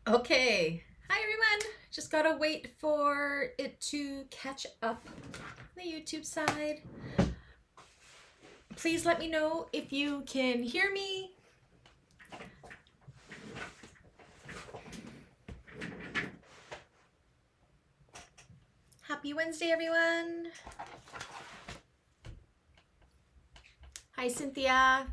Okay. Hi everyone. Just gotta wait for it to catch up on the YouTube side. Please let me know if you can hear me. Happy Wednesday, everyone. Hi, Cynthia.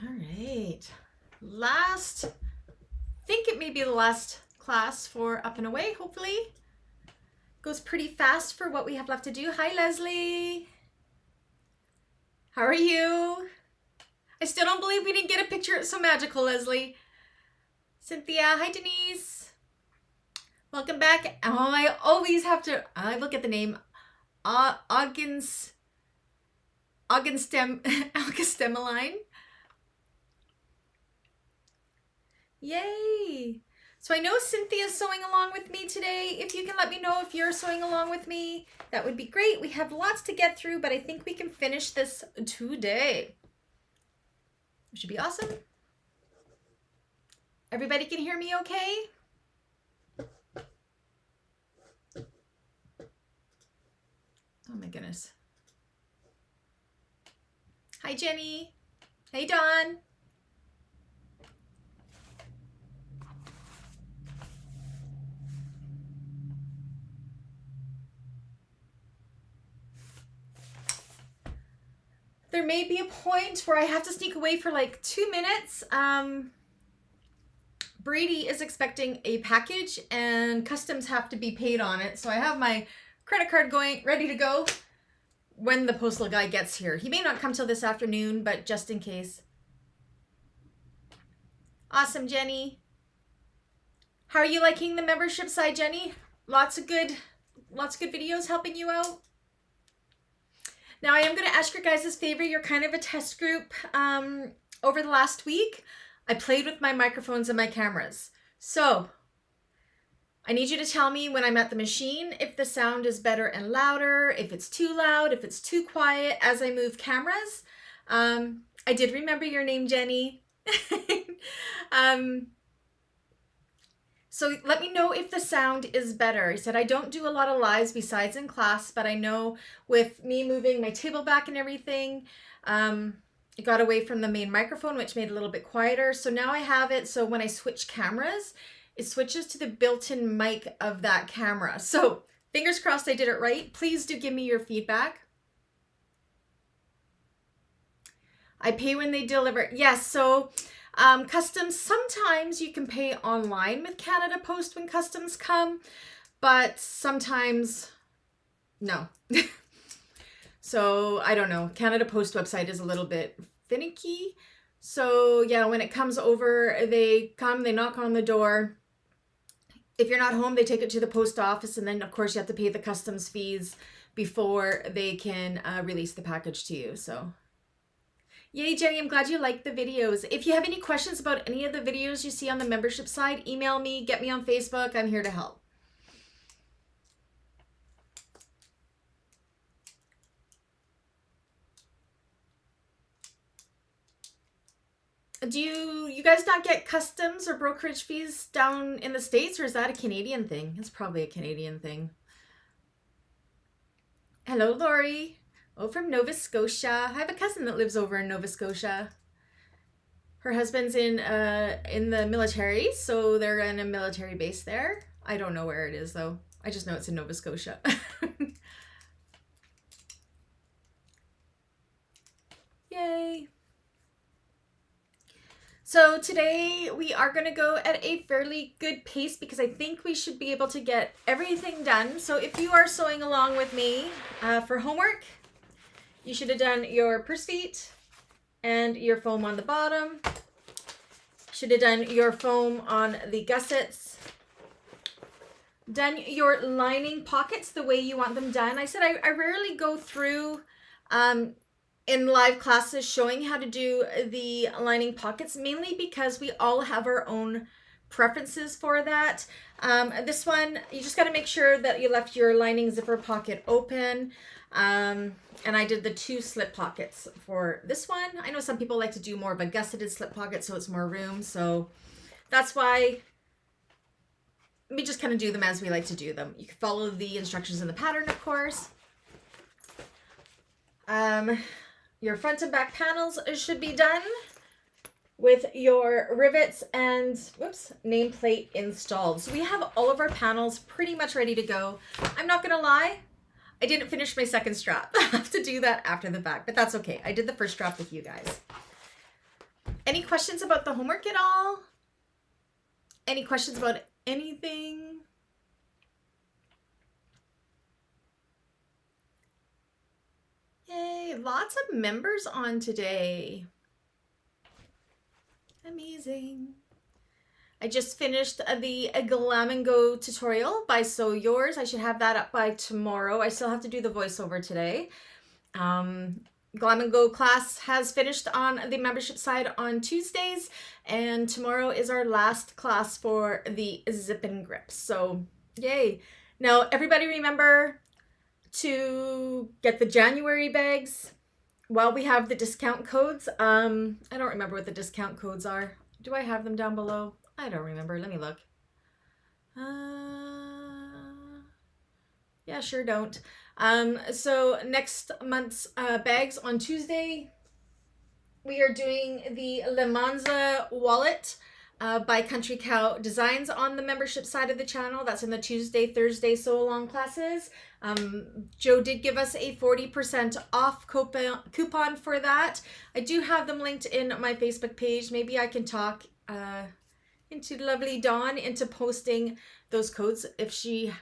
All right. I think it may be the last class for Up and Away, hopefully. Goes pretty fast for what we have left to do. Hi, Leslie. How are you? I still don't believe we didn't get a picture. It's so magical, Leslie. Cynthia, hi, Denise. Welcome back. Oh, I always have to, I look at the name. Augustemeline. Yay. So I know Cynthia's sewing along with me today. If you can let me know if you're sewing along with me, that would be great. We have lots to get through, but I think we can finish this today. It should be awesome. Everybody can hear me okay? Oh my goodness. Hi, Jenny. Hey, Dawn. There may be a point where I have to sneak away for like 2 minutes. Brady is expecting a package and customs have to be paid on it. So I have my credit card ready to go when the postal guy gets here. He may not come till this afternoon, but just in case. Awesome, Jenny. How are you liking the membership side, Jenny? Lots of good videos helping you out. Now I am going to ask your guys' favor. You're kind of a test group. Over the last week, I played with my microphones and my cameras. So I need you to tell me when I'm at the machine if the sound is better and louder, if it's too loud, if it's too quiet as I move cameras. I did remember your name, Jenny. So let me know if the sound is better. He said, I don't do a lot of lives besides in class, but I know with me moving my table back and everything, it got away from the main microphone, which made it a little bit quieter. So now I have it so when I switch cameras, it switches to the built-in mic of that camera. So fingers crossed I did it right. Please do give me your feedback. I pay when they deliver. Yes, so customs, sometimes you can pay online with Canada Post when customs come, but sometimes no. So I don't know. Canada Post website is a little bit finicky. So yeah, when it comes over, they come, they knock on the door. If you're not home, they take it to the post office, and then of course you have to pay the customs fees before they can release the package to you. So yay, Jenny, I'm glad you liked the videos. If you have any questions about any of the videos you see on the membership side, email me, get me on Facebook. I'm here to help. Do you guys not get customs or brokerage fees down in the States, or is that a Canadian thing? It's probably a Canadian thing. Hello, Lori. Oh, from Nova Scotia. I have a cousin that lives over in Nova Scotia. Her husband's in the military, so they're in a military base there. I don't know where it is though. I just know it's in Nova Scotia. Yay. So today we are going to go at a fairly good pace because I think we should be able to get everything done. So if you are sewing along with me for homework, you should have done your purse feet and your foam on the bottom. Should have done your foam on the gussets. Done your lining pockets the way you want them done. I said I rarely go through in live classes showing how to do the lining pockets, mainly because we all have our own preferences for that. This one, you just got to make sure that you left your lining zipper pocket open. And I did the 2 slip pockets for this one. I know some people like to do more of a gusseted slip pocket so it's more room. So that's why we just kind of do them as we like to do them. You can follow the instructions in the pattern, of course. Your front and back panels should be done with your rivets and, whoops, nameplate installed. So we have all of our panels pretty much ready to go. I'm not gonna lie, I didn't finish my second strap. I have to do that after the fact, but that's okay. I did the first strap with you guys. Any questions about the homework at all? Any questions about anything? Yay, lots of members on today. Amazing. I just finished the Glam and Go tutorial by Sew Yours. I should have that up by tomorrow. I still have to do the voiceover today. Glam and Go class has finished on the membership side on Tuesdays, and tomorrow is our last class for the zip and grips. So yay. Now everybody remember to get the January bags while we have the discount codes. I don't remember what the discount codes are. Do I have them down below? I don't remember. Let me look. Yeah, sure don't. So next month's bags on Tuesday, we are doing the Le Manza wallet by Country Cow Designs on the membership side of the channel. That's in the Tuesday, Thursday sew along classes. Joe did give us a 40% off coupon for that. I do have them linked in my Facebook page. Maybe I can talk into lovely Dawn into posting those codes if she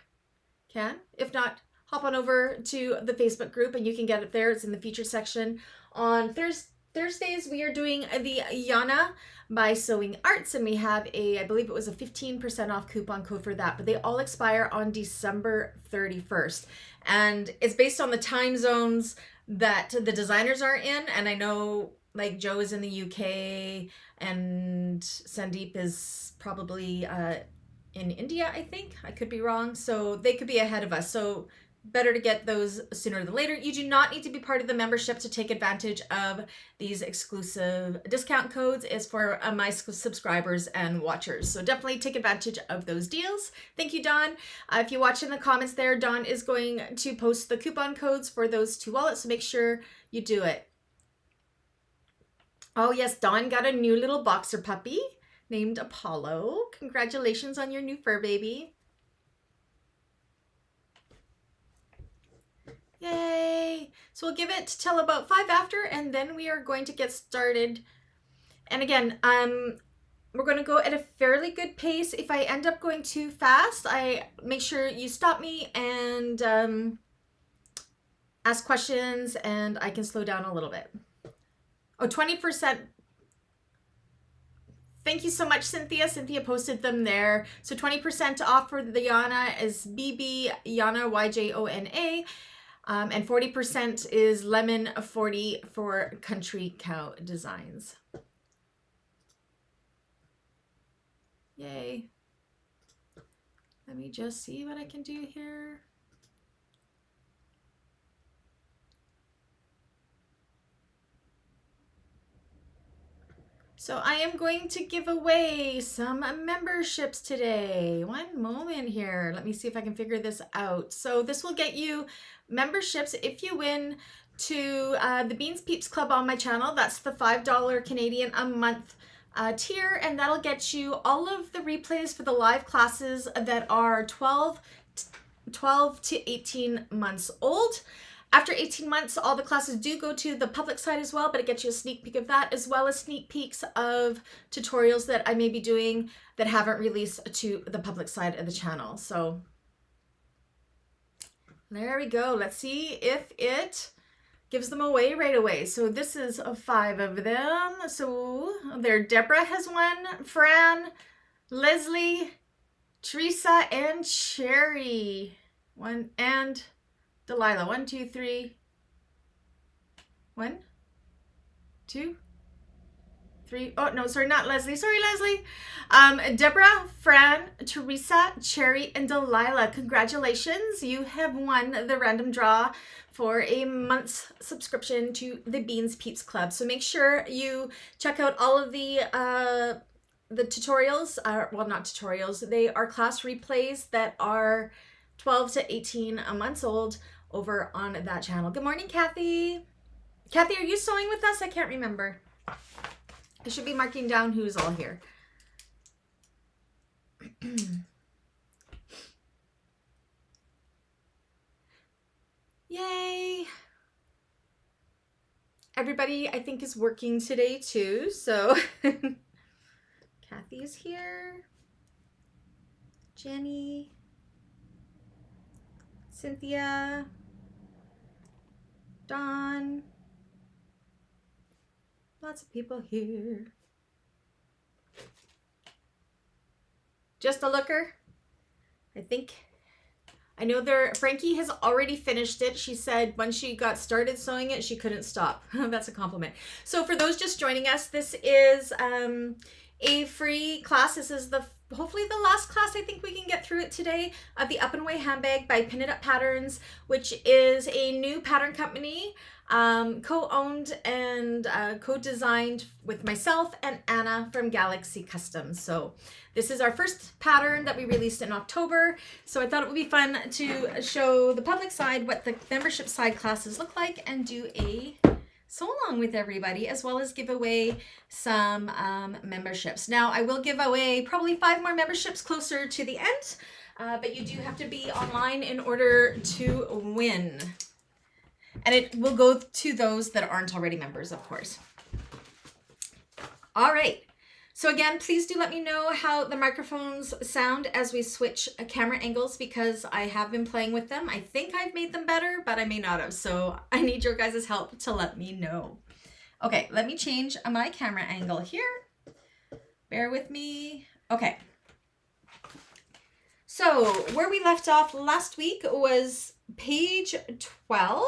can. If not, hop on over to the Facebook group and you can get it there. It's in the feature section. On Thursdays, we are doing the Yana by Sewing Arts, and we have I believe it was a 15% off coupon code for that, but they all expire on December 31st. And it's based on the time zones that the designers are in. And I know like Joe is in the UK and Sandeep is probably in India, I think. I could be wrong. So they could be ahead of us. So better to get those sooner than later. You do not need to be part of the membership to take advantage of these exclusive discount codes. It's for my subscribers and watchers. So definitely take advantage of those deals. Thank you, Dawn. If you watch in the comments there, Dawn is going to post the coupon codes for those 2 wallets. So make sure you do it. Oh yes, Dawn got a new little boxer puppy named Apollo. Congratulations on your new fur baby. Yay! So we'll give it till about 5 after, and then we are going to get started. And again, we're going to go at a fairly good pace. If I end up going too fast, I make sure you stop me and ask questions, and I can slow down a little bit. Oh, 20%. Thank you so much, Cynthia. Cynthia posted them there. So 20% off for the Yana is BB Yana YJONA. And 40% is Lemon 40 for Country Cow Designs. Yay. Let me just see what I can do here. So I am going to give away some memberships today. One moment here. Let me see if I can figure this out. So this will get you memberships if you win to the Beans Peeps Club on my channel. That's the $5 Canadian a month tier, and that'll get you all of the replays for the live classes that are 12 to 18 months old. After 18 months, all the classes do go to the public side as well, but it gets you a sneak peek of that, as well as sneak peeks of tutorials that I may be doing that haven't released to the public side of the channel. So there we go. Let's see if it gives them away right away. So this is 5 of them. So there, Deborah has won, Fran, Leslie, Teresa, and Sherry. And Delilah. 1, 2, 3. 1, 2, 3. Oh, no, sorry, not Leslie. Sorry, Leslie. Deborah, Fran, Teresa, Cherry, and Delilah. Congratulations. You have won the random draw for a month's subscription to the Beans Peeps Club. So make sure you check out all of the tutorials. Well, not tutorials. They are class replays that are 12 to 18 months old over on that channel. Good morning, Kathy. Kathy, are you sewing with us? I can't remember. I should be marking down who's all here. Yay! Everybody, I think, is working today too, so Kathy's here. Jenny. Cynthia. Dawn. Lots of people here. Just a looker. I know Frankie has already finished it. She said when she got started sewing it, she couldn't stop. That's a compliment. So for those just joining us, this is a free class. This is hopefully the last class I think we can get through it today of the Up and Away handbag by Pin It Up Patterns, which is a new pattern company, co-owned and co-designed with myself and Anna from Galaxy Customs. So this is our first pattern that we released in October. So I thought it would be fun to show the public side what the membership side classes look like and do a sew along with everybody, as well as give away some memberships. Now I will give away probably 5 more memberships closer to the end, but you do have to be online in order to win. And it will go to those that aren't already members, of course. All right. So again, please do let me know how the microphones sound as we switch camera angles, because I have been playing with them. I think I've made them better, but I may not have. So I need your guys' help to let me know. Okay, let me change my camera angle here. Bear with me. Okay. So where we left off last week was page 12.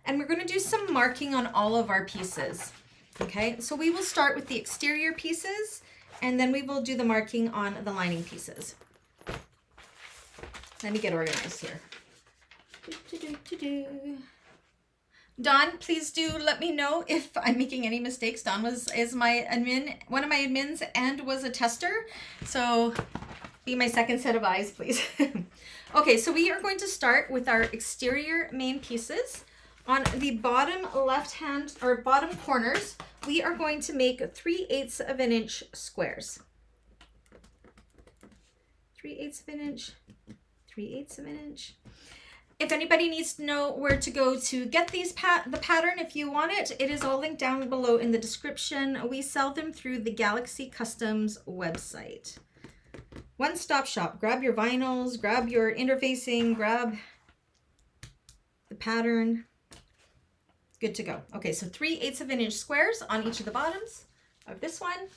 And we're going to do some marking on all of our pieces. Okay, so we will start with the exterior pieces, and then we will do the marking on the lining pieces. Let me get organized here. Dawn, please do let me know if I'm making any mistakes. Dawn is my admin, one of my admins, and was a tester. So be my second set of eyes, please. Okay, so we are going to start with our exterior main pieces. On the bottom left hand or bottom corners, we are going to make 3/8 of an inch squares. 3/8 of an inch, 3/8 of an inch. If anybody needs to know where to go to get these the pattern, if you want it, it is all linked down below in the description. We sell them through the Galaxy Customs website. One-stop shop. Grab your vinyls, grab your interfacing, grab the pattern. Good to go. Okay, so 3/8 of an inch squares on each of the bottoms of this one.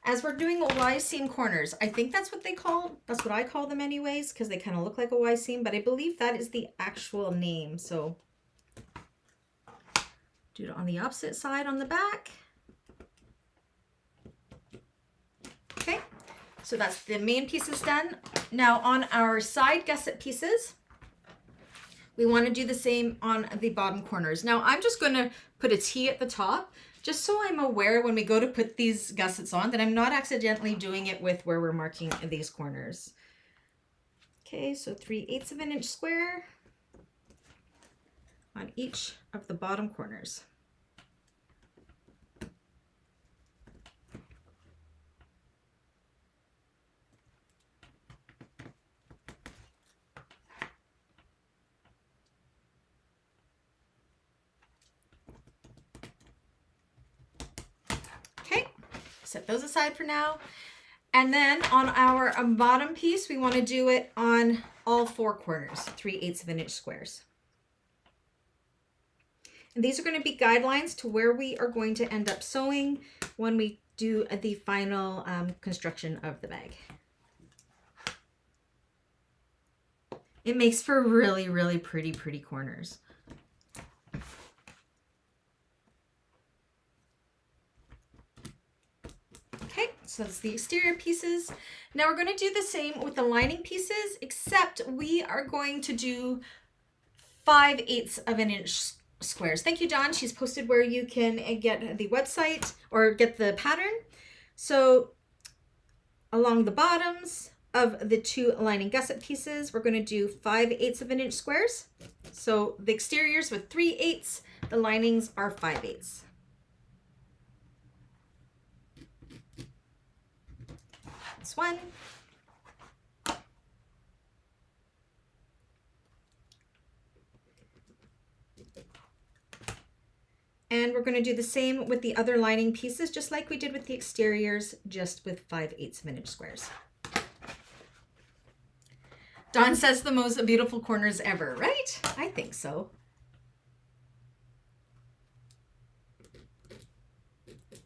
As we're doing Y seam corners, I think that's what I call them anyways, because they kind of look like a Y seam, but I believe that is the actual name. So do it on the opposite side on the back. Okay, so that's the main pieces done. Now on our side gusset pieces, we want to do the same on the bottom corners. Now I'm just going to put a T at the top, just so I'm aware when we go to put these gussets on that I'm not accidentally doing it with where we're marking these corners. Okay, so 3/8 of an inch square on each of the bottom corners. Set those aside for now. And then on our bottom piece, we want to do it on all 4 corners, 3/8 of an inch squares. And these are going to be guidelines to where we are going to end up sewing when we do the final construction of the bag. It makes for really, really pretty corners. So that's the exterior pieces. Now we're going to do the same with the lining pieces, except we are going to do 5/8 of an inch squares. Thank you, Dawn. She's posted where you can get the website or get the pattern. So along the bottoms of the two lining gusset pieces, we're going to do 5/8 of an inch squares. So the exteriors with 3/8, the linings are 5/8. This one. And we're going to do the same with the other lining pieces, just like we did with the exteriors, just with 5/8 of an inch squares. Dawn says the most beautiful corners ever, right? I think so.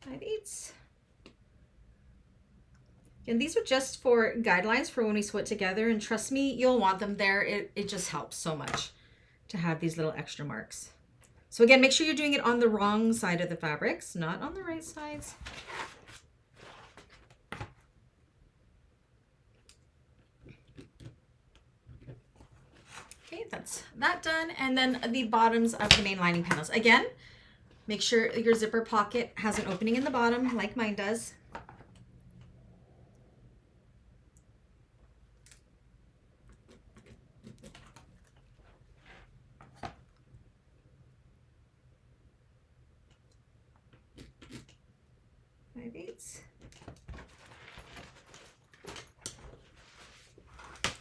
5/8. And these are just for guidelines for when we sew it together. And trust me, you'll want them there. It just helps so much to have these little extra marks. So again, make sure you're doing it on the wrong side of the fabrics, not on the right sides. Okay, that's that done. And then the bottoms of the main lining panels. Again, make sure your zipper pocket has an opening in the bottom like mine does.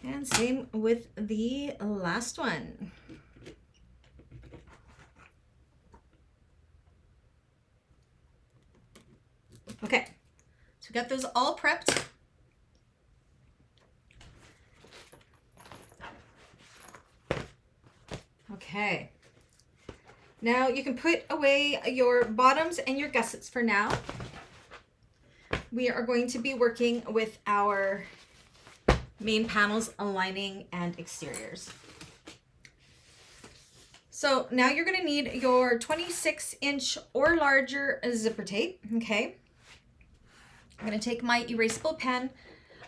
And same with the last one. Okay, so we got those all prepped. Okay, now you can put away your bottoms and your gussets for now. We are going to be working with our main panels, lining and exteriors. So now you're going to need your 26-inch or larger zipper tape. Okay, I'm going to take my erasable pen.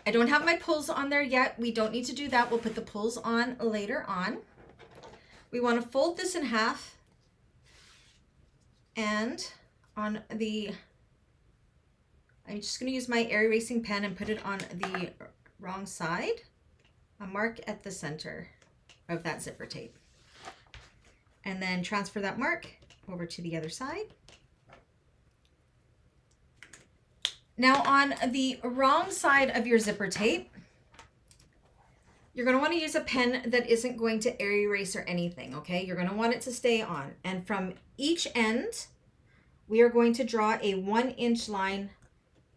I don't have my pulls on there yet. We don't need to do that. We'll put the pulls on later on. We want to fold this in half, and on the, I'm just going to use my air erasing pen and put it on the wrong side, a mark at the center of that zipper tape, and then transfer that mark over to the other side. Now on the wrong side of your zipper tape, you're going to want to use a pen that isn't going to air erase or anything, okay? You're going to want it to stay on, and from each end we are going to draw a 1-inch line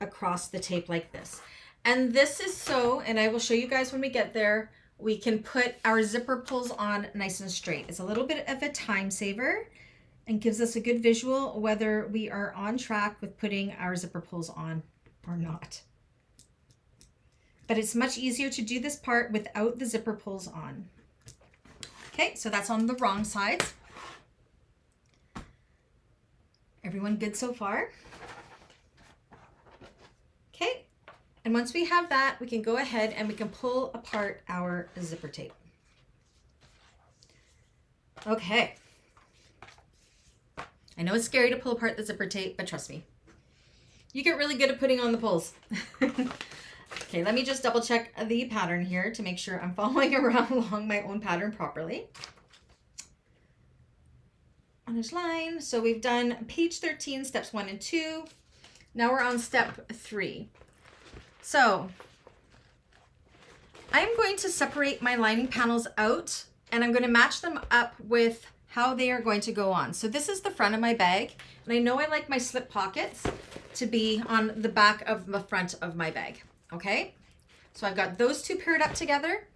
across the tape like this. And this is so, and I will show you guys when we get there, we can put our zipper pulls on nice and straight. It's a little bit of a time saver and gives us a good visual whether we are on track with putting our zipper pulls on or not. But it's much easier to do this part without the zipper pulls on. Okay, so that's on the wrong side. Everyone good so far? Okay. And once we have that, we can go ahead and we can pull apart our zipper tape. Okay. I know it's scary to pull apart the zipper tape, but trust me, you get really good at putting on the pulls. Okay, let me just double check the pattern here to make sure I'm following around along my own pattern properly. On this line, so we've done page 13, steps 1 and 2. Now we're on step 3. So I'm going to separate my lining panels out, and I'm going to match them up with how they are going to go on. So this is the front of my bag, and I know I like my slip pockets to be on the back of the front of my bag. Okay, so I've got those two paired up together.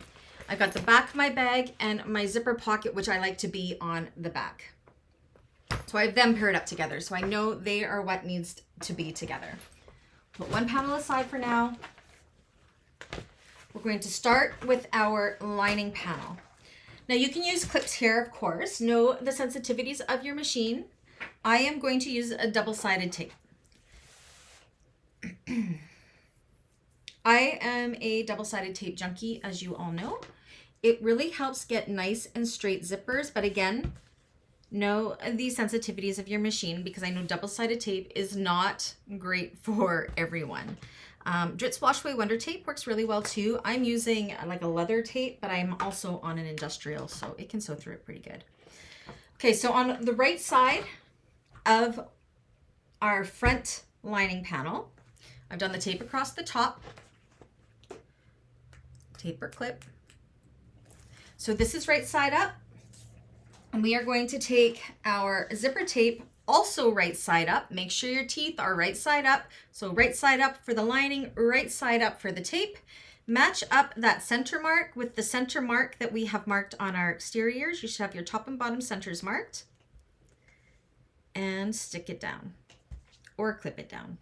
I've got the back of my bag and my zipper pocket, which I like to be on the back. So I have them paired up together, so I know they are what needs to be together. Put one panel aside for now. We're going to start with our lining panel. Now you can use clips here, of course. Know the sensitivities of your machine. I am going to use a double-sided tape. I am a double-sided tape junkie, as you all know. It really helps get nice and straight zippers, but again, know the sensitivities of your machine, because I know double-sided tape is not great for everyone. Dritz Wash Away Wonder Tape works really well too. I'm using like a leather tape, but I'm also on an industrial, so it can sew through it pretty good. Okay, so on the right side of our front lining panel, I've done the tape across the top, taper clip. So this is right side up, and we are going to take our zipper tape also right side up. Make sure your teeth are right side up. So right side up for the lining, right side up for the tape. Match up that center mark with the center mark that we have marked on our exteriors. You should have your top and bottom centers marked. And stick it down or clip it down.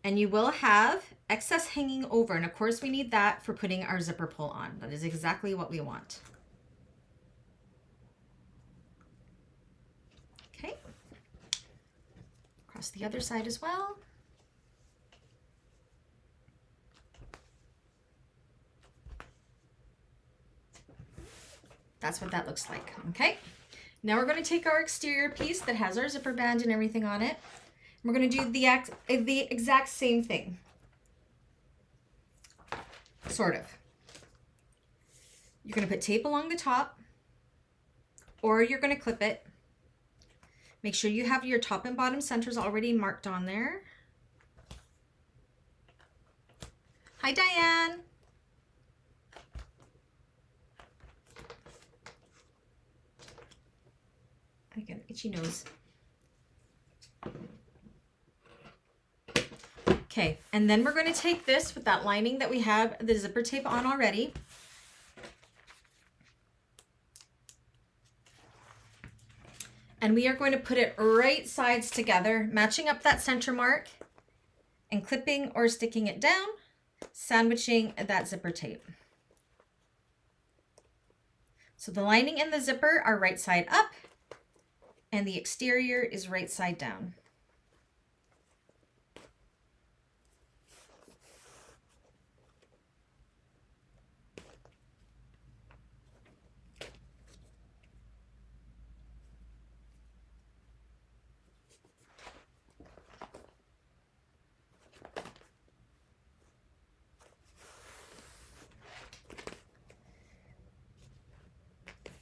And you will have excess hanging over. And of course we need that for putting our zipper pull on. That is exactly what we want. Okay. Across the other side as well. That's what that looks like. Okay. Now we're going to take our exterior piece that has our zipper band and everything on it. We're going to do the exact same thing. Sort of. You're going to put tape along the top, or you're going to clip it. Make sure you have your top and bottom centers already marked on there. Hi, Diane. I got an itchy nose. Okay, and then we're going to take this with that lining that we have the zipper tape on already. And we are going to put it right sides together, matching up that center mark and clipping or sticking it down, sandwiching that zipper tape. So the lining and the zipper are right side up and the exterior is right side down.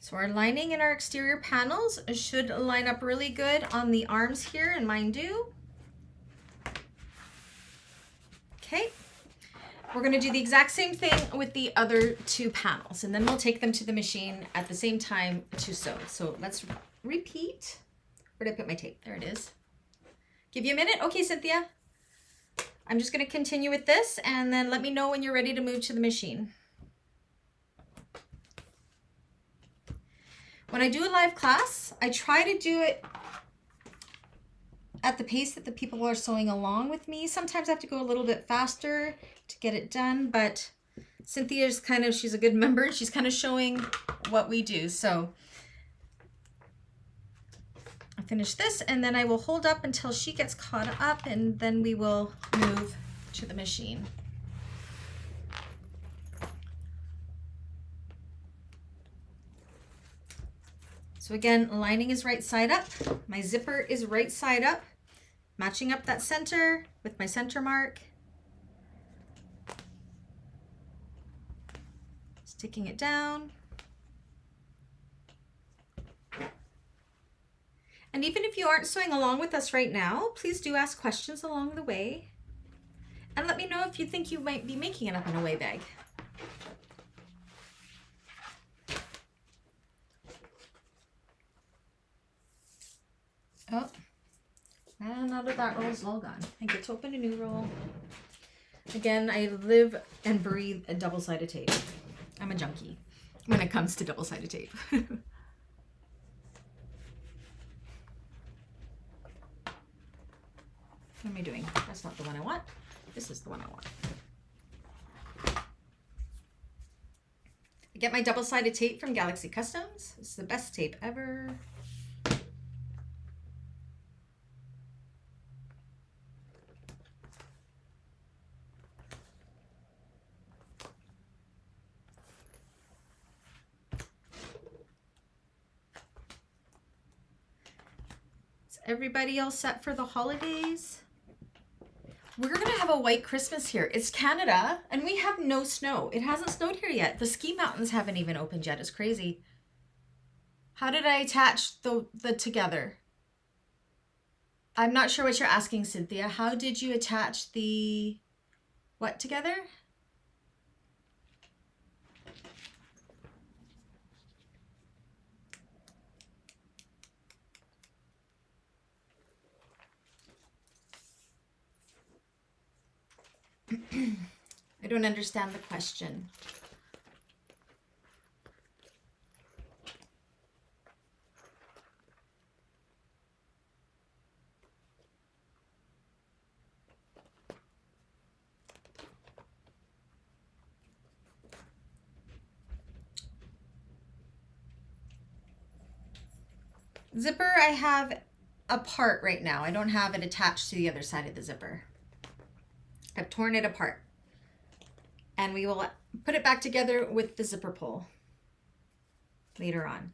So our lining and our exterior panels should line up really good on the arms here, and mine do. Okay, we're going to do the exact same thing with the other two panels, and then we'll take them to the machine at the same time to sew. So let's repeat. Where did I put my tape? There it is. Give you a minute? Okay, Cynthia. I'm just going to continue with this, and then let me know when you're ready to move to the machine. When I do a live class, I try to do it at the pace that the people are sewing along with me. Sometimes I have to go a little bit faster to get it done, but Cynthia's she's a good member. She's kind of showing what we do. So I'll finish this, and then I will hold up until she gets caught up, and then we will move to the machine. So again, lining is right side up, my zipper is right side up, matching up that center with my center mark, sticking it down. And even if you aren't sewing along with us right now, please do ask questions along the way, and let me know if you think you might be making it up in a way bag. Oh, and out of that roll is all gone. I get to open a new roll. Again, I live and breathe a double-sided tape. I'm a junkie when it comes to double-sided tape. What am I doing? That's not the one I want. This is the one I want. I get my double-sided tape from Galaxy Customs. It's the best tape ever. Everybody all set for the holidays? We're gonna have a white Christmas here. It's Canada and we have no snow. It hasn't snowed here yet. The ski mountains haven't even opened yet. It's crazy. How did I attach the together? I'm not sure what you're asking, Cynthia. How did you attach the what together? I don't understand the question. Zipper, I have apart right now. I don't have it attached to the other side of the zipper. I've torn it apart. And we will put it back together with the zipper pull later on.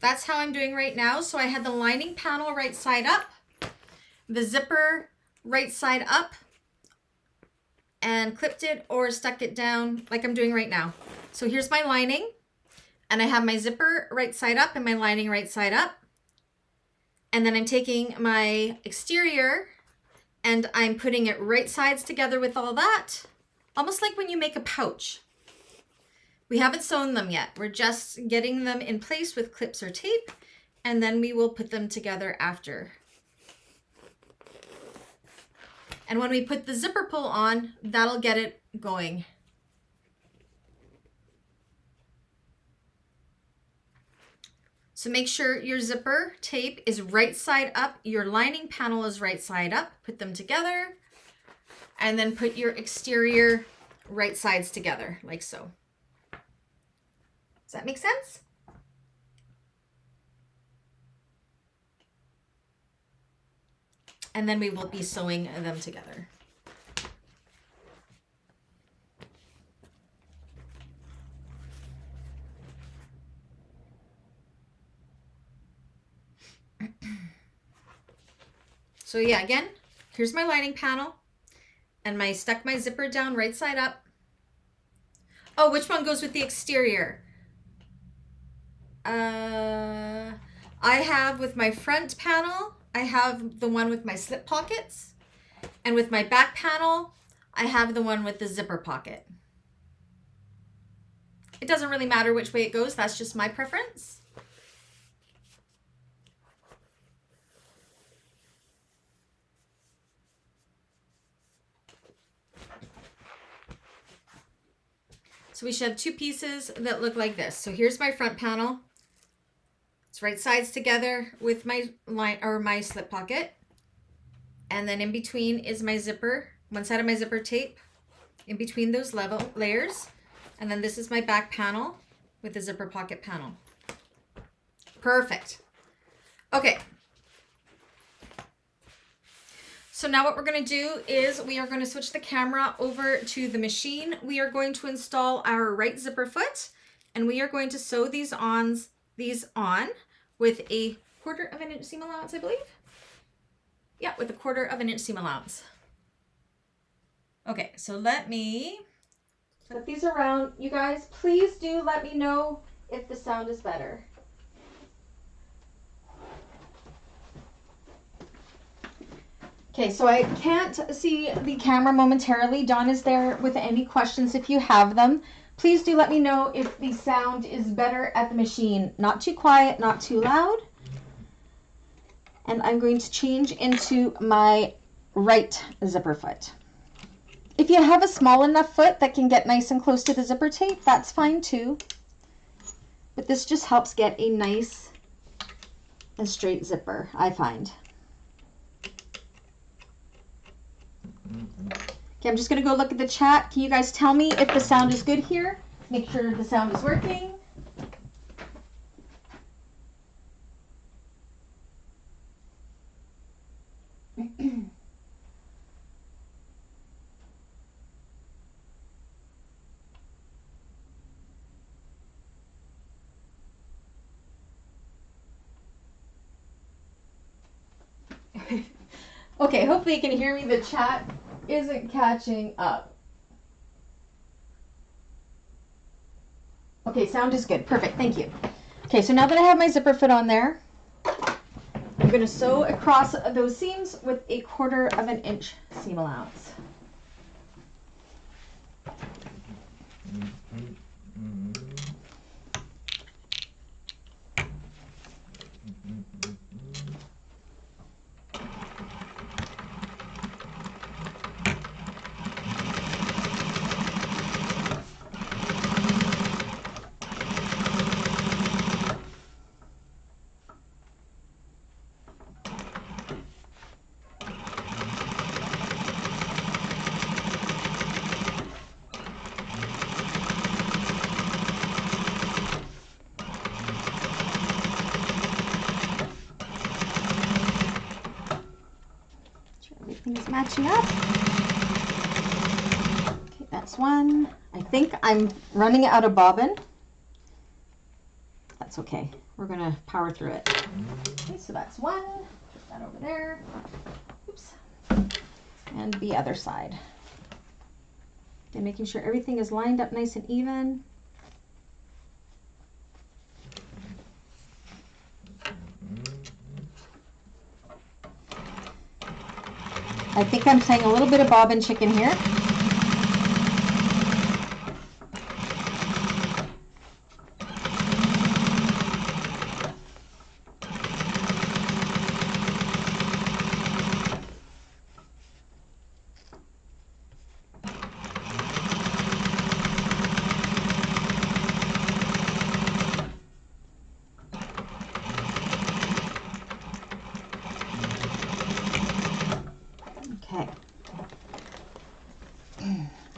That's how I'm doing right now. So I had the lining panel right side up, the zipper right side up, and clipped it or stuck it down like I'm doing right now. So here's my lining, and I have my zipper right side up and my lining right side up. And then I'm taking my exterior and I'm putting it right sides together with all that, almost like when you make a pouch. We haven't sewn them yet. We're just getting them in place with clips or tape, and then we will put them together after. And when we put the zipper pull on, that'll get it going. So make sure your zipper tape is right side up, your lining panel is right side up, put them together, and then put your exterior right sides together, like so. Does that make sense? And then we will be sewing them together. So yeah, again, here's my lining panel, and I stuck my zipper down right side up. Oh, which one goes with the exterior? I have with my front panel, I have the one with my slip pockets, and with my back panel, I have the one with the zipper pocket. It doesn't really matter which way it goes, that's just my preference. So we should have two pieces that look like this. So here's my front panel. It's right sides together with my line or my slip pocket. And then in between is my zipper, one side of my zipper tape in between those level layers. And then this is my back panel with the zipper pocket panel. Perfect. Okay. So now what we're going to do is we are going to switch the camera over to the machine. We are going to install our right zipper foot, and we are going to sew these on with a 1/4 of an inch seam allowance, I believe. Yeah, with a 1/4 of an inch seam allowance. Okay, so let me put these around. You guys, please do let me know if the sound is better. Okay, so I can't see the camera momentarily. Dawn is there with any questions if you have them. Please do let me know if the sound is better at the machine. Not too quiet, not too loud. And I'm going to change into my right zipper foot. If you have a small enough foot that can get nice and close to the zipper tape, that's fine too. But this just helps get a nice and straight zipper, I find. Okay, I'm just going to go look at the chat. Can you guys tell me if the sound is good here? Make sure the sound is working. Okay, hopefully you can hear me. The chat isn't catching up. Okay, sound is good. Perfect, thank you. Okay, so now that I have my zipper foot on there, I'm going to sew across those seams with 1/4 inch seam allowance. Everything is matching up. Okay, that's one. I think I'm running out of bobbin. That's okay. We're gonna power through it. Okay, so that's one. Put that over there. Oops. And the other side. Okay, making sure everything is lined up nice and even. I think I'm playing a little bit of bobbin chicken here. Okay.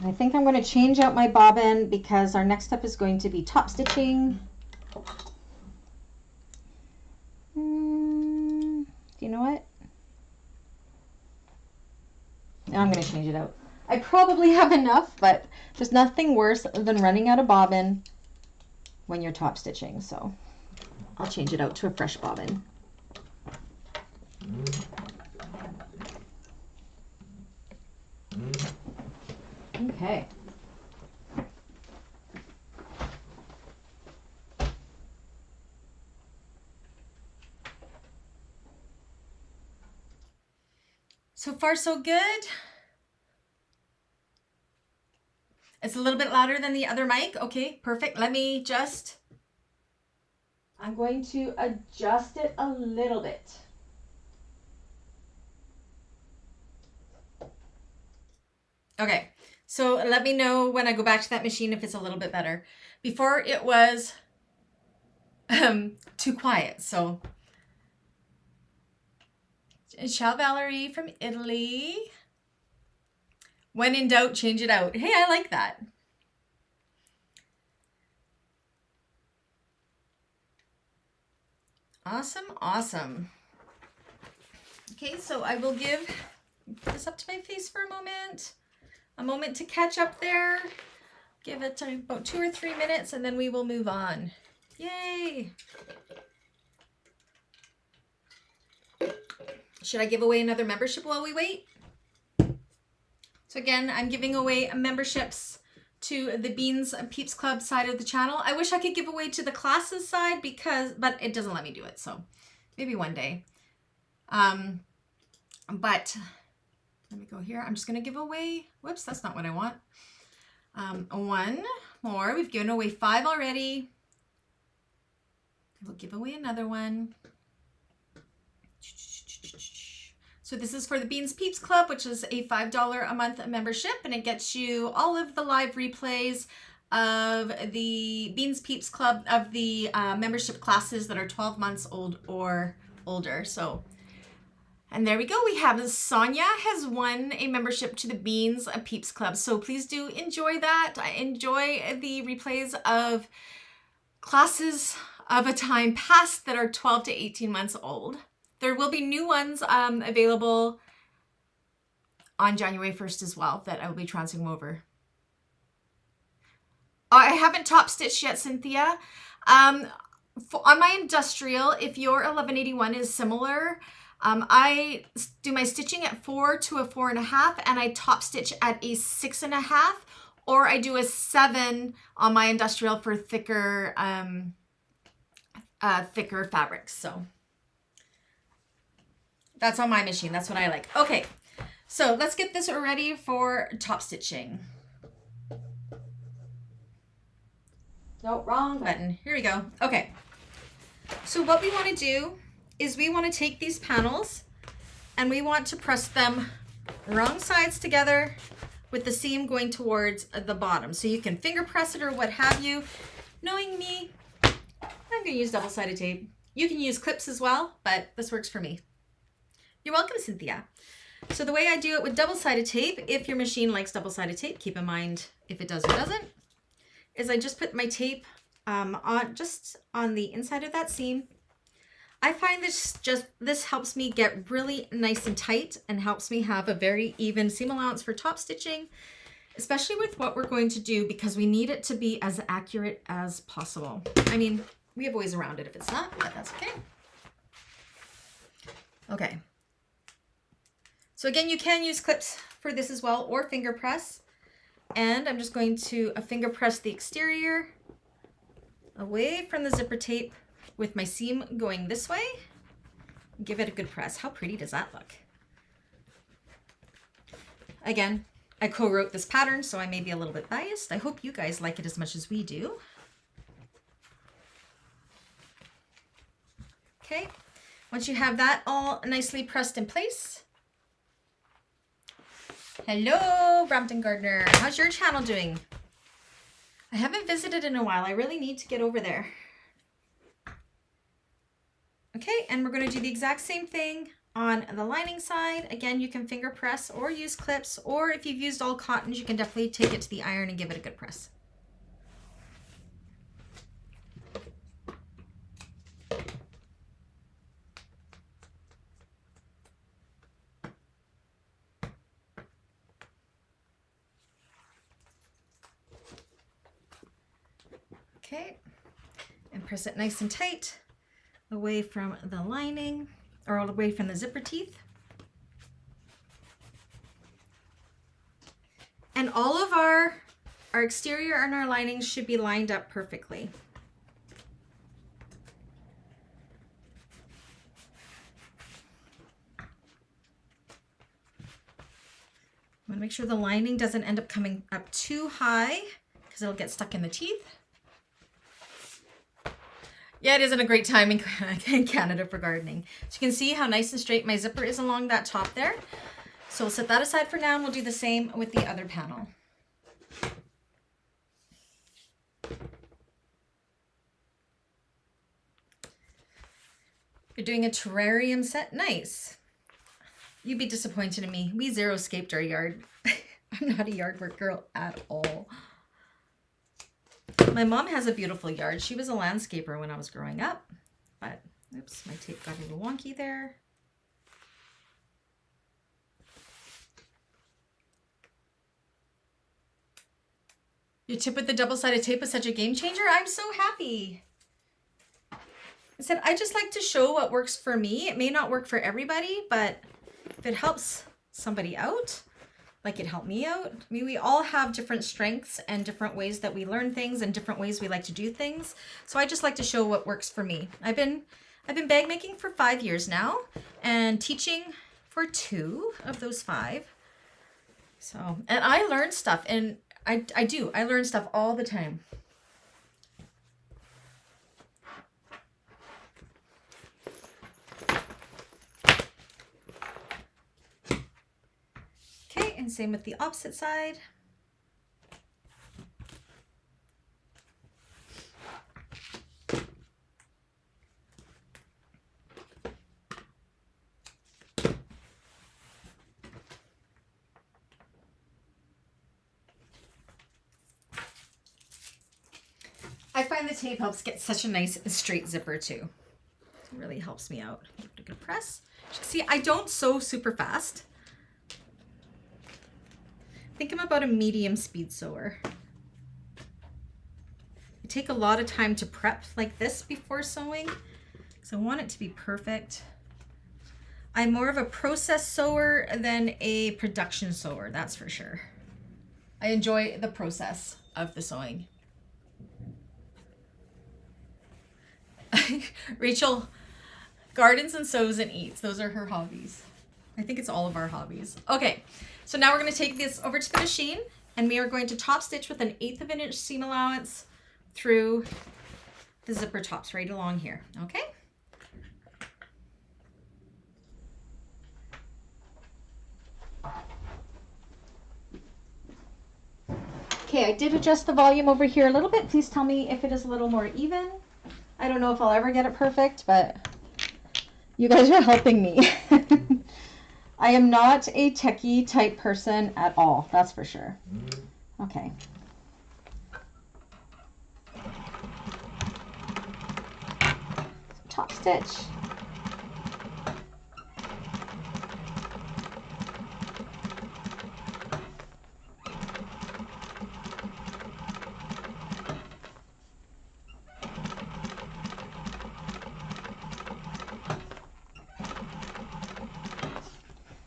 I think I'm going to change out my bobbin because our next step is going to be top stitching. You know what? I'm going to change it out. I probably have enough, but there's nothing worse than running out of bobbin when you're top stitching. So I'll change it out to a fresh bobbin. Okay. So far, so good. It's a little bit louder than the other mic. Okay, perfect. Let me just, I'm going to adjust it a little bit. Okay, so let me know when I go back to that machine if it's a little bit better. Before it was too quiet, so. Ciao Valerie from Italy. When in doubt, change it out. Hey, I like that. Awesome, awesome. Okay, so I will give this up to my face for a moment to catch up there. Give it about 2 or 3 minutes and then we will move on. Yay! Should I give away another membership while we wait? So again, I'm giving away memberships to the Beans Peeps Club side of the channel. I wish I could give away to the classes side but it doesn't let me do it. So maybe one day. But let me go here. I'm just going to give away, whoops, that's not what I want. One more. We've given away 5 already. We'll give away another one. So this is for the Beans Peeps Club, which is a $5 a month membership, and it gets you all of the live replays of the Beans Peeps Club, of the membership classes that are 12 months old or older. So, and there we go. We have Sonia has won a membership to the Beans Peeps Club. So please do enjoy that. Enjoy the replays of classes of a time past that are 12 to 18 months old. There will be new ones available on January 1st as well that I will be transferring over. I haven't top stitched yet, Cynthia. On my industrial, if your 1181 is similar, I do my stitching at 4 to a 4.5, and I top stitch at a 6.5, or I do a 7 on my industrial for thicker, thicker fabrics. So that's on my machine. That's what I like. Okay, so let's get this ready for top stitching. No, wrong button. Here we go. Okay. So what we want to do is we want to take these panels and we want to press them wrong sides together with the seam going towards the bottom. So you can finger press it or what have you. Knowing me, I'm going to use double-sided tape. You can use clips as well, but this works for me. You're welcome, Cynthia. So the way I do it with double-sided tape, if your machine likes double-sided tape, keep in mind if it does or doesn't, is I just put my tape just on the inside of that seam. I find this helps me get really nice and tight and helps me have a very even seam allowance for top stitching, especially with what we're going to do, because we need it to be as accurate as possible. I mean, we have ways around it if it's not, but that's okay. Okay. So again, you can use clips for this as well, or finger press. And I'm just going to finger press the exterior away from the zipper tape with my seam going this way. Give it a good press. How pretty does that look? Again, I co-wrote this pattern, so I may be a little bit biased. I hope you guys like it as much as we do. Okay, once you have that all nicely pressed in place. Hello, Brampton Gardner. How's your channel doing? I haven't visited in a while. I really need to get over there. Okay, and we're going to do the exact same thing on the lining side. Again, you can finger press or use clips, or if you've used all cottons, you can definitely take it to the iron and give it a good press. Okay, and press it nice and tight away from the lining, or all away from the zipper teeth. And all of our exterior and our linings should be lined up perfectly. I want to make sure the lining doesn't end up coming up too high, because it'll get stuck in the teeth. Yeah, it isn't a great time in Canada for gardening. So you can see how nice and straight my zipper is along that top there. So we'll set that aside for now, and we'll do the same with the other panel. You're doing a terrarium set? Nice. You'd be disappointed in me. We zero-scaped our yard. I'm not a yard work girl at all. My mom has a beautiful yard. She was a landscaper when I was growing up, but oops, my tape got a little wonky there. Your tip with the double-sided tape is such a game changer. I'm so happy. I said, I just like to show what works for me. It may not work for everybody, but if it helps somebody out, like it helped me out. I mean, we all have different strengths and different ways that we learn things and different ways we like to do things. So I just like to show what works for me. I've been bag making for 5 years now and teaching for 2 of those 5. So, and I learn stuff, and I learn stuff all the time. Okay, and same with the opposite side. I find the tape helps get such a nice straight zipper too. It really helps me out. Give it a good press. See, I don't sew super fast. I think I'm about a medium speed sewer. I take a lot of time to prep like this before sewing, because I want it to be perfect. I'm more of a process sewer than a production sewer, that's for sure. I enjoy the process of the sewing. Rachel, gardens and sews and eats. Those are her hobbies. I think it's all of our hobbies. Okay, so now we're going to take this over to the machine and we are going to top stitch with an 1/8 of an inch seam allowance through the zipper tops right along here. Okay. Okay, I did adjust the volume over here a little bit. Please tell me if it is a little more even. I don't know if I'll ever get it perfect, but you guys are helping me. I am not a techie type person at all, that's for sure. Okay. Top stitch.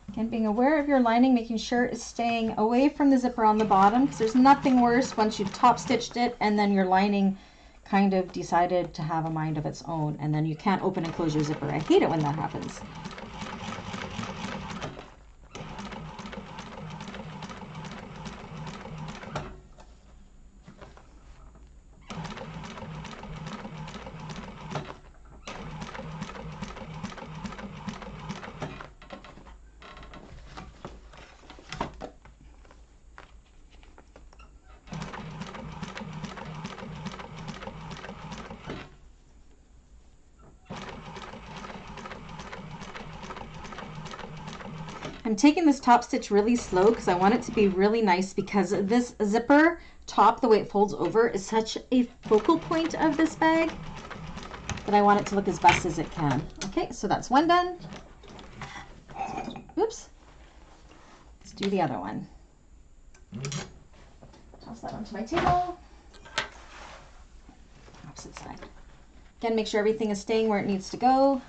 Again, being aware of your lining, making sure it's staying away from the zipper on the bottom, because there's nothing worse once you've top stitched it and then your lining kind of decided to have a mind of its own and then you can't open and close your zipper. I hate it when that happens. I'm taking this top stitch really slow because I want it to be really nice, because this zipper top, the way it folds over, is such a focal point of this bag that I want it to look as best as it can. Okay, so that's one done. Oops. Let's do the other one. Toss that onto my table. Opposite side. Again, make sure everything is staying where it needs to go.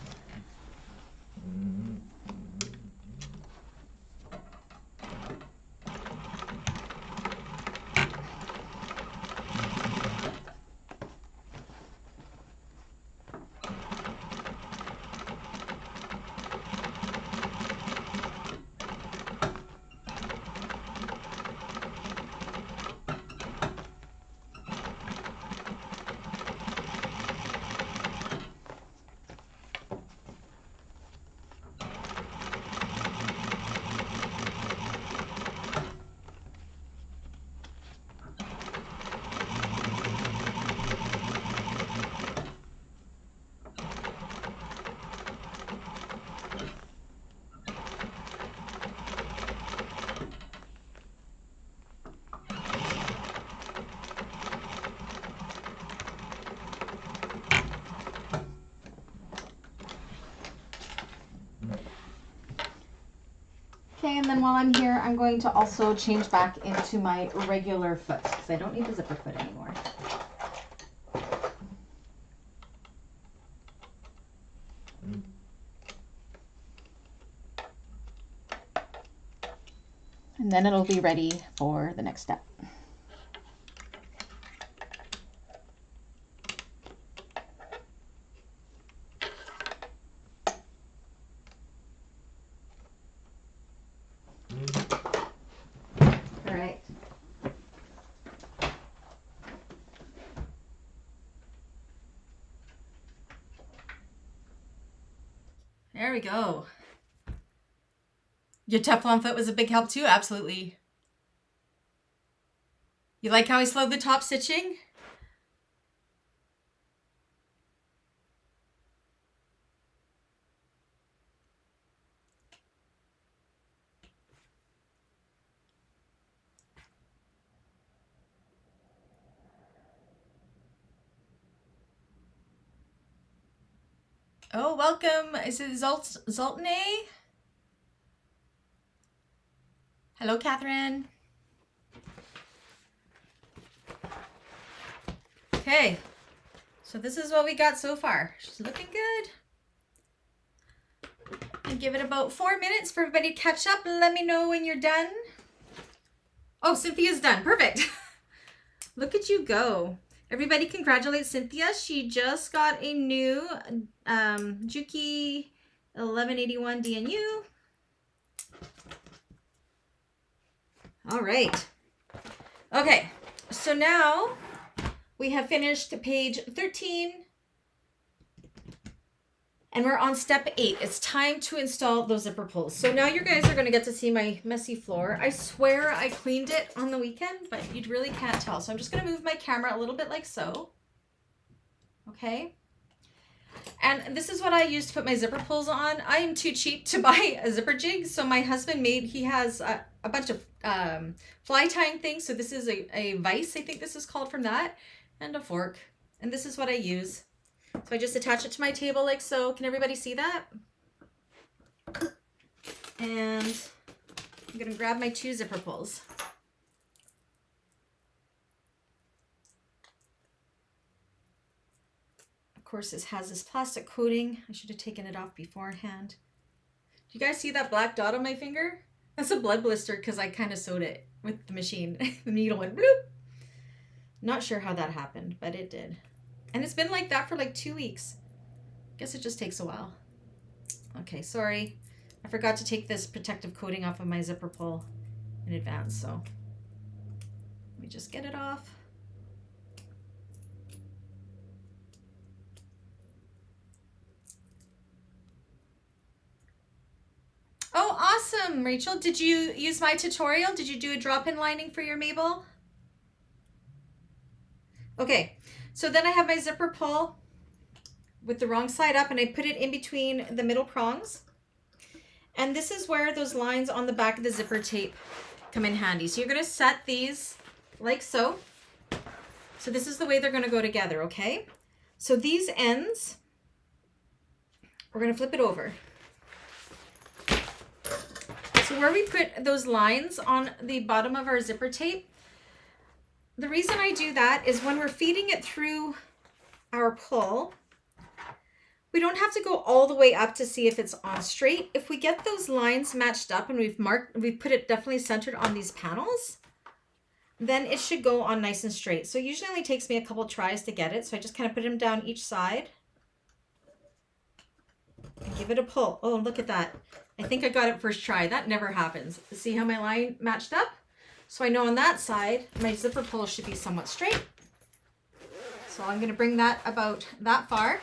Okay, and then while I'm here, I'm going to also change back into my regular foot because I don't need the zipper foot anymore. And then it'll be ready for the next step. There we go. Your Teflon foot was a big help too, absolutely. You like how I slowed the top stitching? Oh, welcome. Is it Zoltane? Hello, Catherine. Okay, so this is what we got so far. She's looking good. give it about 4 minutes for everybody to catch up. Let me know when you're done. Oh, Cynthia's done. Perfect. Look at you go. Everybody congratulate Cynthia. She just got a new Juki 1181 DNU. All right. Okay, so now we have finished page 13 and we're on step 8. It's time to install those zipper pulls. So now you guys are going to get to see my messy floor. I swear I cleaned it on the weekend, but you really can't tell. So I'm just going to move my camera a little bit like so. Okay. And this is what I use to put my zipper pulls on. I am too cheap to buy a zipper jig. So my husband he has a bunch of fly tying things. So this is a vise, I think this is called, from that, and a fork. And this is what I use. So I just attach it to my table like so. Can everybody see that? And I'm going to grab my 2 zipper pulls. Of course, this has this plastic coating. I should have taken it off beforehand. Do you guys see that black dot on my finger? That's a blood blister because I kind of sewed it with the machine. The needle went bloop. Not sure how that happened, but it did. And it's been like that for like 2 weeks. Guess it just takes a while. Okay, sorry. I forgot to take this protective coating off of my zipper pull in advance, so let me just get it off. Oh, awesome, Rachel. Did you use my tutorial? Did you do a drop-in lining for your Mabel? Okay, so then I have my zipper pull with the wrong side up and I put it in between the middle prongs. And this is where those lines on the back of the zipper tape come in handy. So you're going to set these like so. So this is the way they're going to go together, okay? So these ends, we're going to flip it over. So where we put those lines on the bottom of our zipper tape, the reason I do that is when we're feeding it through our pull, we don't have to go all the way up to see if it's on straight. If we get those lines matched up and we've put it definitely centered on these panels, then it should go on nice and straight. So it usually only takes me a couple tries to get it. So I just kind of put them down each side and give it a pull. Oh, look at that. I think I got it first try. That never happens. See how my line matched up? So I know on that side, my zipper pull should be somewhat straight. So I'm going to bring that about that far.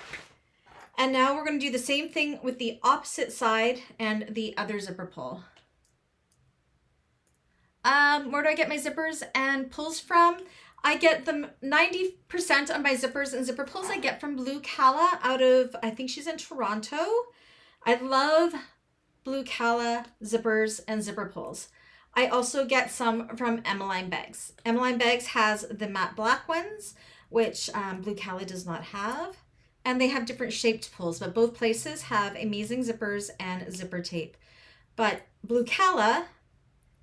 And now we're going to do the same thing with the opposite side and the other zipper pull. Where do I get my zippers and pulls from? I get them 90% of my zippers and zipper pulls I get from Blue Calla out of, I think she's in Toronto. I love Blue Calla zippers and zipper pulls. I also get some from Emmeline Bags. Emmeline Bags has the matte black ones, which Blue Calla does not have. And they have different shaped pulls, but both places have amazing zippers and zipper tape. But Blue Calla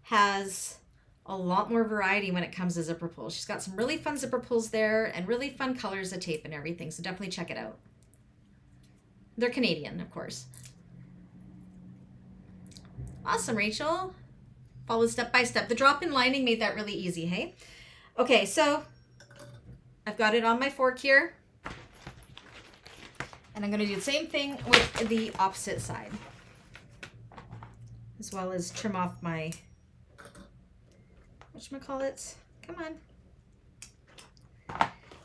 has a lot more variety when it comes to zipper pulls. She's got some really fun zipper pulls there and really fun colors of tape and everything. So definitely check it out. They're Canadian, of course. Awesome, Rachel. Follow step by step. The drop-in lining made that really easy, hey? Okay, so I've got it on my fork here. And I'm going to do the same thing with the opposite side, as well as trim off my, whatchamacallit, come on.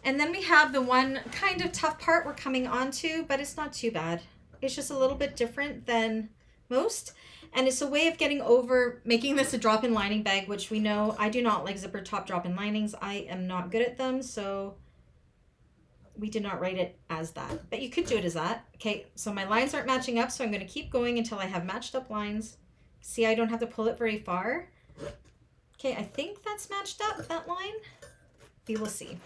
And then we have the one kind of tough part we're coming on to, but it's not too bad. It's just a little bit different than most. And it's a way of getting over making this a drop-in lining bag, which we know I do not like zipper top drop-in linings. I am not good at them, so we did not write it as that, but you could do it as that. Okay, so my lines aren't matching up, so I'm going to keep going until I have matched up lines. See, I don't have to pull it very far. Okay, I think that's matched up, that line. We will see.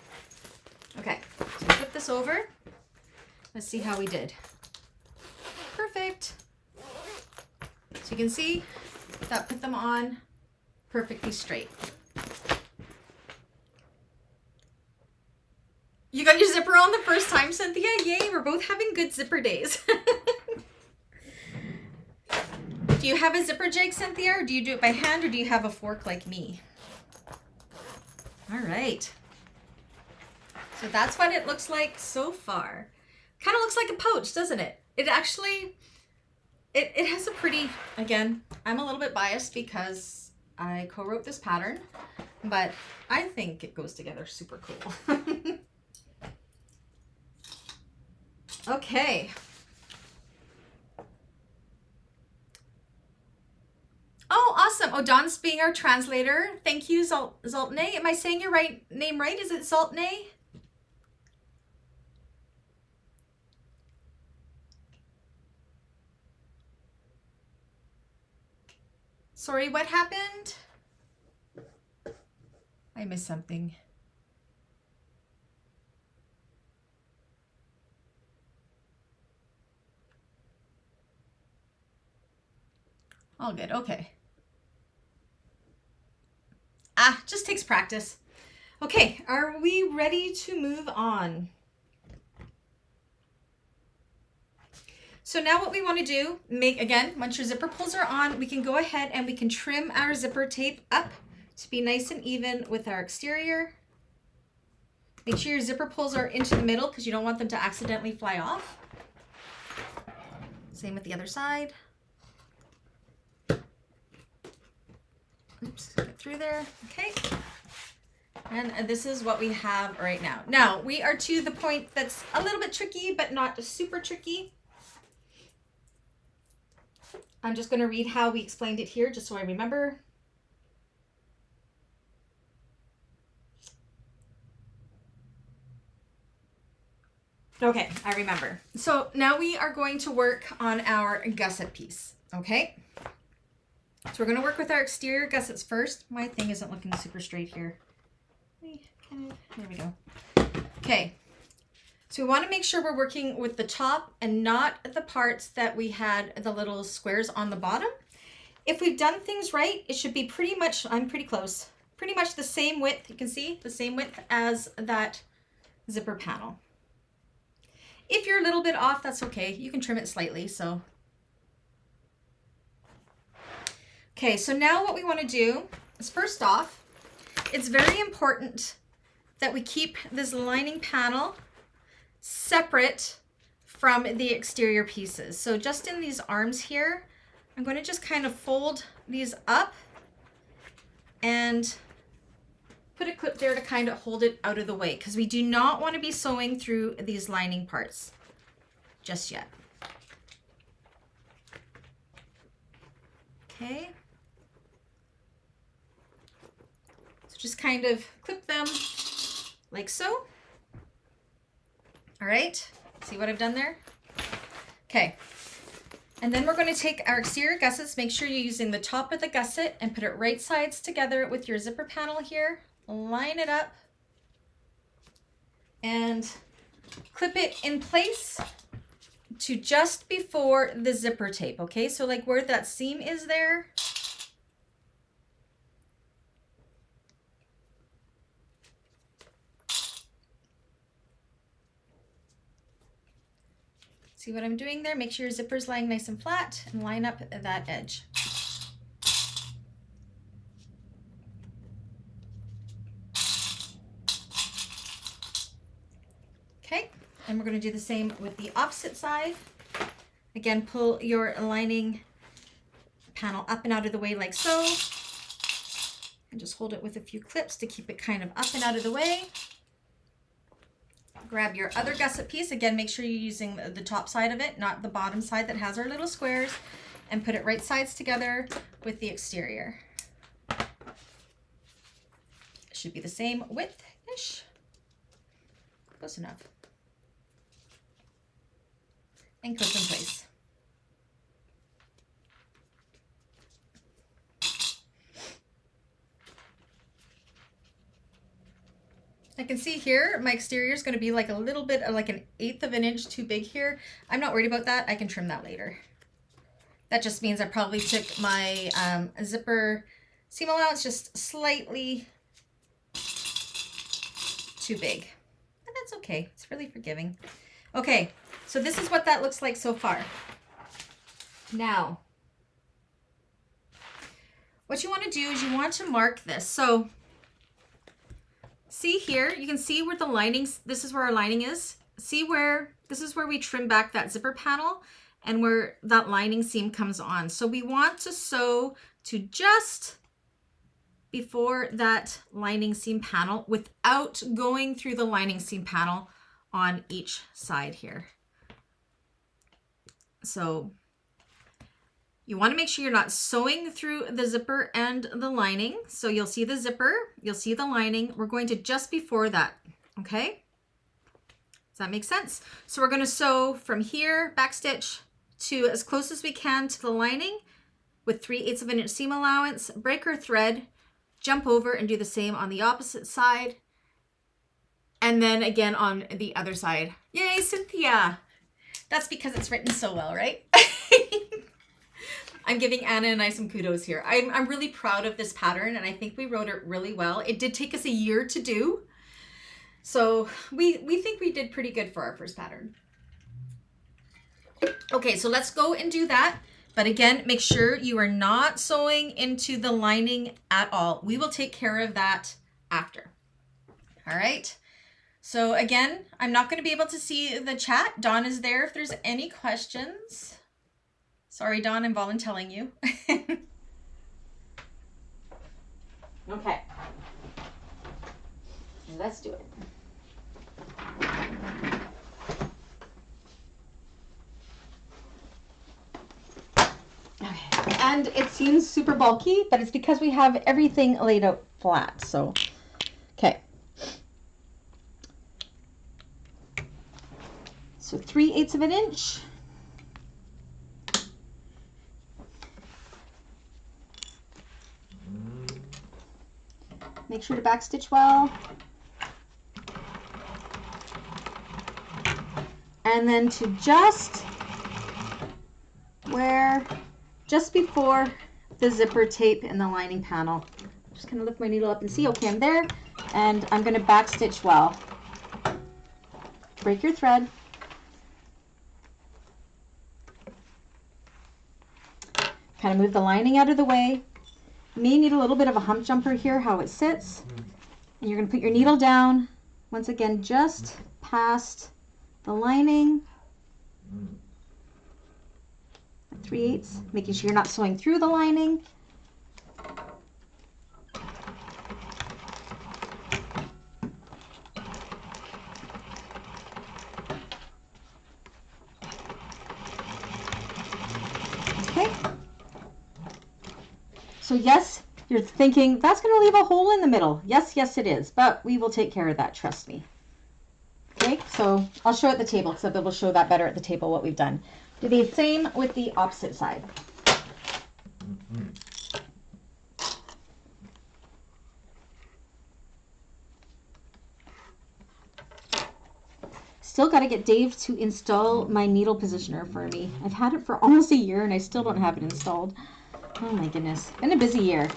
Okay, so flip this over. Let's see how we did. Perfect. So you can see that put them on perfectly straight. You got your zipper on the first time, Cynthia? Yay, we're both having good zipper days. you have a zipper jig, Cynthia, or do you do it by hand, or do you have a fork like me? All right. So that's what it looks like so far. Kind of looks like a pouch, doesn't it? It actually, it has a pretty, again, I'm a little bit biased because I co-wrote this pattern, but I think it goes together super cool. Okay. Oh, awesome. Oh, Don's being our translator. Thank you, Zoltne. Am I saying your name right? Is it Zoltne? Sorry, what happened? I missed something. All good. Okay. Just takes practice. Okay, are we ready to move on? So now what we want to do, again, once your zipper pulls are on, we can go ahead and we can trim our zipper tape up to be nice and even with our exterior. Make sure your zipper pulls are into the middle because you don't want them to accidentally fly off. Same with the other side. Oops, get through there. Okay. And this is what we have right now. Now, we are to the point that's a little bit tricky, but not super tricky. I'm just going to read how we explained it here, just so I remember. Okay, I remember. So now we are going to work on our gusset piece, okay? So we're going to work with our exterior gussets first. My thing isn't looking super straight here. There we go. Okay. So we want to make sure we're working with the top and not the parts that we had the little squares on the bottom. If we've done things right, it should be pretty much, I'm pretty close, pretty much the same width. You can see the same width as that zipper panel. If you're a little bit off, that's okay. You can trim it slightly, so. Okay, so now what we want to do is first off, it's very important that we keep this lining panel separate from the exterior pieces. So just in these arms here, I'm going to just kind of fold these up and put a clip there to kind of hold it out of the way because we do not want to be sewing through these lining parts just yet. Okay. So just kind of clip them like so. All right, see what I've done there? Okay, and then we're going to take our exterior gussets. Make sure you're using the top of the gusset and put it right sides together with your zipper panel here. Line it up and clip it in place to just before the zipper tape, okay? So like where that seam is there, see what I'm doing there? Make sure your zipper's lying nice and flat and line up that edge. Okay, and we're going to do the same with the opposite side. Again, pull your lining panel up and out of the way like so. And just hold it with a few clips to keep it kind of up and out of the way. Grab your other gusset piece. Again, make sure you're using the top side of it, not the bottom side that has our little squares, and put it right sides together with the exterior. It should be the same width-ish. Close enough. And clip in place. I can see here my exterior is going to be like a little bit of like 1/8 of an inch too big here. I'm not worried about that. I can trim that later. That just means I probably took my zipper seam allowance just slightly too big. And that's okay. It's really forgiving. Okay, so this is what that looks like so far. Now, what you want to do is you want to mark this. So see here, you can see where the linings, this is where our lining is. See where, this is where we trim back that zipper panel and where that lining seam comes on. So we want to sew to just before that lining seam panel without going through the lining seam panel on each side here. So you want to make sure you're not sewing through the zipper and the lining. So you'll see the zipper, you'll see the lining. We're going to just before that, okay? Does that make sense? So we're going to sew from here, back stitch, to as close as we can to the lining with 3/8 of an inch seam allowance, break our thread, jump over and do the same on the opposite side. And then again on the other side. Yay, Cynthia! That's because it's written so well, right? I'm giving Anna and I some kudos here. I'm really proud of this pattern and I think we wrote it really well. It did take us a year to do. So we think we did pretty good for our first pattern. Okay, so let's go and do that. But again, make sure you are not sewing into the lining at all. We will take care of that after. All right. So again, I'm not going to be able to see the chat. Dawn is there if there's any questions. Sorry, Dawn, I'm volunteering you. Okay. Let's do it. Okay. And it seems super bulky, but it's because we have everything laid out flat. So, okay. So 3/8 of an inch. Make sure to back stitch well. And then to just where, just before the zipper tape in the lining panel. Just kind of lift my needle up and see, okay, I'm there. And I'm going to back stitch well. Break your thread. Kind of move the lining out of the way. You may need a little bit of a hump jumper here, how it sits. And you're going to put your needle down, once again, just past the lining. 3/8, making sure you're not sewing through the lining. Okay. So yes, you're thinking, that's going to leave a hole in the middle. Yes, yes it is, but we will take care of that, trust me. Okay, so I'll show at the table because I'll be able to show that better at the table what we've done. Do the same with the opposite side. Still got to get Dave to install my needle positioner for me. I've had it for almost a year and I still don't have it installed. Oh my goodness, been a busy year.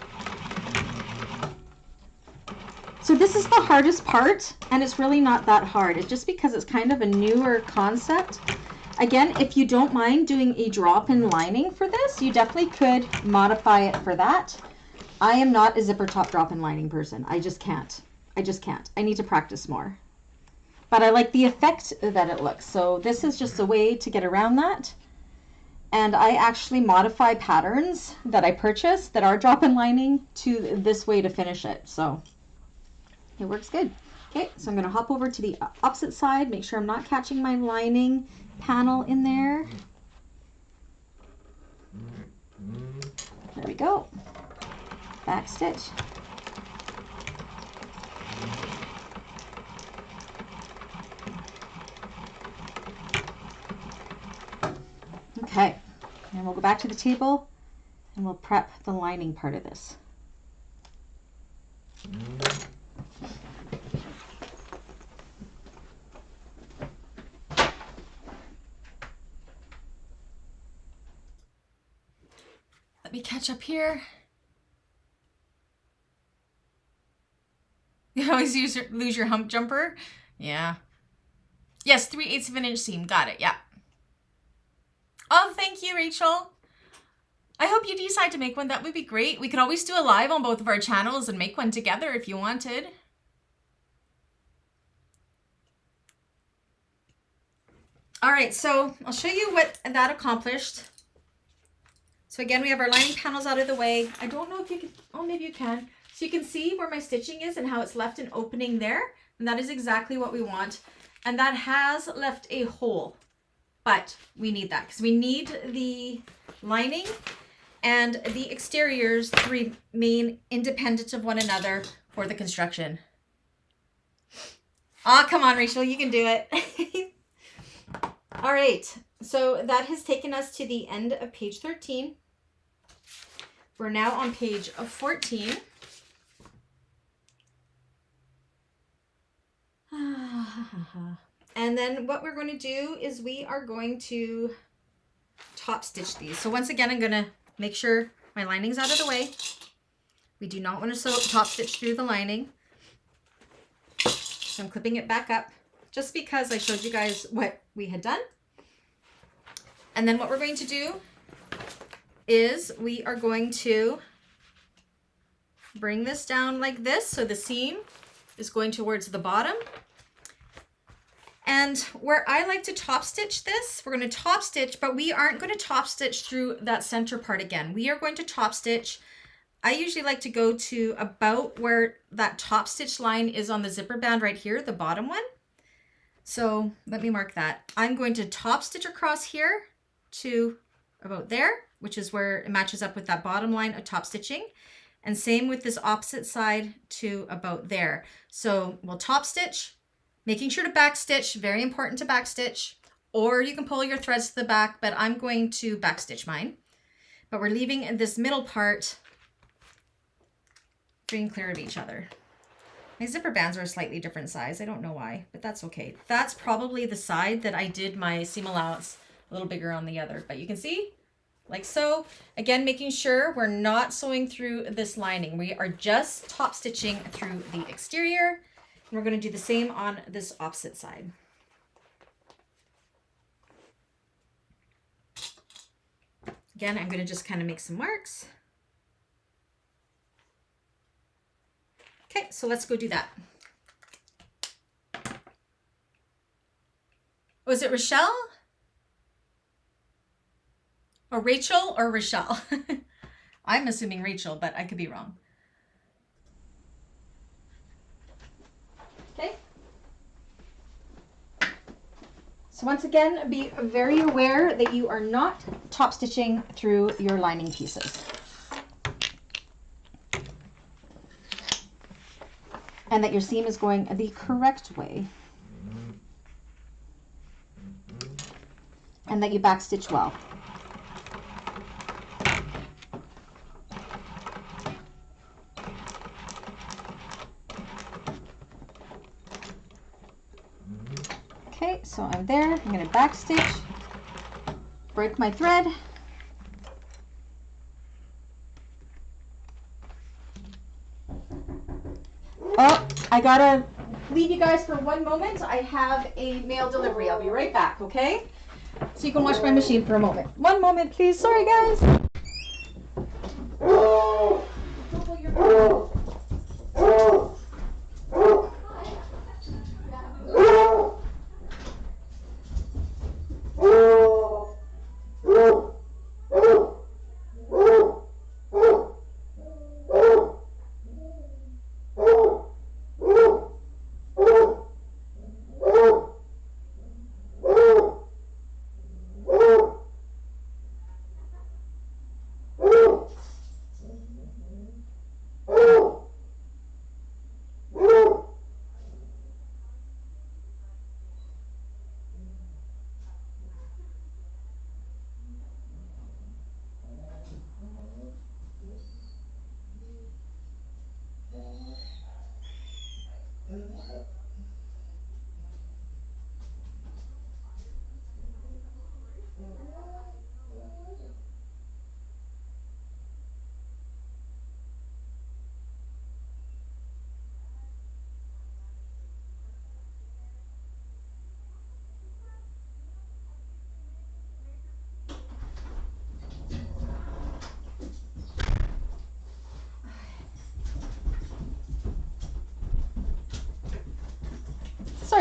So this is the hardest part, and it's really not that hard. It's just because it's kind of a newer concept. Again, if you don't mind doing a drop-in lining for this, you definitely could modify it for that. I am not a zipper top drop-in lining person. I just can't. I just can't. I need to practice more. But I like the effect that it looks. So this is just a way to get around that. And I actually modify patterns that I purchase that are drop-in lining to this way to finish it. So it works good. Okay, so I'm going to hop over to the opposite side, make sure I'm not catching my lining panel in there. There we go. Back stitch. Okay, and we'll go back to the table and we'll prep the lining part of this. Let me catch up here. You always lose your hump jumper. Yeah. Yes, 3/8 of an inch seam. Got it. Yeah. Oh, thank you, Rachel. I hope you decide to make one. That would be great. We could always do a live on both of our channels and make one together if you wanted. All right, so I'll show you what that accomplished. So again, we have our lining panels out of the way. I don't know if you can, oh, maybe you can. So you can see where my stitching is and how it's left an opening there. And that is exactly what we want. And that has left a hole, but we need that because we need the lining and the exteriors to remain independent of one another for the construction. Ah, come on, Rachel, you can do it. All right, so that has taken us to the end of page 13. We're now on page 14. And then what we're going to do is we are going to top stitch these. So once again, I'm going to make sure my lining's out of the way. We do not want to top stitch through the lining. So I'm clipping it back up just because I showed you guys what we had done. And then what we're going to do is we are going to bring this down like this. So the seam is going towards the bottom. And where I like to top stitch this, we're going to top stitch, but we aren't going to top stitch through that center part again. We are going to top stitch. I usually like to go to about where that top stitch line is on the zipper band right here, the bottom one. So let me mark that. I'm going to top stitch across here to about there, which is where it matches up with that bottom line of top stitching. And same with this opposite side to about there. So we'll top stitch, making sure to back stitch, very important to back stitch, or you can pull your threads to the back, but I'm going to back stitch mine. But we're leaving this middle part free and clear of each other. My zipper bands are a slightly different size. I don't know why, but that's okay. That's probably the side that I did my seam allowance a little bigger on the other, but you can see like so. Again, making sure we're not sewing through this lining. We are just top stitching through the exterior. And we're going to do the same on this opposite side. Again, I'm going to just kind of make some marks. Okay, so let's go do that. Was it Rochelle? Or Rachel or Rochelle? I'm assuming Rachel, but I could be wrong. Okay. So once again, be very aware that you are not top stitching through your lining pieces. And that your seam is going the correct way. And that you back stitch well. Okay, so I'm there. I'm going to back stitch, break my thread. Oh, I gotta leave you guys for one moment. I have a mail delivery. I'll be right back, okay? So you can watch my machine for a moment. One moment, please. Sorry, guys.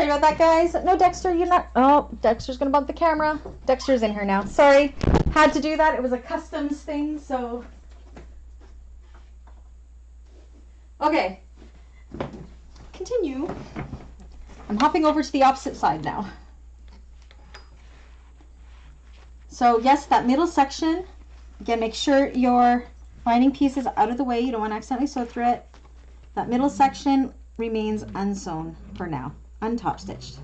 Sorry about that, guys. No, Dexter, you're not. Oh, Dexter's gonna bump the camera. Dexter's in here now. Sorry. Had to do that. It was a customs thing, so. Okay. Continue. I'm hopping over to the opposite side now. So, yes, that middle section. Again, make sure your lining piece is out of the way. You don't want to accidentally sew through it. That middle section remains unsewn for now, untop stitched.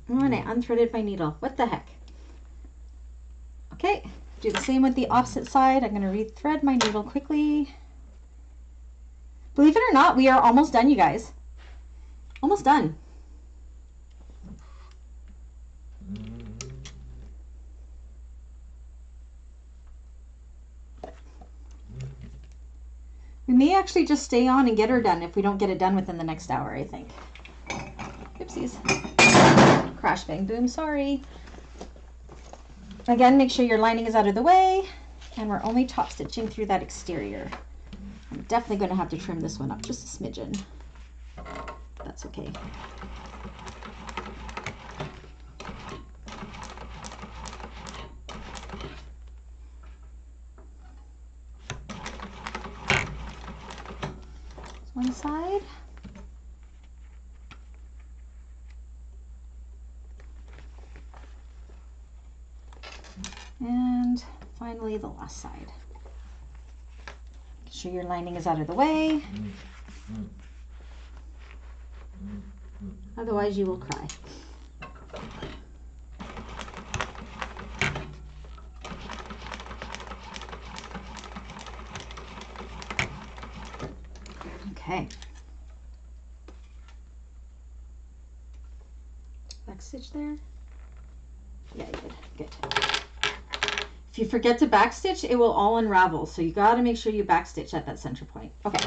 Oh, and I unthreaded my needle. What the heck? Okay, do the same with the opposite side. I'm going to rethread my needle quickly. Believe it or not, we are almost done, you guys. Almost done. We may actually just stay on and get her done if we don't get it done within the next hour, I think. Oopsies. Crash, bang, boom, sorry. Again, make sure your lining is out of the way, and we're only top stitching through that exterior. I'm definitely going to have to trim this one up just a smidgen. That's okay. One side. And finally the last side. Make sure your lining is out of the way. Otherwise you will cry. Okay. Back stitch there. Yeah, you did. Good. If you forget to backstitch, it will all unravel. So you got to make sure you backstitch at that center point. Okay.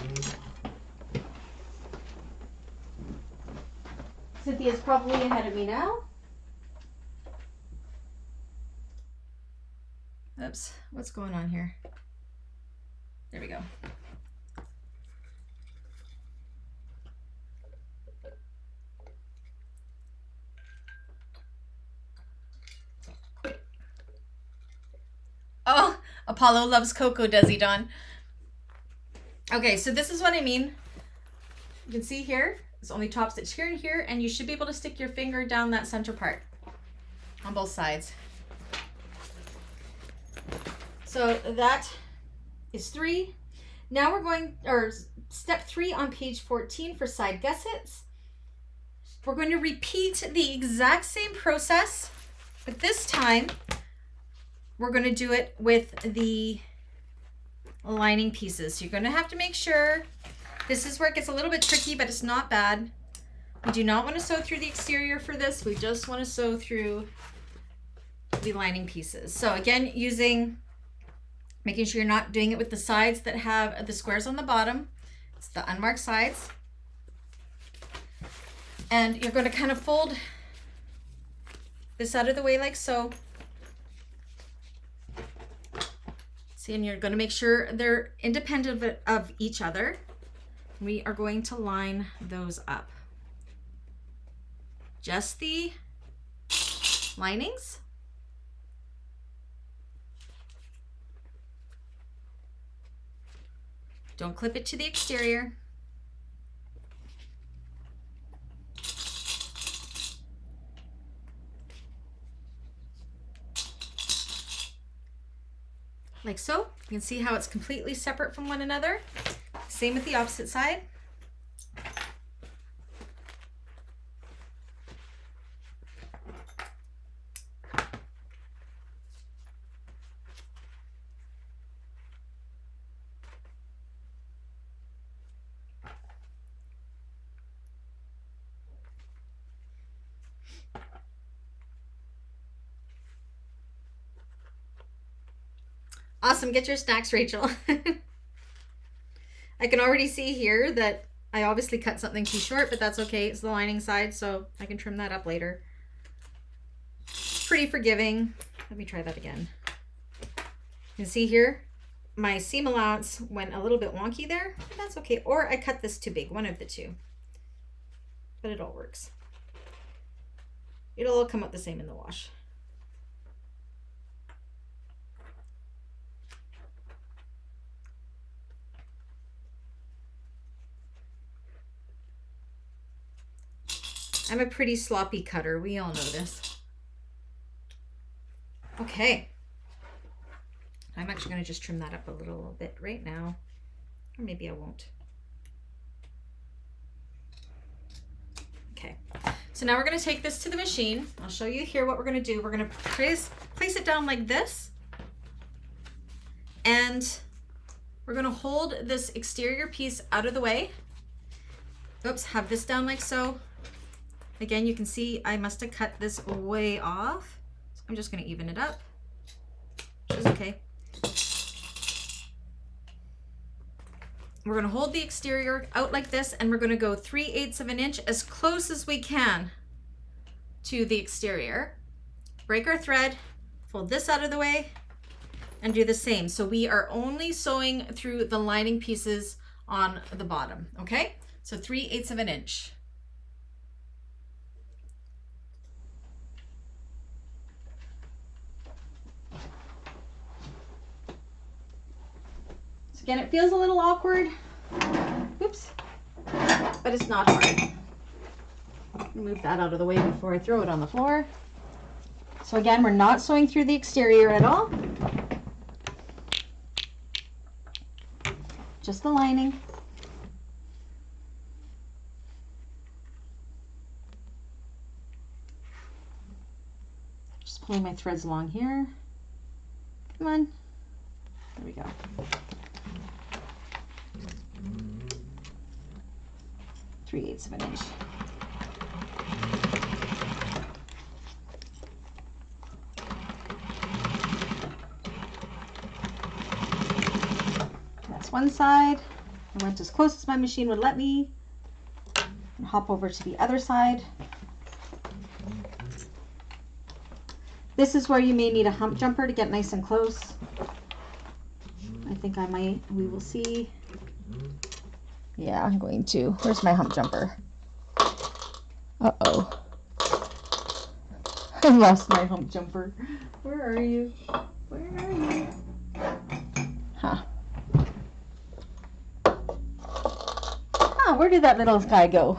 Cynthia's probably ahead of me now. Oops, what's going on here? There we go. Oh, Apollo loves cocoa, does he, Don? Okay, so this is what I mean. You can see here, it's only top stitch here and here, and you should be able to stick your finger down that center part on both sides. So that is 3. Now we're going, or step 3 on page 14 for side gussets. We're going to repeat the exact same process, but this time we're going to do it with the lining pieces. So you're going to have to make sure, this is where it gets a little bit tricky, but it's not bad. We do not want to sew through the exterior for this. We just want to sew through the lining pieces. So again, making sure you're not doing it with the sides that have the squares on the bottom. It's the unmarked sides. And you're going to kind of fold this out of the way like so. See, and you're going to make sure they're independent of each other. We are going to line those up. Just the linings. Don't clip it to the exterior. Like so. You can see how it's completely separate from one another. Same with the opposite side. Awesome. Get your snacks, Rachel. I can already see here that I obviously cut something too short, but that's okay. It's the lining side, so I can trim that up later. Pretty forgiving. Let me try that again. You can see here, my seam allowance went a little bit wonky there, but that's okay. Or I cut this too big, one of the two. But it all works. It'll all come out the same in the wash. I'm a pretty sloppy cutter. We all know this. Okay. I'm actually going to just trim that up a little bit right now. Or maybe I won't. Okay. So now we're going to take this to the machine. I'll show you here what we're going to do. We're going to place it down like this. And we're going to hold this exterior piece out of the way. Oops, have this down like so. Again, you can see I must have cut this way off. So I'm just going to even it up, which is okay. We're going to hold the exterior out like this, and we're going to go 3/8 of an inch as close as we can to the exterior. Break our thread, fold this out of the way, and do the same. So we are only sewing through the lining pieces on the bottom, okay? So 3/8 of an inch. Again, it feels a little awkward. Oops. But it's not hard. Move that out of the way before I throw it on the floor. So again, we're not sewing through the exterior at all. Just the lining. Just pulling my threads along here. Come on. There we go. Three-eighths of an inch. That's one side. I went as close as my machine would let me. And hop over to the other side. This is where you may need a hump jumper to get nice and close. I think I might. We will see. Yeah, I'm going to. Where's my hump jumper? Uh-oh. I lost my hump jumper. Where are you? Where are you? Huh. Huh, where did that little guy go?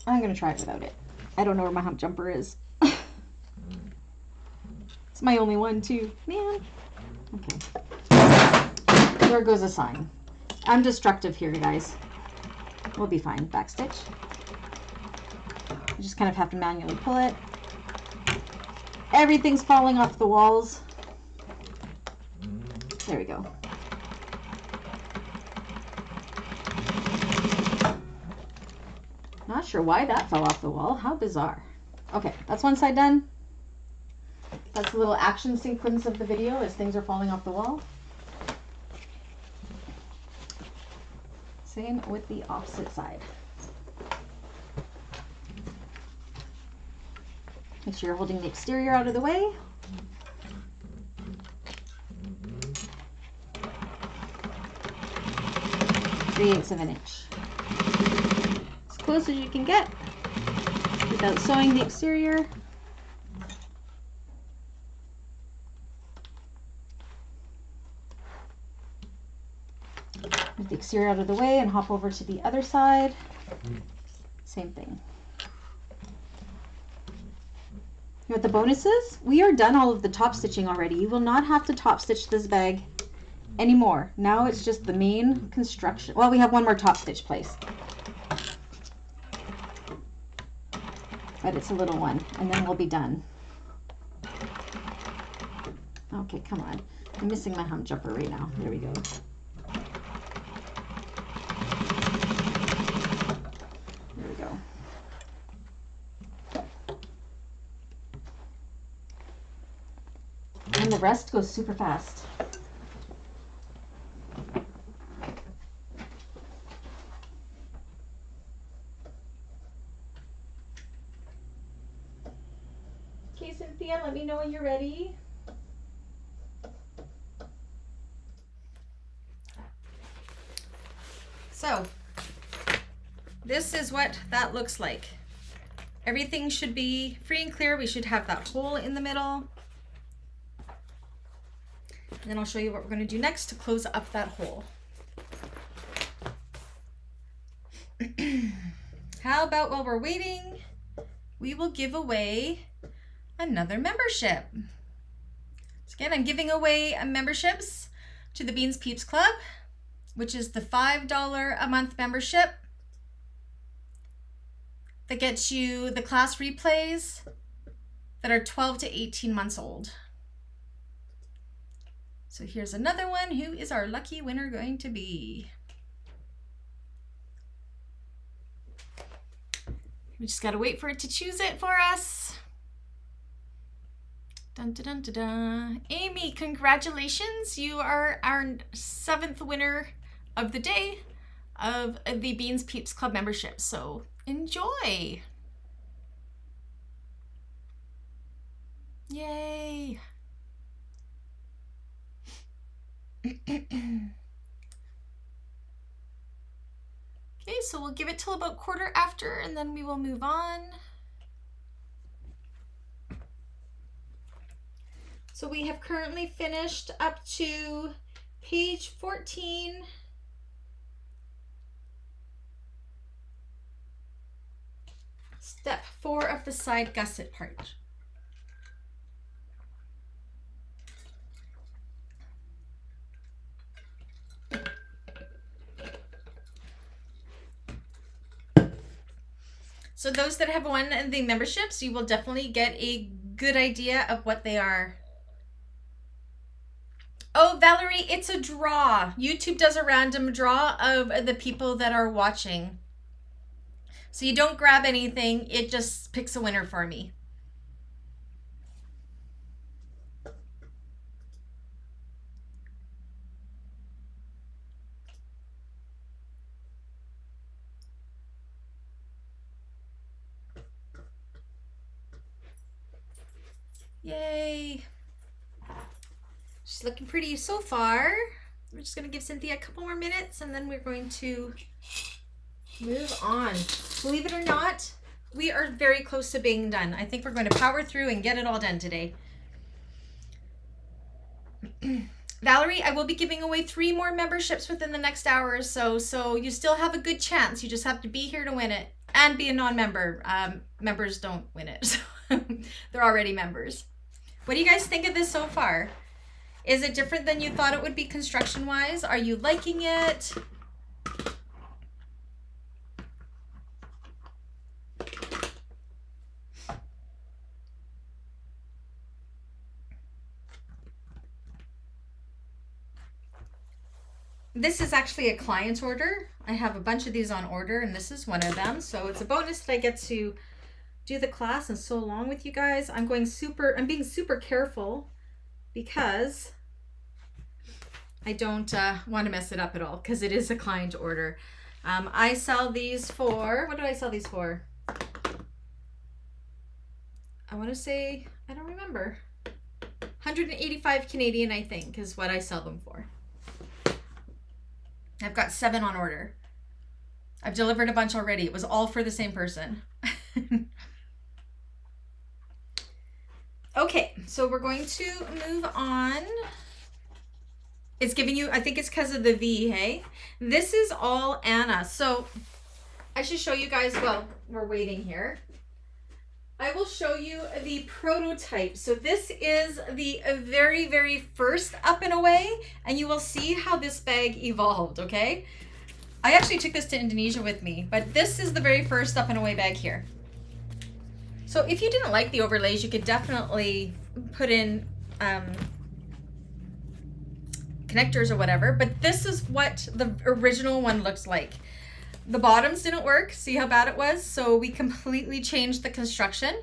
I'm going to try it without it. I don't know where my hump jumper is. It's my only one, too. Man. Okay. There goes a sign. I'm destructive here, guys. We'll be fine. Backstitch. You just kind of have to manually pull it. Everything's falling off the walls. There we go. Not sure why that fell off the wall. How bizarre. Okay, that's one side done. That's a little action sequence of the video as things are falling off the wall. Same with the opposite side. Make sure you're holding the exterior out of the way. Three-eighths of an inch. As close as you can get without sewing the exterior. Move the exterior out of the way and hop over to the other side. Same thing. You know what the bonus is? We are done all of the top stitching already. You will not have to top stitch this bag anymore. Now it's just the main construction. Well, we have one more top stitch place. But it's a little one, and then we'll be done. Okay, come on. I'm missing my hump jumper right now. There we go. There we go. And the rest goes super fast. you're ready. So, this is what that looks like. Everything should be free and clear. We should have that hole in the middle. And then I'll show you what we're going to do next to close up that hole. How about while we're waiting, we will give away another membership. So again, I'm giving away memberships to the Beans Peeps Club, which is the $5 a month membership that gets you the class replays that are 12 to 18 months old. So here's another one. Who is our lucky winner going to be? We just gotta wait for it to choose it for us. Dun, dun, dun, dun, dun. Amy, congratulations. You are our 7th winner of the day of the Beans Peeps Club membership. So enjoy. Yay. Okay, so we'll give it till about 1/4 and then we will move on. So we have currently finished up to page 14. Step 4 of the side gusset part. So those that have won the memberships, you will definitely get a good idea of what they are. Oh, Valerie, it's a draw. YouTube does a random draw of the people that are watching. So you don't grab anything, it just picks a winner for me. Yay. She's looking pretty so far. We're just gonna give Cynthia a couple more minutes and then we're going to move on. Believe it or not, we are very close to being done. I think we're going to power through and get it all done today. Valerie, I will be giving away 3 more memberships within the next hour or so, so you still have a good chance. You just have to be here to win it and be a non-member. Members don't win it, so they're already members. What do you guys think of this so far? Is it different than you thought it would be construction-wise? Are you liking it? This is actually a client order. I have a bunch of these on order and this is one of them. So it's a bonus that I get to do the class and sew along with you guys. I'm being super careful because I don't want to mess it up at all because it is a client order. I sell these for, what do I sell these for? I want to say, I don't remember. 185 Canadian, I think, is what I sell them for. I've got 7 on order. I've delivered a bunch already. It was all for the same person. Okay, so we're going to move on. It's giving you, I think it's because of the V, hey? This is all Anna. So I should show you guys, well, we're waiting here. I will show you the prototype. So this is the very, very first Up and Away, and you will see how this bag evolved, okay? I actually took this to Indonesia with me, but this is the very first Up and Away bag here. So if you didn't like the overlays, you could definitely put in connectors or whatever, but this is what the original one looks like. The bottoms didn't work. See how bad it was? So we completely changed the construction.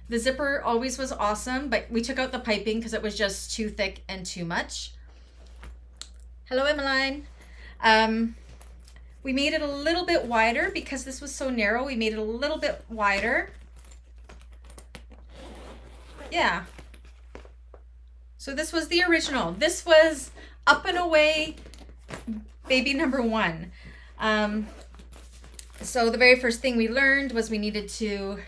The zipper always was awesome, but we took out the piping because it was just too thick and too much. Hello, Emmeline. We made it a little bit wider because this was so narrow. We made it a little bit wider. Yeah, So this was the original. This was up and away baby number one. So the very first thing we learned was we needed to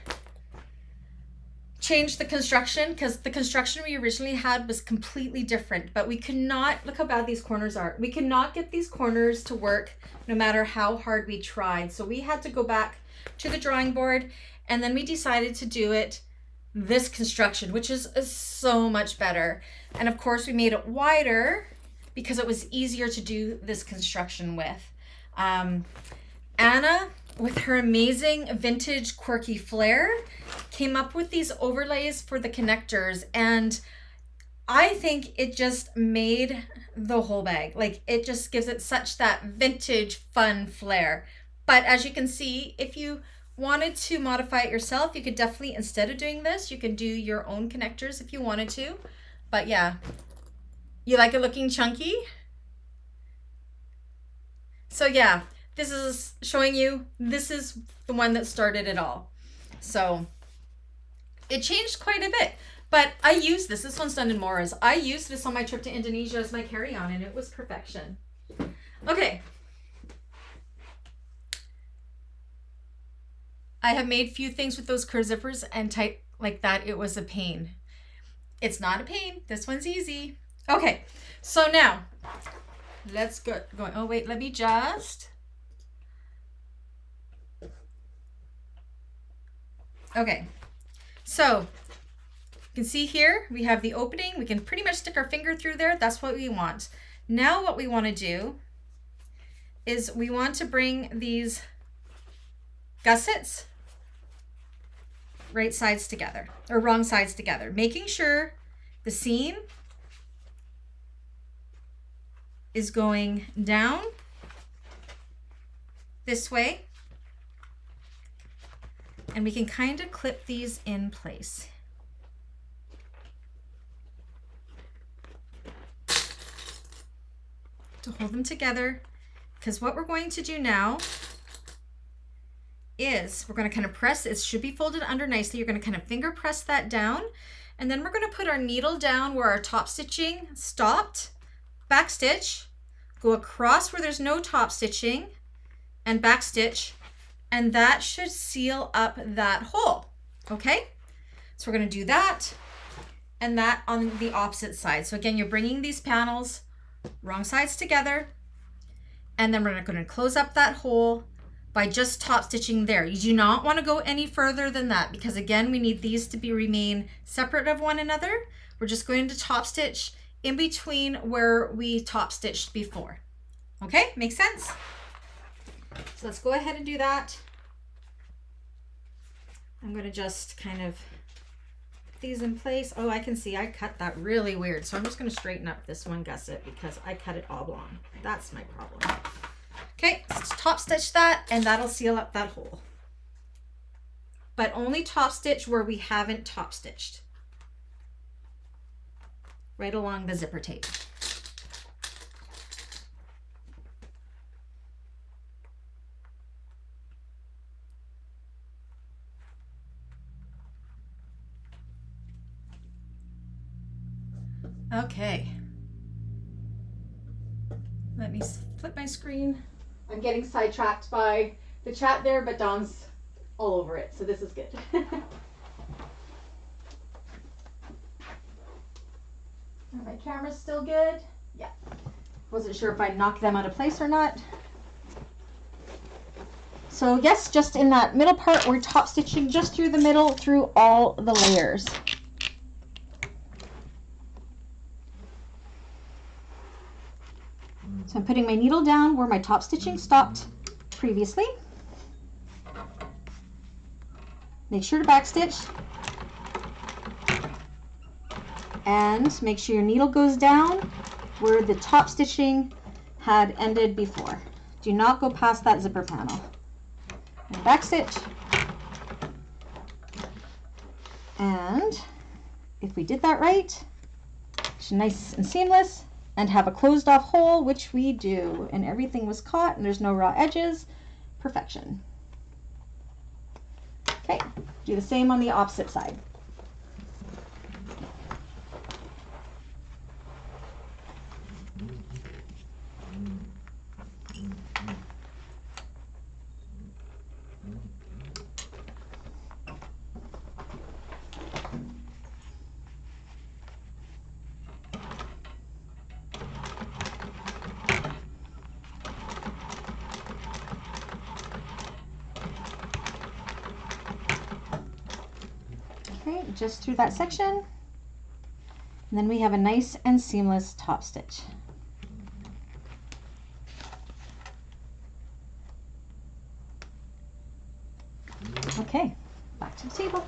change the construction, because the construction we originally had was completely different, but we could not, look how bad these corners are. We could not get these corners to work no matter how hard we tried. So we had to go back to the drawing board, and then we decided to do it this construction, which is so much better. And of course we made it wider because it was easier to do this construction with. Anna, with her amazing vintage quirky flair, came up with these overlays for the connectors, and I think it just made the whole bag. Like, it just gives it such that vintage fun flair. But as you can see, if you wanted to modify it yourself, you could definitely, instead of doing this, you can do your own connectors if you wanted to. But yeah, you like it looking chunky? So yeah, this is showing you, this is the one that started it all. So it changed quite a bit, but I used this. This one's done in Mora's. I used this on my trip to Indonesia as my carry-on, and it was perfection. Okay. I have made few things with those curve zippers and tight like that. It was a pain. It's not a pain. This one's easy. Okay, so now let's go. Oh wait, let me just. Okay, so you can see here we have the opening. We can pretty much stick our finger through there. That's what we want. Now what we want to do is we want to bring these gussets right sides together, or wrong sides together, making sure the seam is going down this way, and we can kind of clip these in place. To hold them together, because what we're going to do now is we're going to kind of press, it should be folded under nicely. You're going to kind of finger press that down, and then we're going to put our needle down where our top stitching stopped, back stitch, go across where there's no top stitching, and back stitch, and that should seal up that hole. Okay, so we're going to do that and that on the opposite side. So again, you're bringing these panels wrong sides together, and then we're going to close up that hole by just top stitching there. You do not want to go any further than that, because again, we need these to remain separate of one another. We're just going to top stitch in between where we top stitched before. Okay, makes sense? So let's go ahead and do that. I'm going to just kind of put these in place. Oh, I can see I cut that really weird. So I'm just going to straighten up this one gusset because I cut it oblong. That's my problem. Okay, let's top stitch that, and that'll seal up that hole. But only top stitch where we haven't top stitched. Right along the zipper tape. Okay. Let me flip my screen. I'm getting sidetracked by the chat there, but Dawn's all over it, so this is good. My camera's still good. Yeah. Wasn't sure if I knocked them out of place or not. So yes, just in that middle part, we're top stitching just through the middle, through all the layers. So I'm putting my needle down where my top stitching stopped previously. Make sure to back stitch. And make sure your needle goes down where the top stitching had ended before. Do not go past that zipper panel. And back stitch. And if we did that right, it's nice and seamless, and have a closed off hole, which we do, and everything was caught and there's no raw edges. Perfection. Okay, do the same on the opposite side. Okay, just through that section. And then we have a nice and seamless top stitch. Okay, back to the table.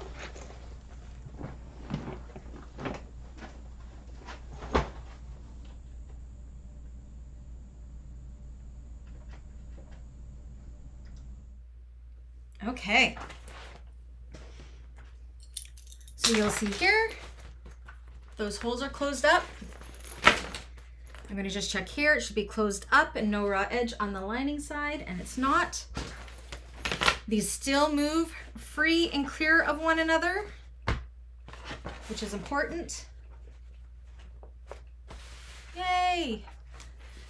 Okay. So you'll see here, those holes are closed up. I'm going to just check here. It should be closed up and no raw edge on the lining side, and it's not. These still move free and clear of one another, which is important. Yay!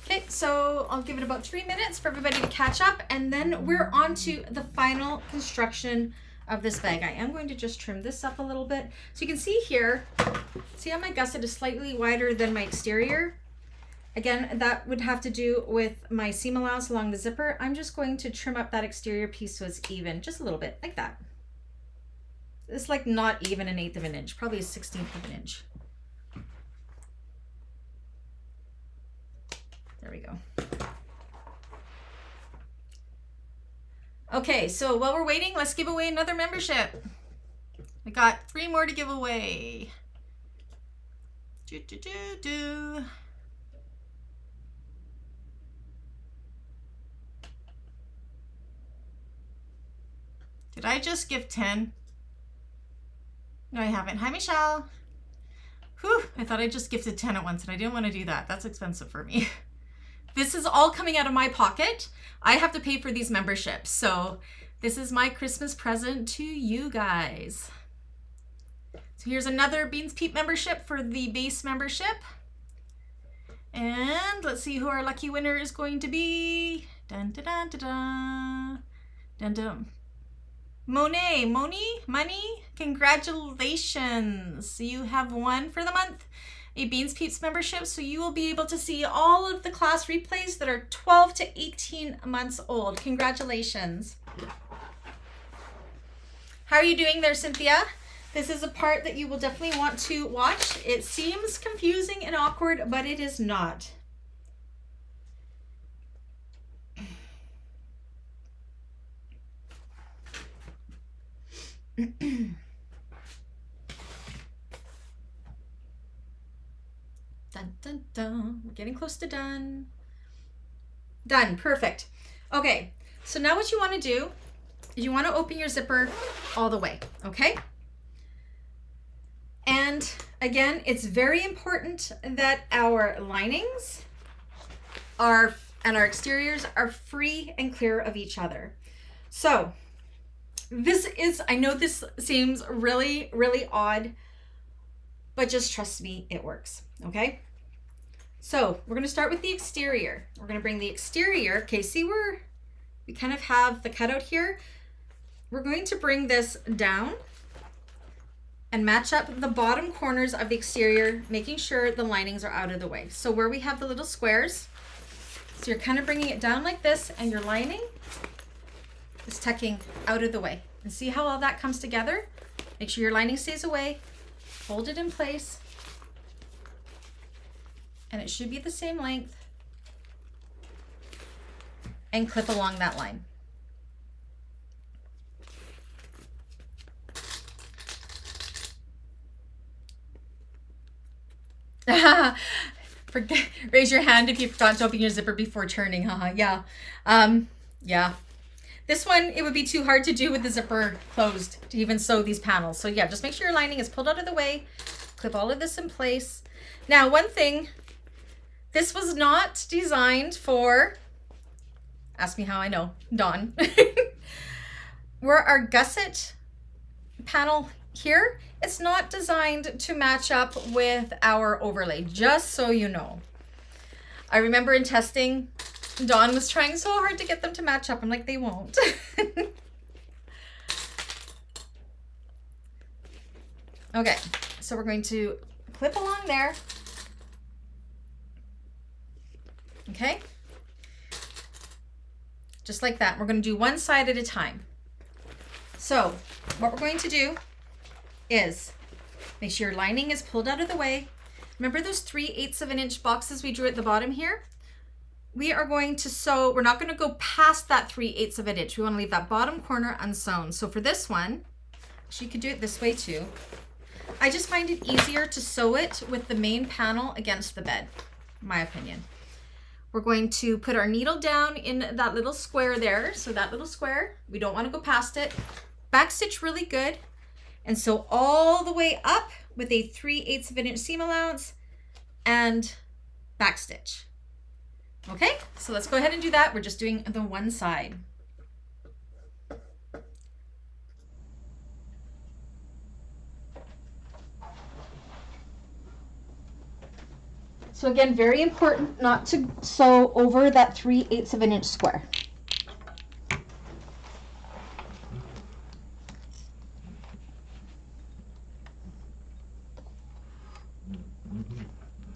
Okay, so I'll give it about 3 minutes for everybody to catch up, and then we're on to the final construction of this bag. I am going to just trim this up a little bit. So you can see here, see how my gusset is slightly wider than my exterior? Again, that would have to do with my seam allowance along the zipper. I'm just going to trim up that exterior piece so it's even, just a little bit, like that. It's like not even 1/8 of an inch, probably 1/16 of an inch. There we go. Okay, so while we're waiting, let's give away another membership. I got 3 more to give away. Did I just give 10? No, I haven't. Hi, Michelle. Whew, I thought I just gifted 10 at once, and I didn't want to do that. That's expensive for me. This is all coming out of my pocket. I have to pay for these memberships, so this is my Christmas present to you guys. So here's another Beans Peep membership for the base membership. And let's see who our lucky winner is going to be. Dun, dun, dun, dun, dun. Dun, dun. Money, congratulations. You have won for the month a Beans Peeps membership, so you will be able to see all of the class replays that are 12 to 18 months old. Congratulations. How are you doing there, Cynthia? This is a part that you will definitely want to watch. It seems confusing and awkward, but it is not. Dun, dun, dun. We're getting close to done. Done. Perfect. Okay, so now what you want to do is you want to open your zipper all the way, okay? And again, it's very important that our linings and our exteriors are free and clear of each other. So this is, I know this seems really, really odd, but just trust me, it works, okay? So we're gonna start with the exterior. We're gonna bring the exterior, okay, see where we kind of have the cutout here? We're going to bring this down and match up the bottom corners of the exterior, making sure the linings are out of the way. So where we have the little squares, so you're kind of bringing it down like this, and your lining is tucking out of the way. And see how all that comes together? Make sure your lining stays away, hold it in place, and it should be the same length, and clip along that line. Raise your hand if you forgot to open your zipper before turning. Haha, yeah. Yeah. This one, it would be too hard to do with the zipper closed to even sew these panels. So yeah, just make sure your lining is pulled out of the way. Clip all of this in place. Now, one thing, this was not designed for, ask me how I know, Dawn. Where our gusset panel here, it's not designed to match up with our overlay, just so you know. I remember in testing, Dawn was trying so hard to get them to match up. I'm like, they won't. Okay, so we're going to clip along there. Okay, just like that. We're going to do one side at a time. So what we're going to do is make sure your lining is pulled out of the way. Remember those 3/8 of an inch boxes we drew at the bottom here? We are going to sew, we're not going to go past that 3/8 of an inch. We want to leave that bottom corner unsewn. So for this one, actually you could do it this way too. I just find it easier to sew it with the main panel against the bed, in my opinion. We're going to put our needle down in that little square there. So that little square, we don't want to go past it. Backstitch really good. And sew all the way up with a 3/8 of an inch seam allowance and backstitch. Okay, so let's go ahead and do that. We're just doing the one side. So again, very important not to sew over that 3/8 of an inch square.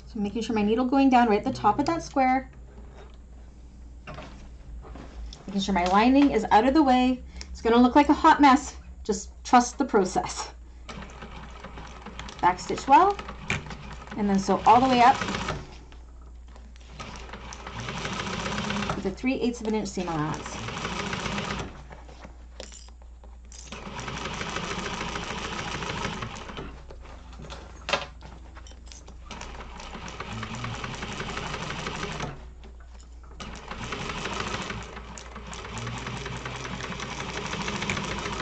So making sure my needle going down right at the top of that square. Making sure my lining is out of the way. It's going to look like a hot mess. Just trust the process. Backstitch well, and then sew all the way up with a 3/8 of an inch seam allowance.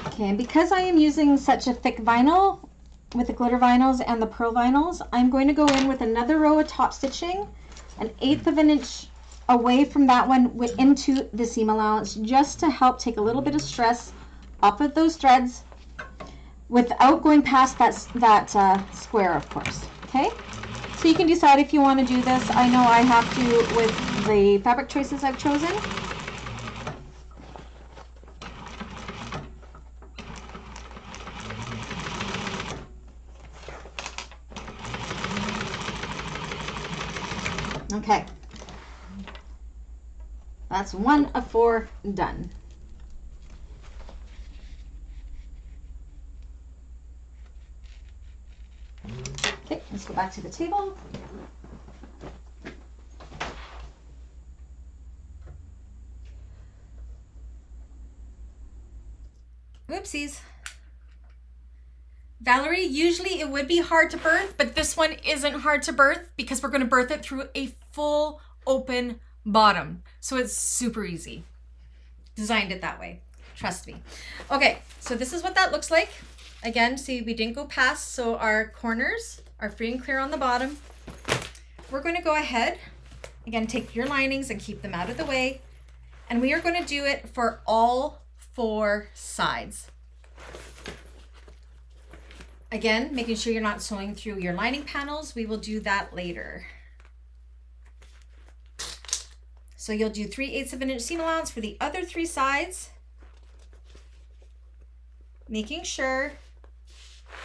Okay, and because I am using such a thick vinyl with the glitter vinyls and the pearl vinyls, I'm going to go in with another row of top stitching, 1/8 of an inch away from that one into the seam allowance, just to help take a little bit of stress off of those threads without going past that square, of course. Okay, so you can decide if you want to do this. I know I have to with the fabric choices I've chosen. Okay, that's 1 of 4 done. Okay, let's go back to the table. Whoopsies. Valerie, usually it would be hard to birth, but this one isn't hard to birth because we're going to birth it through a full open bottom. So it's super easy. Designed it that way. Trust me. Okay, so this is what that looks like. Again, see, we didn't go past, so our corners are free and clear on the bottom. We're going to go ahead, again, take your linings and keep them out of the way. And we are going to do it for all 4 sides. Again, making sure you're not sewing through your lining panels. We will do that later. So you'll do 3/8 of an inch seam allowance for the other 3 sides, making sure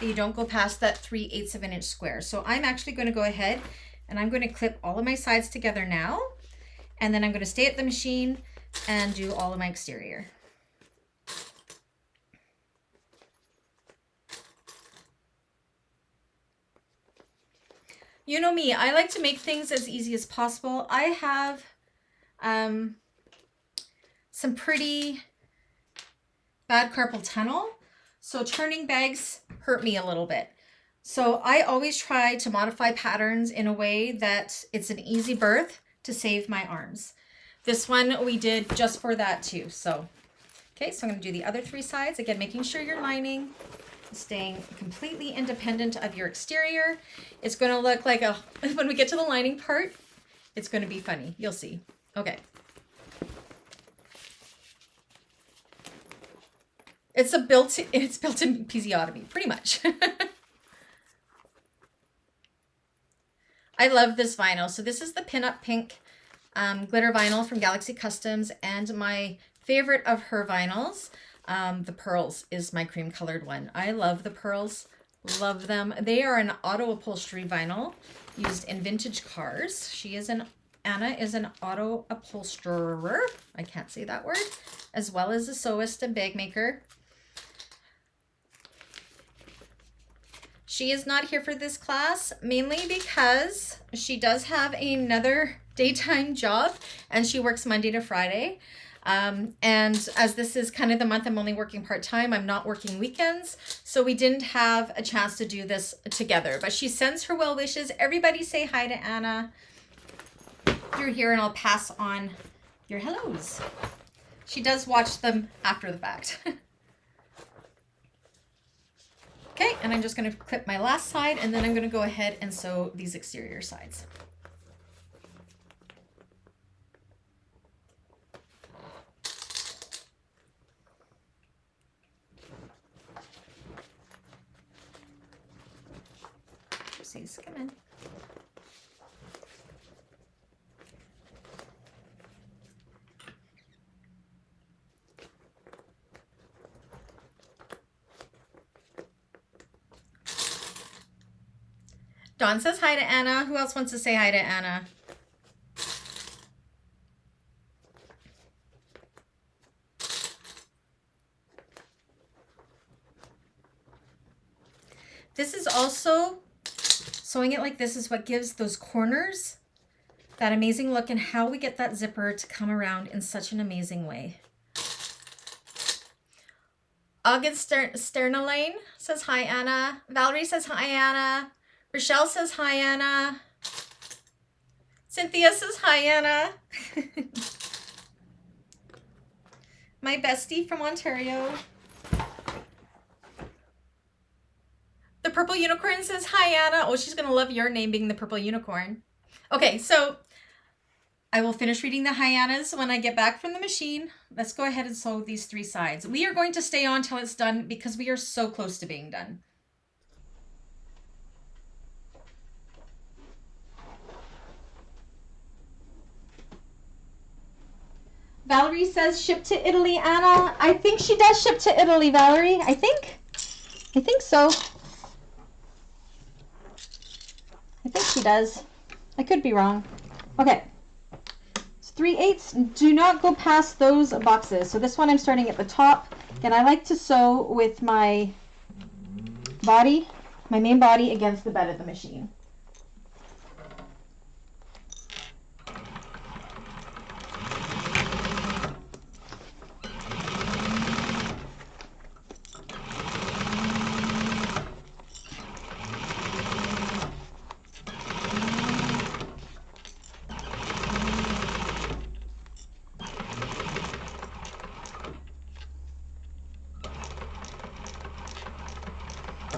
that you don't go past that 3/8 of an inch square. So I'm actually going to go ahead and I'm going to clip all of my sides together now, and then I'm going to stay at the machine and do all of my exterior. You know me, I like to make things as easy as possible. I have some pretty bad carpal tunnel, so turning bags hurt me a little bit. So I always try to modify patterns in a way that it's an easy birth to save my arms. This one we did just for that too. So, okay, so I'm going to do the other 3 sides. Again, making sure you're lining, staying completely independent of your exterior. It's going to look like when we get to the lining part, it's going to be funny. You'll see. Okay. It's built-in episiotomy, pretty much. I love this vinyl. So this is the Pinup Pink glitter vinyl from Galaxy Customs, and my favorite of her vinyls, the pearls, is my cream colored one. I love the pearls, love them. They are an auto upholstery vinyl used in vintage cars. Anna is an auto upholsterer, I can't say that word, as well as a sewist and bag maker. She is not here for this class, mainly because she does have another daytime job and she works Monday to Friday. And as this is kind of the month I'm only working part-time, I'm not working weekends, so we didn't have a chance to do this together. But she sends her well wishes. Everybody say hi to Anna. You're here and I'll pass on your hellos. She does watch them after the fact. Okay, and I'm just going to clip my last side, and then I'm going to go ahead and sew these exterior sides. Oopsies, come in. Dawn says hi to Anna. Who else wants to say hi to Anna? This is also, sewing it like this is what gives those corners that amazing look, and how we get that zipper to come around in such an amazing way. August Sternalane says hi, Anna. Valerie says hi, Anna. Rochelle says hi, Anna. Cynthia says hi, Anna. My bestie from Ontario. The Purple Unicorn says hi, Anna. Oh, she's going to love your name being the Purple Unicorn. Okay, so I will finish reading the hyenas when I get back from the machine. Let's go ahead and sew these 3 sides. We are going to stay on till it's done because we are so close to being done. Valerie says ship to Italy, Anna. I think she does ship to Italy, Valerie. I think so. I think she does. I could be wrong. Okay. It's 3/8. Do not go past those boxes. So this one I'm starting at the top. Again, I like to sew with my body, my main body against the bed of the machine.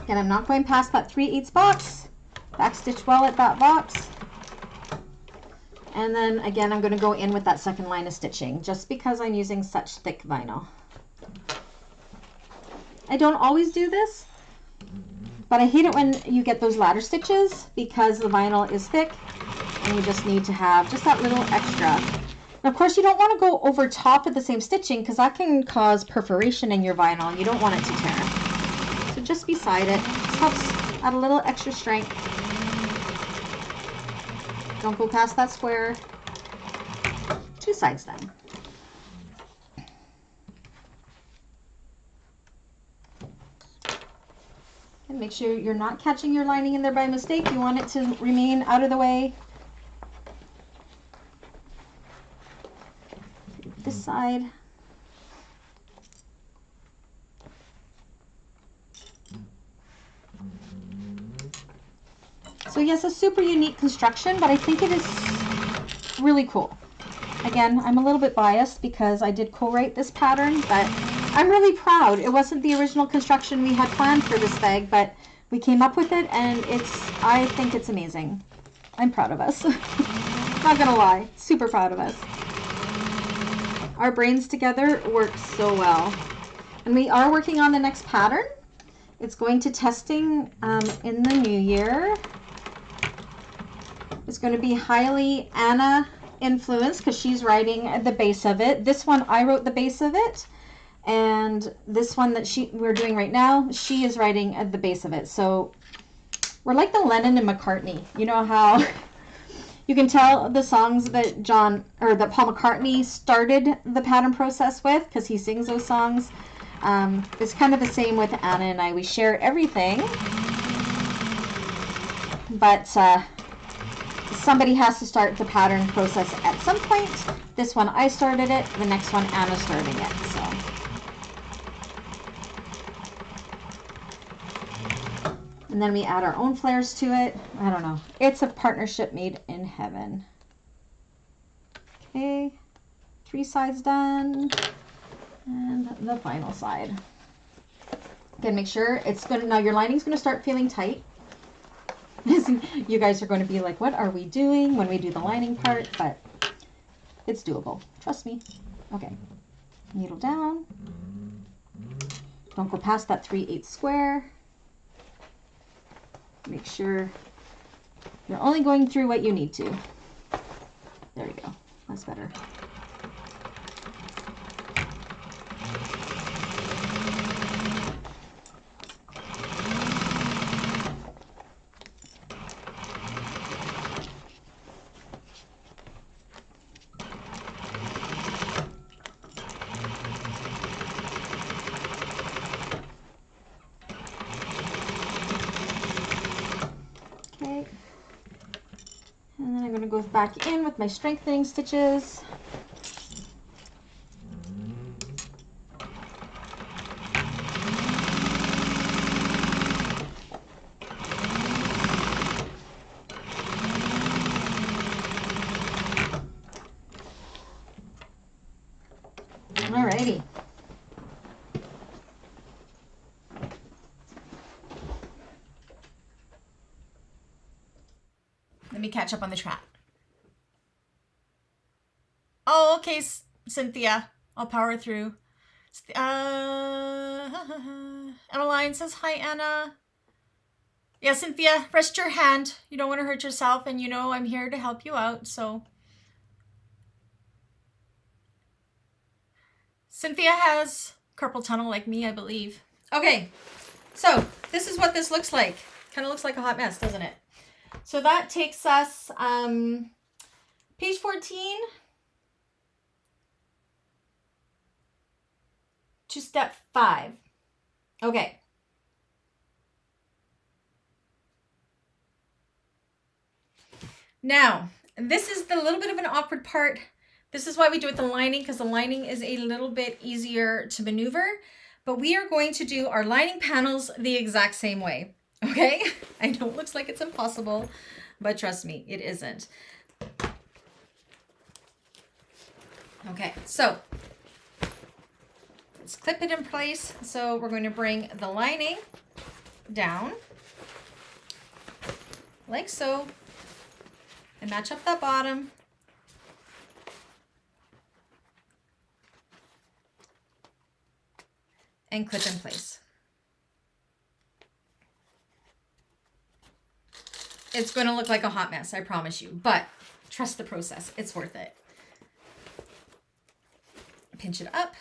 Again, I'm not going past that 3/8 box. Backstitch well at that box. And then again, I'm going to go in with that second line of stitching just because I'm using such thick vinyl. I don't always do this, but I hate it when you get those ladder stitches because the vinyl is thick and you just need to have just that little extra. And of course, you don't want to go over top of the same stitching because that can cause perforation in your vinyl and you don't want it to tear. So just beside it, this helps add a little extra strength. Don't go past that square. 2 sides then. And make sure you're not catching your lining in there by mistake. You want it to remain out of the way. This side. So yes, a super unique construction, but I think it is really cool. Again, I'm a little bit biased because I did co-write this pattern, but I'm really proud. It wasn't the original construction we had planned for this bag, but we came up with it and I think it's amazing. I'm proud of us. Not gonna lie, super proud of us. Our brains together work so well. And we are working on the next pattern. It's going to testing in the new year. It's going to be highly Anna influence because she's writing the base of it. This one, I wrote the base of it. And this one that we're doing right now, she is writing the base of it. So we're like the Lennon and McCartney. You know how you can tell the songs that that Paul McCartney started the pattern process with because he sings those songs. It's kind of the same with Anna and I. We share everything, but somebody has to start the pattern process at some point. This one I started it. The next one Anna's starting it. So. And then we add our own flares to it. I don't know. It's a partnership made in heaven. Okay, 3 sides done. And the final side. Again, make sure it's good. Now your lining's going to start feeling tight. You guys are going to be like, what are we doing when we do the lining part? But it's doable. Trust me. Okay. Needle down. Don't go past that 3/8 square. Make sure you're only going through what you need to. There we go. That's better. Go back in with my strengthening stitches. Alrighty. Let me catch up on the chat. Oh, okay, Cynthia. I'll power through. Emmeline says, hi, Anna. Yeah, Cynthia, rest your hand. You don't want to hurt yourself, and you know I'm here to help you out, so. Cynthia has carpal tunnel like me, I believe. Okay, so this is what this looks like. Kind of looks like a hot mess, doesn't it? So that takes us, page 14. To step 5. Okay. Now, this is the little bit of an awkward part. This is why we do it the lining, because the lining is a little bit easier to maneuver. But we are going to do our lining panels the exact same way. Okay? I know it looks like it's impossible, but trust me, it isn't. Okay, so let's clip it in place. So we're going to bring the lining down like so and match up that bottom. And clip in place. It's going to look like a hot mess, I promise you, but trust the process. It's worth it. Pinch it up.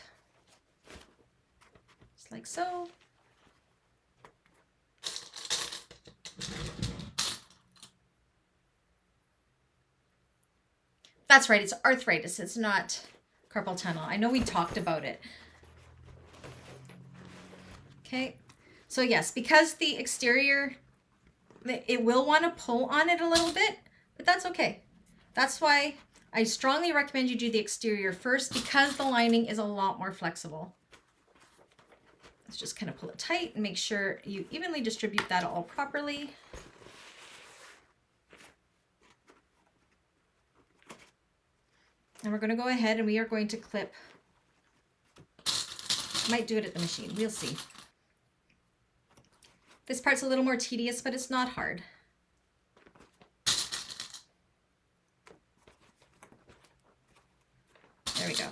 Like so. That's right, it's arthritis, it's not carpal tunnel. I know we talked about it. Okay, so yes, because the exterior, it will want to pull on it a little bit, but that's okay. That's why I strongly recommend you do the exterior first, because the lining is a lot more flexible. Let's just kind of pull it tight and make sure you evenly distribute that all properly. And we're going to go ahead and we are going to clip. Might do it at the machine. We'll see. This part's a little more tedious, but it's not hard. There we go.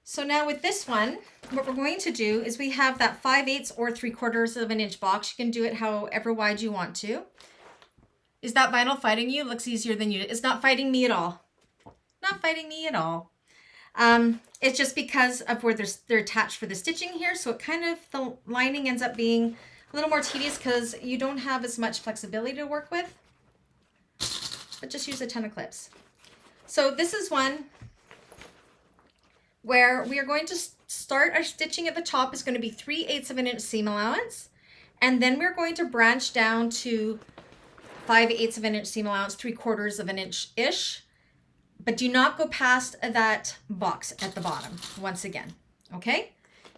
So now with this one, what we're going to do is we have that 5/8 or 3/4 of an inch box. You can do it however wide you want to. Is that vinyl fighting you? Looks easier than you. It's not fighting me at all. Not fighting me at all. It's just because of where they're attached for the stitching here. So it kind of, the lining ends up being a little more tedious because you don't have as much flexibility to work with. But just use a ton of clips. So this is one where we are going to start our stitching at the top. Is going to be 3/8 of an inch seam allowance. And then we're going to branch down to 5/8 of an inch seam allowance, 3/4 of an inch-ish. But do not go past that box at the bottom once again, okay?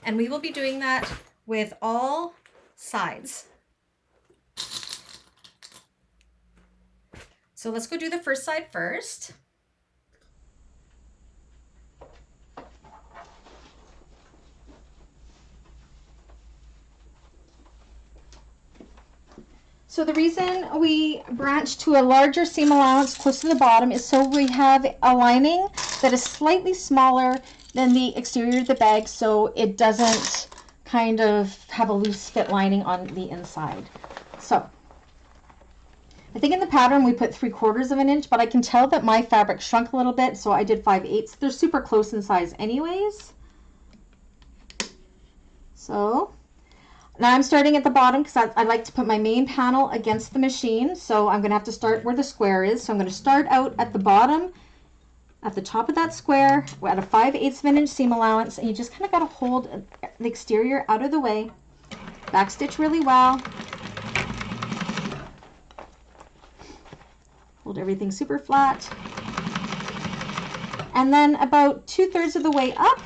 And we will be doing that with all sides. So let's go do the first side first. So the reason we branch to a larger seam allowance close to the bottom is so we have a lining that is slightly smaller than the exterior of the bag, so it doesn't kind of have a loose fit lining on the inside. So I think in the pattern we put 3/4 of an inch, but I can tell that my fabric shrunk a little bit, so I did 5/8. They're super close in size anyways. So now I'm starting at the bottom because I like to put my main panel against the machine. So I'm going to have to start where the square is. So I'm going to start out at the bottom, at the top of that square, at a 5/8 of an inch seam allowance. And you just kind of got to hold the exterior out of the way. Backstitch really well. Hold everything super flat. And then about 2/3 of the way up,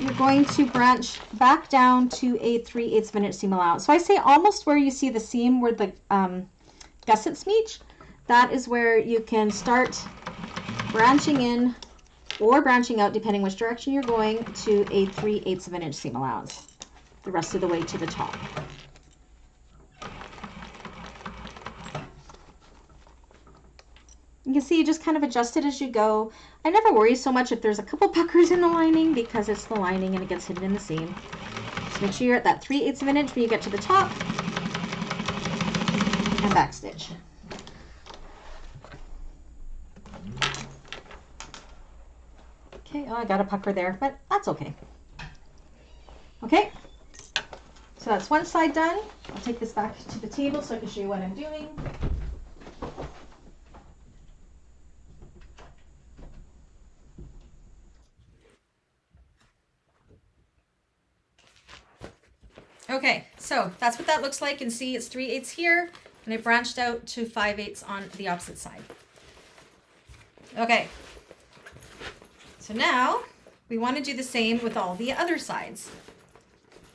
you're going to branch back down to a 3/8 of an inch seam allowance. So I say almost where you see the seam where the gussets meet. That is where you can start branching in or branching out, depending which direction you're going, to a 3/8 of an inch seam allowance the rest of the way to the top. You can see you just kind of adjust it as you go. I never worry so much if there's a couple puckers in the lining because it's the lining and it gets hidden in the seam. Just make sure you're at that 3/8 of an inch when you get to the top and backstitch. Okay, oh, I got a pucker there, but that's okay. Okay, so that's one side done. I'll take this back to the table so I can show you what I'm doing. Okay, so that's what that looks like. And see, it's 3/8 here, and it branched out to 5/8 on the opposite side. Okay, so now we want to do the same with all the other sides.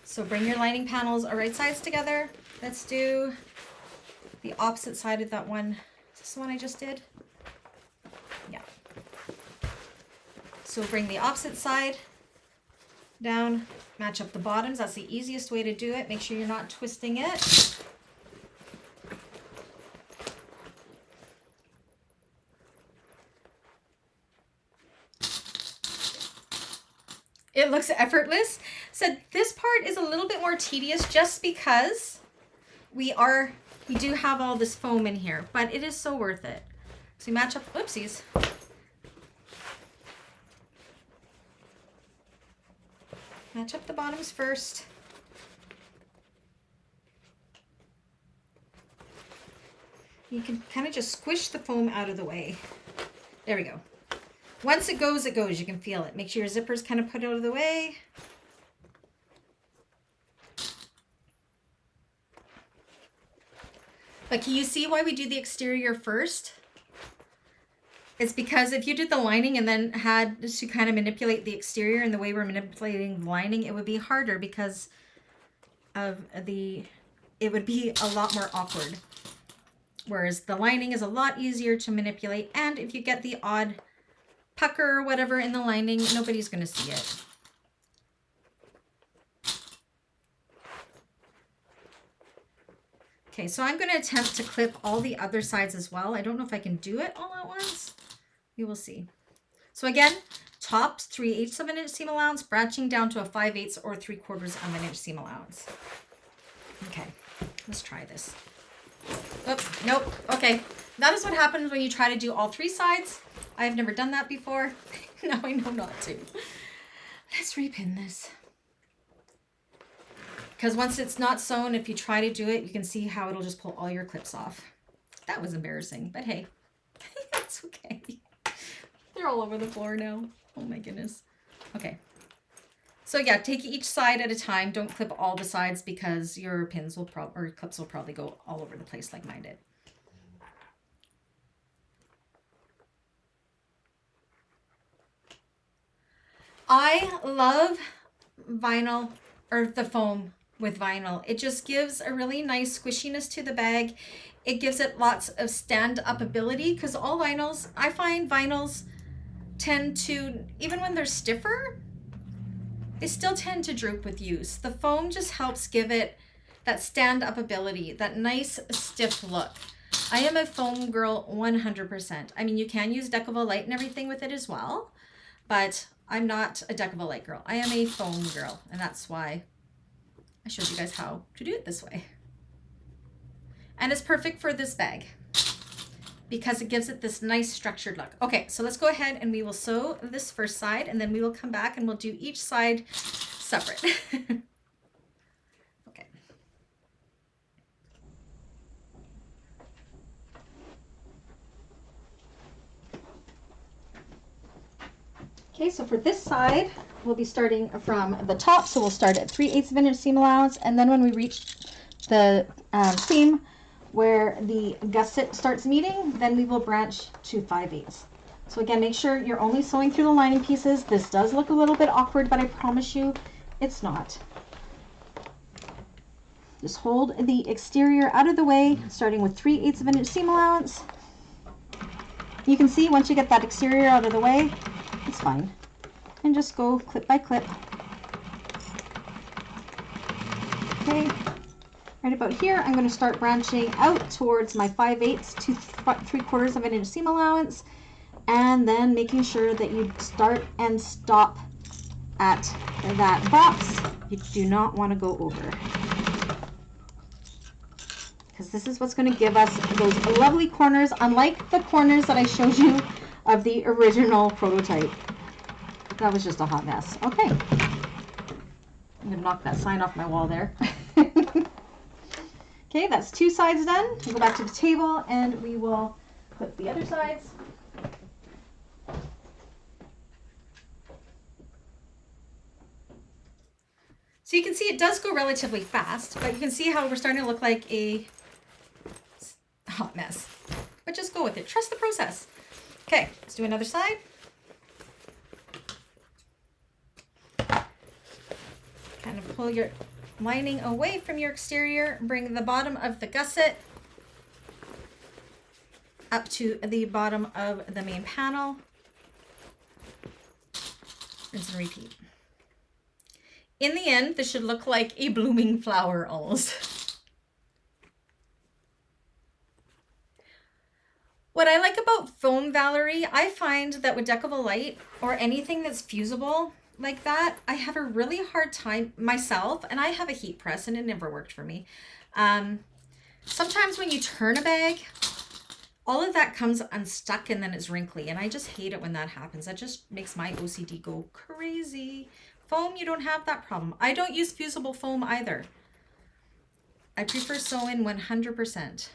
So bring your lining panels or right sides together. Let's do the opposite side of that one. Is this the one I just did? Yeah. So bring the opposite side down, match up the bottoms. That's the easiest way to do it. Make sure you're not twisting it. It looks effortless. So this part is a little bit more tedious just because we do have all this foam in here, but it is so worth it. So you match up, oopsies. Match up the bottoms first. You can kind of just squish the foam out of the way. There we go. Once it goes, it goes. You can feel it. Make sure your zipper's kind of put out of the way. But can you see why we do the exterior first? It's because if you did the lining and then had to kind of manipulate the exterior in the way we're manipulating the lining, it would be harder because of it would be a lot more awkward. Whereas the lining is a lot easier to manipulate. And if you get the odd pucker or whatever in the lining, nobody's going to see it. Okay, so I'm going to attempt to clip all the other sides as well. I don't know if I can do it all at once. We will see. So again, tops 3/8 of an inch seam allowance, branching down to a 5/8 or 3/4 of an inch seam allowance. Okay, let's try this. Oops, nope. Okay. That is what happens when you try to do all 3 sides. I've never done that before. Now I know not to. Let's repin this. Because once it's not sewn, if you try to do it, you can see how it'll just pull all your clips off. That was embarrassing, but hey, that's okay. They're all over the floor now. Oh my goodness. Okay. So yeah, take each side at a time. Don't clip all the sides because your pins will or clips will probably go all over the place like mine did. I love vinyl or the foam with vinyl. It just gives a really nice squishiness to the bag. It gives it lots of stand-up ability because all vinyls, I find vinyls tend to, even when they're stiffer, they still tend to droop with use. The foam just helps give it that stand-up ability, that nice stiff look. I am a foam girl 100%. I mean, you can use Decovil Lite and everything with it as well, but I'm not a Decovil Lite girl. I am a foam girl, and that's why I showed you guys how to do it this way. And it's perfect for this bag because it gives it this nice structured look. Okay, so let's go ahead and we will sew this first side, and then we will come back and we'll do each side separate. Okay. Okay, so for this side, we'll be starting from the top. So we'll start at 3/8 of an inch seam allowance, and then when we reach the seam where the gusset starts meeting, then we will branch to 5/8. So again, make sure you're only sewing through the lining pieces. This does look a little bit awkward, but I promise you it's not. Just hold the exterior out of the way, starting with 3/8 of an inch seam allowance. You can see once you get that exterior out of the way, it's fine. And just go clip by clip. Okay. Right about here, I'm going to start branching out towards my 5/8 to 3/4 of an inch seam allowance, and then making sure that you start and stop at that box. You do not want to go over, because this is what's going to give us those lovely corners, unlike the corners that I showed you of the original prototype. That was just a hot mess. Okay. I'm going to knock that sign off my wall there. Okay, that's 2 sides done. We'll go back to the table and we will clip the other sides. So you can see it does go relatively fast, but you can see how we're starting to look like a hot mess. But just go with it. Trust the process. Okay, let's do another side. Kind of pull your lining away from your exterior. Bring the bottom of the gusset up to the bottom of the main panel. Rinse and repeat. In the end, this should look like a blooming flower almost. What I like about foam, Valerie, I find that with Decovil Lite or anything that's fusible like that, I have a really hard time myself, and I have a heat press and it never worked for me. Sometimes when you turn a bag, all of that comes unstuck and then it's wrinkly, and I just hate it when that happens. That just makes my OCD go crazy. Foam, you don't have that problem. I don't use fusible foam either. I prefer sew-in 100%.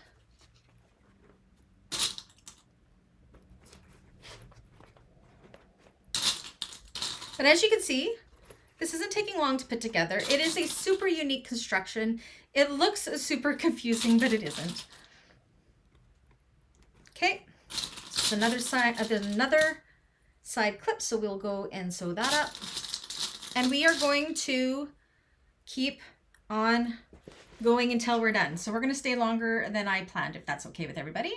But as you can see, this isn't taking long to put together. It is a super unique construction. It looks super confusing, but it isn't. Okay, so another side clip, so we'll go and sew that up. And we are going to keep on going until we're done. So we're going to stay longer than I planned, if that's okay with everybody.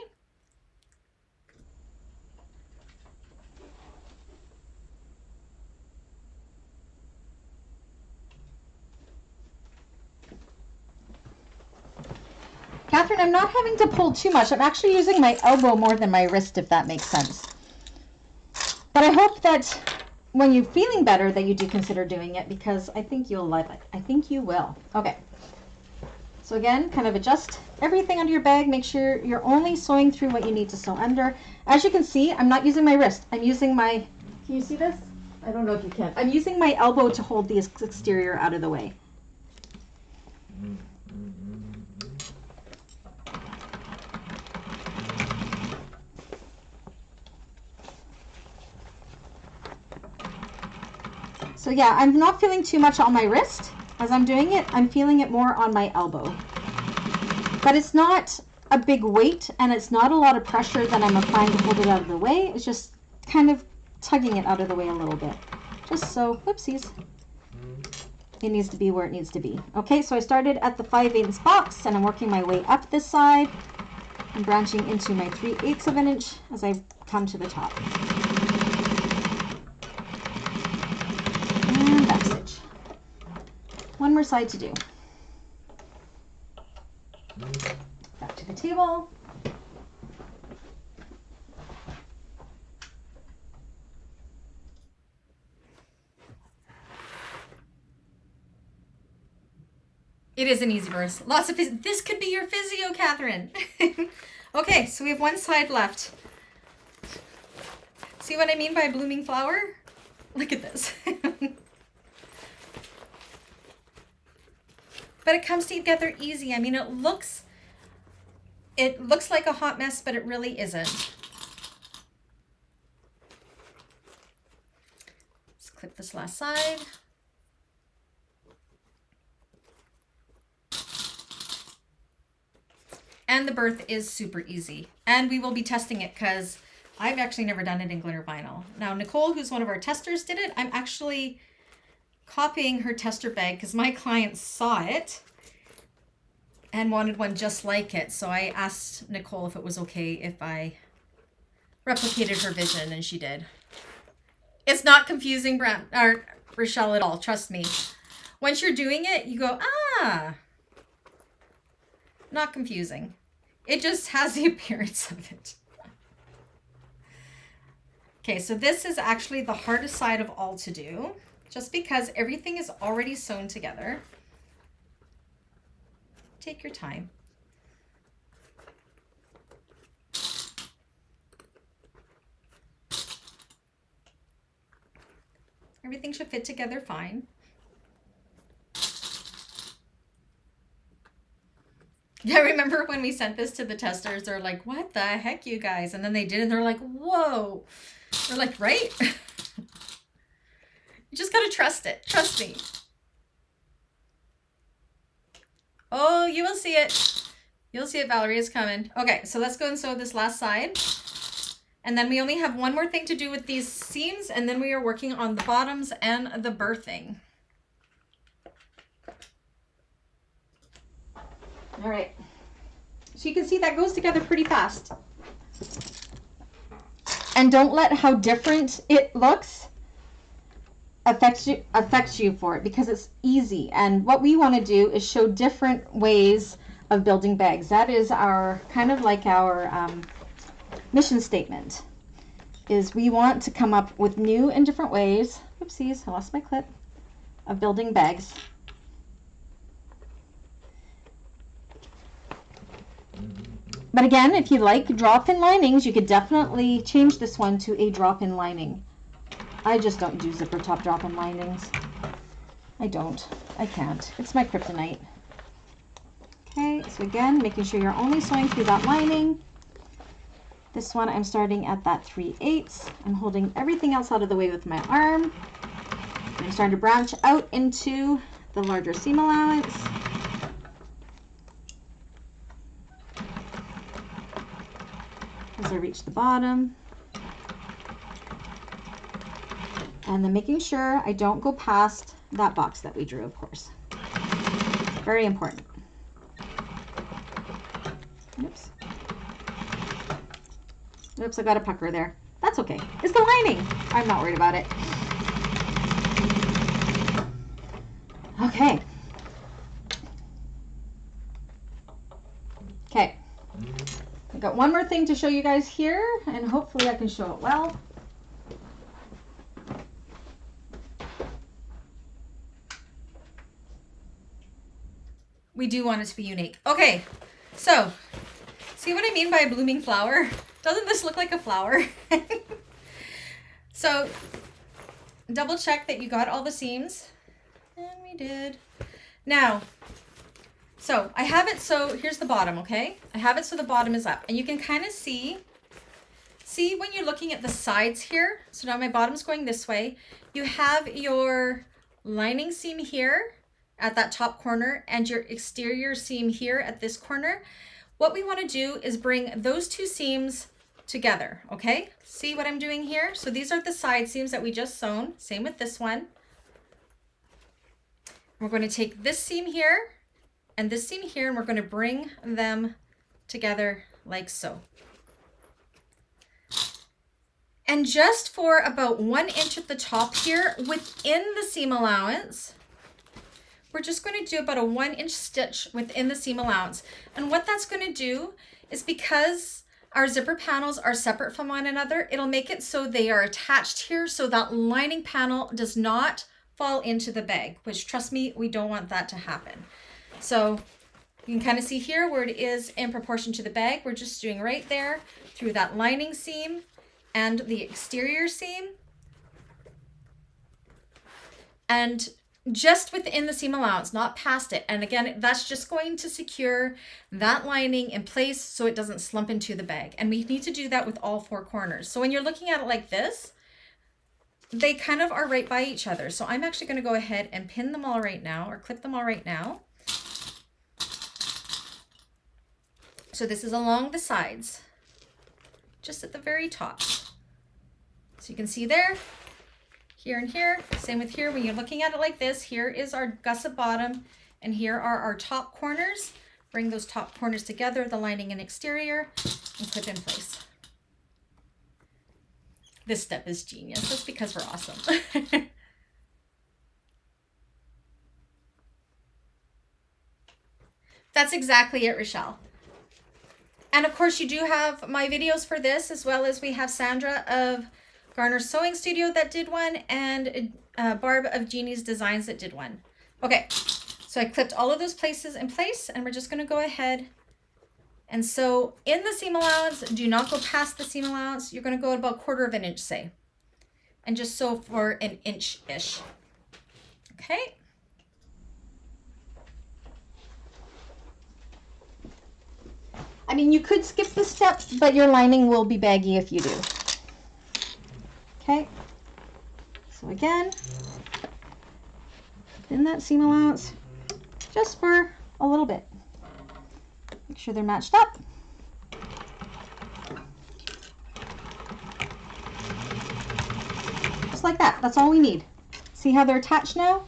Catherine, I'm not having to pull too much. I'm actually using my elbow more than my wrist, if that makes sense. But I hope that when you're feeling better that you do consider doing it, because I think you'll like it. I think you will. Okay. So again, kind of adjust everything under your bag. Make sure you're only sewing through what you need to sew under. As you can see, I'm not using my wrist. I'm using my, can you see this? I don't know if you can. I'm using my elbow to hold the exterior out of the way. So yeah, I'm not feeling too much on my wrist as I'm doing it. I'm feeling it more on my elbow. But it's not a big weight and it's not a lot of pressure that I'm applying to hold it out of the way. It's just kind of tugging it out of the way a little bit. Just so, whoopsies. It needs to be where it needs to be. Okay, so I started at the 5/8 box and I'm working my way up this side. I'm branching into my 3/8 of an inch as I come to the top. And back stitch. One more side to do. Back to the table. It is an easy verse. Lots of this could be your physio, Catherine. Okay, so we have one side left. See what I mean by blooming flower? Look at this. But it comes together easy. I mean, it looks like a hot mess, but it really isn't. Let's clip this last side. And the birth is super easy. And we will be testing it because I've actually never done it in glitter vinyl. Now, Nicole, who's one of our testers, did it. I'm actually copying her tester bag because my client saw it and wanted one just like it. So I asked Nicole if it was okay if I replicated her vision, and she did. It's not confusing, Rochelle, at all. Trust me. Once you're doing it, you go, ah. Not confusing. It just has the appearance of it. Okay, so this is actually the hardest side of all to do, just because everything is already sewn together. Take your time. Everything should fit together fine. Yeah, remember when we sent this to the testers, they're like, what the heck, you guys? And then they did it, and they're like, whoa. We're like, right? You just gotta trust it. Trust me. Oh, you will see it. You'll see it, Valerie is coming. Okay, so let's go and sew this last side. And then we only have one more thing to do with these seams, and then we are working on the bottoms and the birthing. All right, so you can see that goes together pretty fast. And don't let how different it looks affect you for it, because it's easy. And what we want to do is show different ways of building bags. That is our kind of like our mission statement, is we want to come up with new and different ways, oopsies, I lost my clip, of building bags. But again, if you like drop-in linings, you could definitely change this one to a drop-in lining. I just don't do zipper top drop-in linings. I can't. It's my kryptonite. Okay, so again, making sure you're only sewing through that lining. This one I'm starting at that 3/8. I'm holding everything else out of the way with my arm. I'm starting to branch out into the larger seam allowance. As I reach the bottom. And then making sure I don't go past that box that we drew, of course. Very important. Oops. Oops, I got a pucker there. That's okay. It's the lining. I'm not worried about it. Okay. Okay. I've got one more thing to show you guys here, and hopefully I can show it well. We do want it to be unique. Okay, so see what I mean by a blooming flower? Doesn't this look like a flower? So double check that you got all the seams. And we did. Now, so I have it, so here's the bottom, okay? I have it so the bottom is up. And you can kind of see when you're looking at the sides here, so now my bottom's going this way, you have your lining seam here at that top corner and your exterior seam here at this corner. What we want to do is bring those two seams together, okay? See what I'm doing here? So these are the side seams that we just sewn. Same with this one. We're going to take this seam here and this seam here, and we're going to bring them together like so. And just for about 1 inch at the top here, within the seam allowance, we're just going to do about a 1 inch stitch within the seam allowance. And what that's going to do is, because our zipper panels are separate from one another, it'll make it so they are attached here so that lining panel does not fall into the bag, which, trust me, we don't want that to happen. So you can kind of see here where it is in proportion to the bag. We're just doing right there through that lining seam and the exterior seam, and just within the seam allowance, not past it. And again, that's just going to secure that lining in place so it doesn't slump into the bag. And we need to do that with all 4 corners. So when you're looking at it like this, they kind of are right by each other. So I'm actually going to go ahead and pin them all right now, or clip them all right now. So this is along the sides, just at the very top. So you can see there, here and here, same with here. When you're looking at it like this, here is our gusset bottom and here are our top corners. Bring those top corners together, the lining and exterior, and clip in place. This step is genius. That's because we're awesome. That's exactly it, Rochelle. And of course you do have my videos for this, as well as we have Sandra of Garner Sewing Studio that did one, and Barb of Jeannie's Designs that did one. Okay, so I clipped all of those places in place, and we're just going to go ahead and sew in the seam allowance. Do not go past the seam allowance. You're going to go about 1/4 of an inch, say, and just sew for an inch-ish. Okay. I mean, you could skip this step, but your lining will be baggy if you do. Okay, so again, in that seam allowance, just for a little bit. Make sure they're matched up. Just like that, that's all we need. See how they're attached now?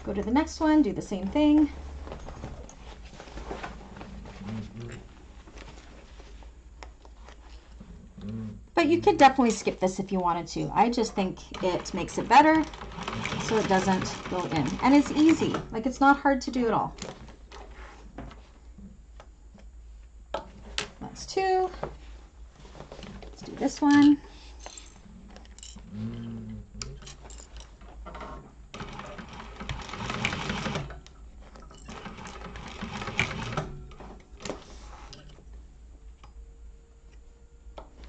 Go to the next one, do the same thing. But you could definitely skip this if you wanted to. I just think it makes it better so it doesn't go in. And it's easy. Like, it's not hard to do at all. That's 2. Let's do this one.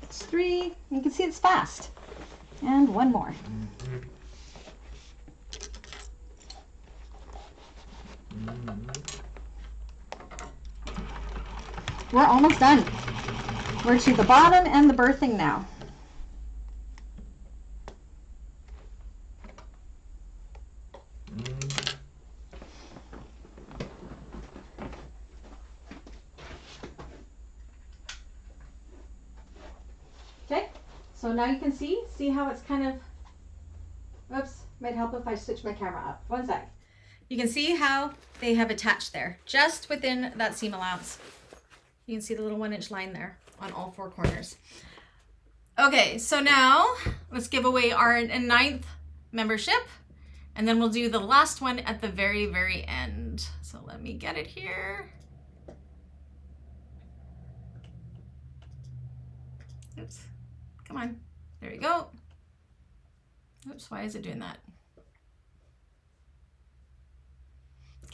It's 3. You can see it's fast. And 1 more. We're almost done. We're to the bottom and the birthing now. Okay, so now you can see how it's kind of, oops, might help if I switch my camera up. 1 sec. You can see how they have attached there, just within that seam allowance. You can see the little 1 inch line there on all 4 corners. Okay, so now let's give away our 9th membership, and then we'll do the last one at the very, very end. So let me get it here. Oops, come on, there we go. Oops, why is it doing that?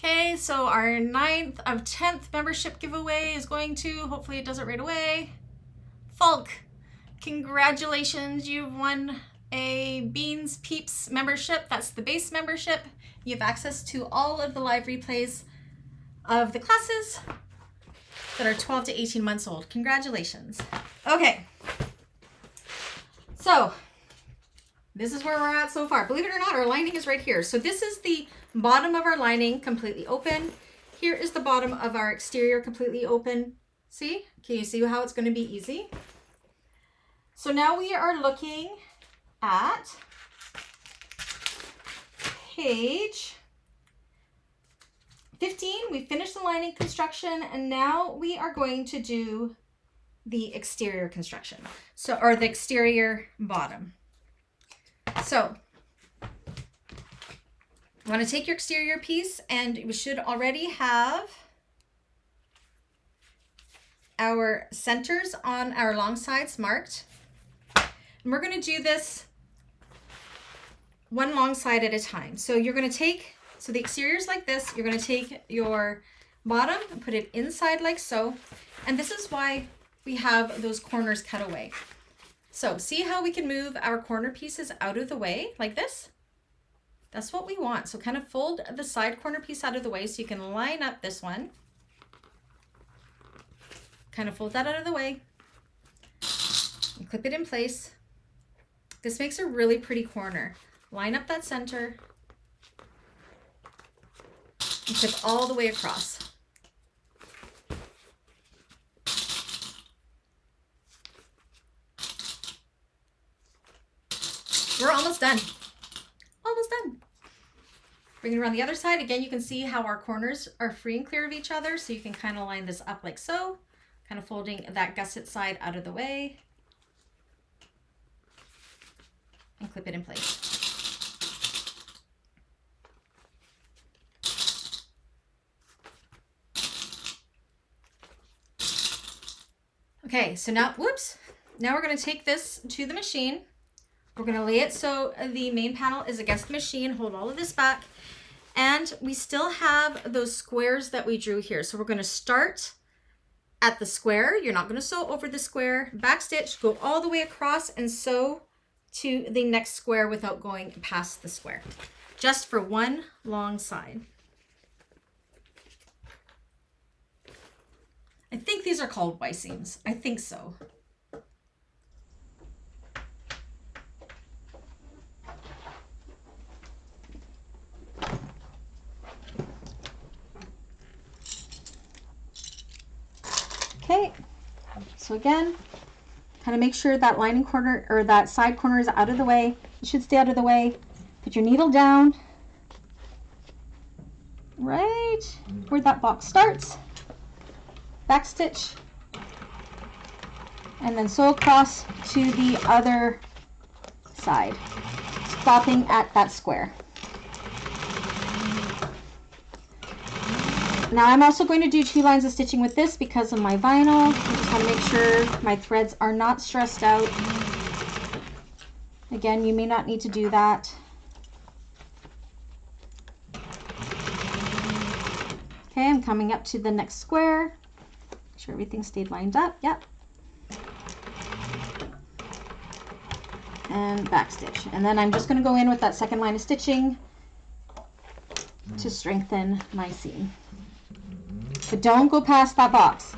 Okay, so our 9th of 10th membership giveaway is going to, hopefully it does it right away. Falk, congratulations, you've won a Beans Peeps membership. That's the base membership. You have access to all of the live replays of the classes that are 12 to 18 months old. Congratulations. Okay, so this is where we're at so far. Believe it or not, our lining is right here. So this is the bottom of our lining completely open. Here is the bottom of our exterior completely open. See? Can you see how it's going to be easy? So now we are looking at page 15. We finished the lining construction and now we are going to do the exterior construction. So, or the exterior bottom. So you want to take your exterior piece and we should already have our centers on our long sides marked. And we're going to do this one long side at a time. So you're going to take, so the exterior is like this. You're going to take your bottom and put it inside like so. And this is why we have those corners cut away. So see how we can move our corner pieces out of the way like this? That's what we want. So kind of fold the side corner piece out of the way so you can line up this one. Kind of fold that out of the way and clip it in place. This makes a really pretty corner. Line up that center and clip all the way across. We're almost done. Almost done. Bring it around the other side. Again, you can see how our corners are free and clear of each other. So you can kind of line this up like so. Kind of folding that gusset side out of the way. And clip it in place. Okay, so now, whoops. Now we're going to take this to the machine. We're going to lay it so the main panel is against the machine. Hold all of this back. And we still have those squares that we drew here. So we're going to start at the square. You're not going to sew over the square. Backstitch, go all the way across and sew to the next square without going past the square. Just for one long side. I think these are called Y seams. I think so. Okay, so again, kind of make sure that lining corner or that side corner is out of the way. It should stay out of the way. Put your needle down right where that box starts. Backstitch and then sew across to the other side, stopping at that square. Now I'm also going to do 2 lines of stitching with this because of my vinyl. I just want to make sure my threads are not stressed out. Again, you may not need to do that. Okay, I'm coming up to the next square. Make sure everything stayed lined up. Yep. And backstitch. And then I'm just going to go in with that second line of stitching to strengthen my seam. But don't go past that box.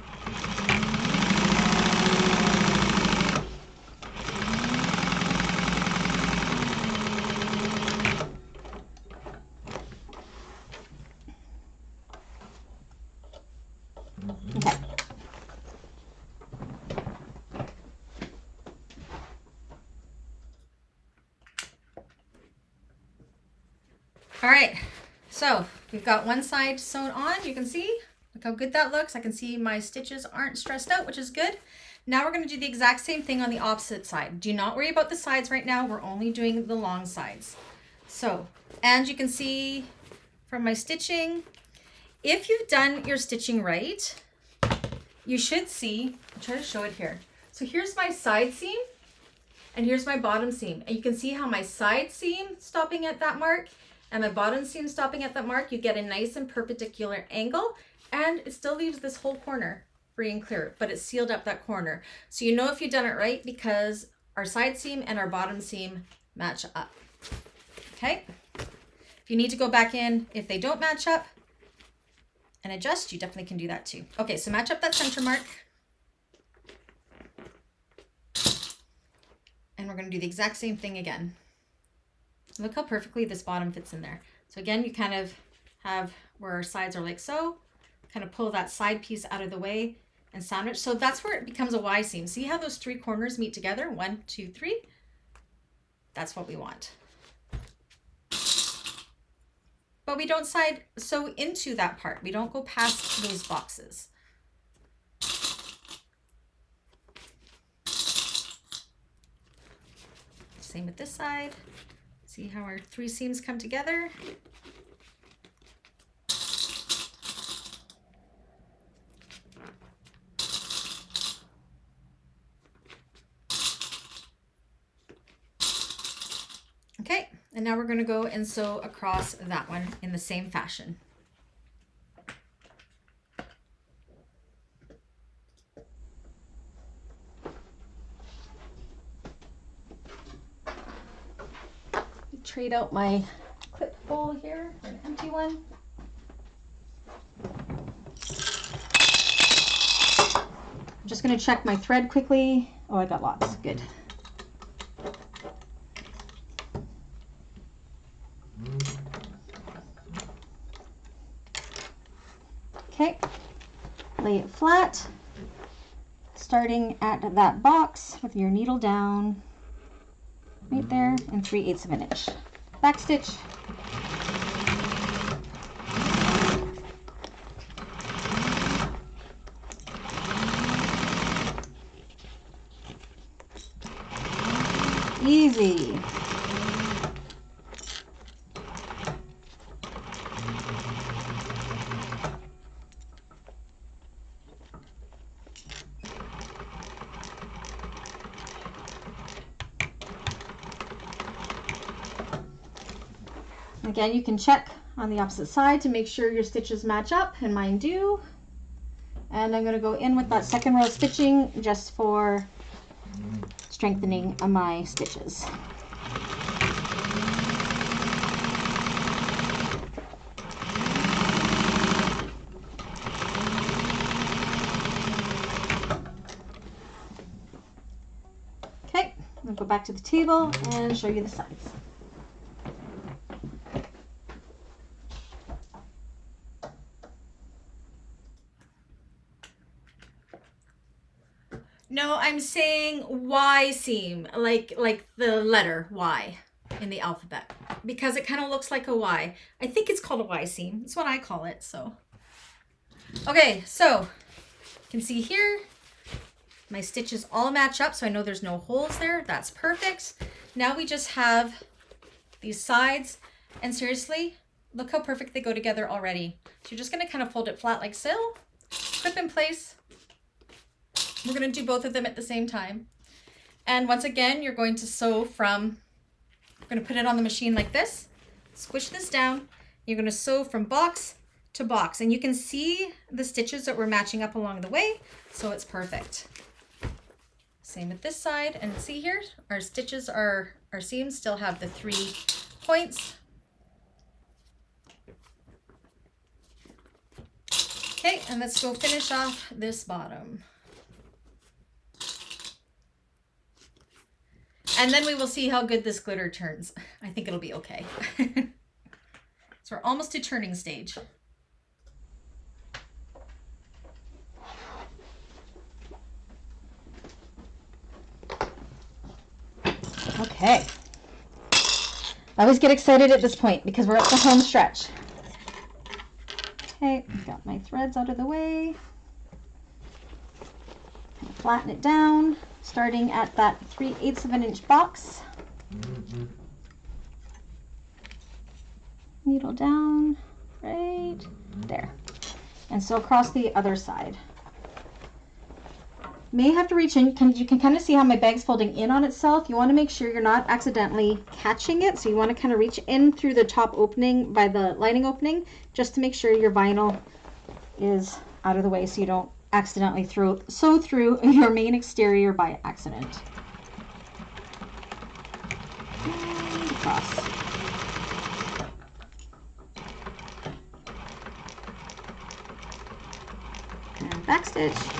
Okay. All right, so we've got one side sewn on, you can see. Look how good that looks. I can see my stitches aren't stressed out, which is good. Now we're going to do the exact same thing on the opposite side. Do not worry about the sides right now. We're only doing the long sides. So, and you can see from my stitching, if you've done your stitching right, you should see, I'll try to show it here. So here's my side seam and here's my bottom seam. And you can see how my side seam stopping at that mark and my bottom seam stopping at that mark, you get a nice and perpendicular angle, and it still leaves this whole corner free and clear, but it's sealed up that corner. So you know if you've done it right because our side seam and our bottom seam match up. Okay. If you need to go back in, if they don't match up and adjust, you definitely can do that too. Okay, so match up that center mark. And we're going to do the exact same thing again. Look how perfectly this bottom fits in there. So again, you kind of have where our sides are like so, kind of pull that side piece out of the way and sandwich. So that's where it becomes a Y seam. See how those three corners meet together? 1, 2, 3. That's what we want. But we don't side sew into that part. We don't go past those boxes. Same with this side. See how our 3 seams come together? Okay, and now we're going to go and sew across that one in the same fashion. Trade out my clip bowl here for an empty one. I'm just going to check my thread quickly. Oh, I got lots. Good. Okay, lay it flat, starting at that box with your needle down right there and 3/8 of an inch. Back stitch. Easy. Again, you can check on the opposite side to make sure your stitches match up, and mine do. And I'm going to go in with that second row of stitching just for strengthening of my stitches. Okay, I'll go back to the table and show you the sides. No, I'm saying Y seam, like the letter Y in the alphabet, because it kind of looks like a Y. I think it's called a Y seam. That's what I call it. So, okay, so you can see here, my stitches all match up, so I know there's no holes there. That's perfect. Now we just have these sides, and seriously, look how perfect they go together already. So you're just going to kind of fold it flat like so, clip in place. We're going to do both of them at the same time. And once again, you're going to sew from, we're going to put it on the machine like this, squish this down. You're going to sew from box to box, and you can see the stitches that we're matching up along the way, so it's perfect. Same with this side, and see here, our stitches our seams still have the 3 points. Okay, and let's go finish off this bottom. And then we will see how good this glitter turns. I think it'll be okay. So we're almost to turning stage. Okay. I always get excited at this point because we're at the home stretch. Okay, got my threads out of the way. Flatten it down, starting at that 3/8 of an inch box. Needle down right there. And so across the other side. May have to reach in. You can kind of see how my bag's folding in on itself. You want to make sure you're not accidentally catching it. So you want to kind of reach in through the top opening by the lining opening just to make sure your vinyl is out of the way so you don't accidentally sew through your main exterior by accident. And across. And backstitch.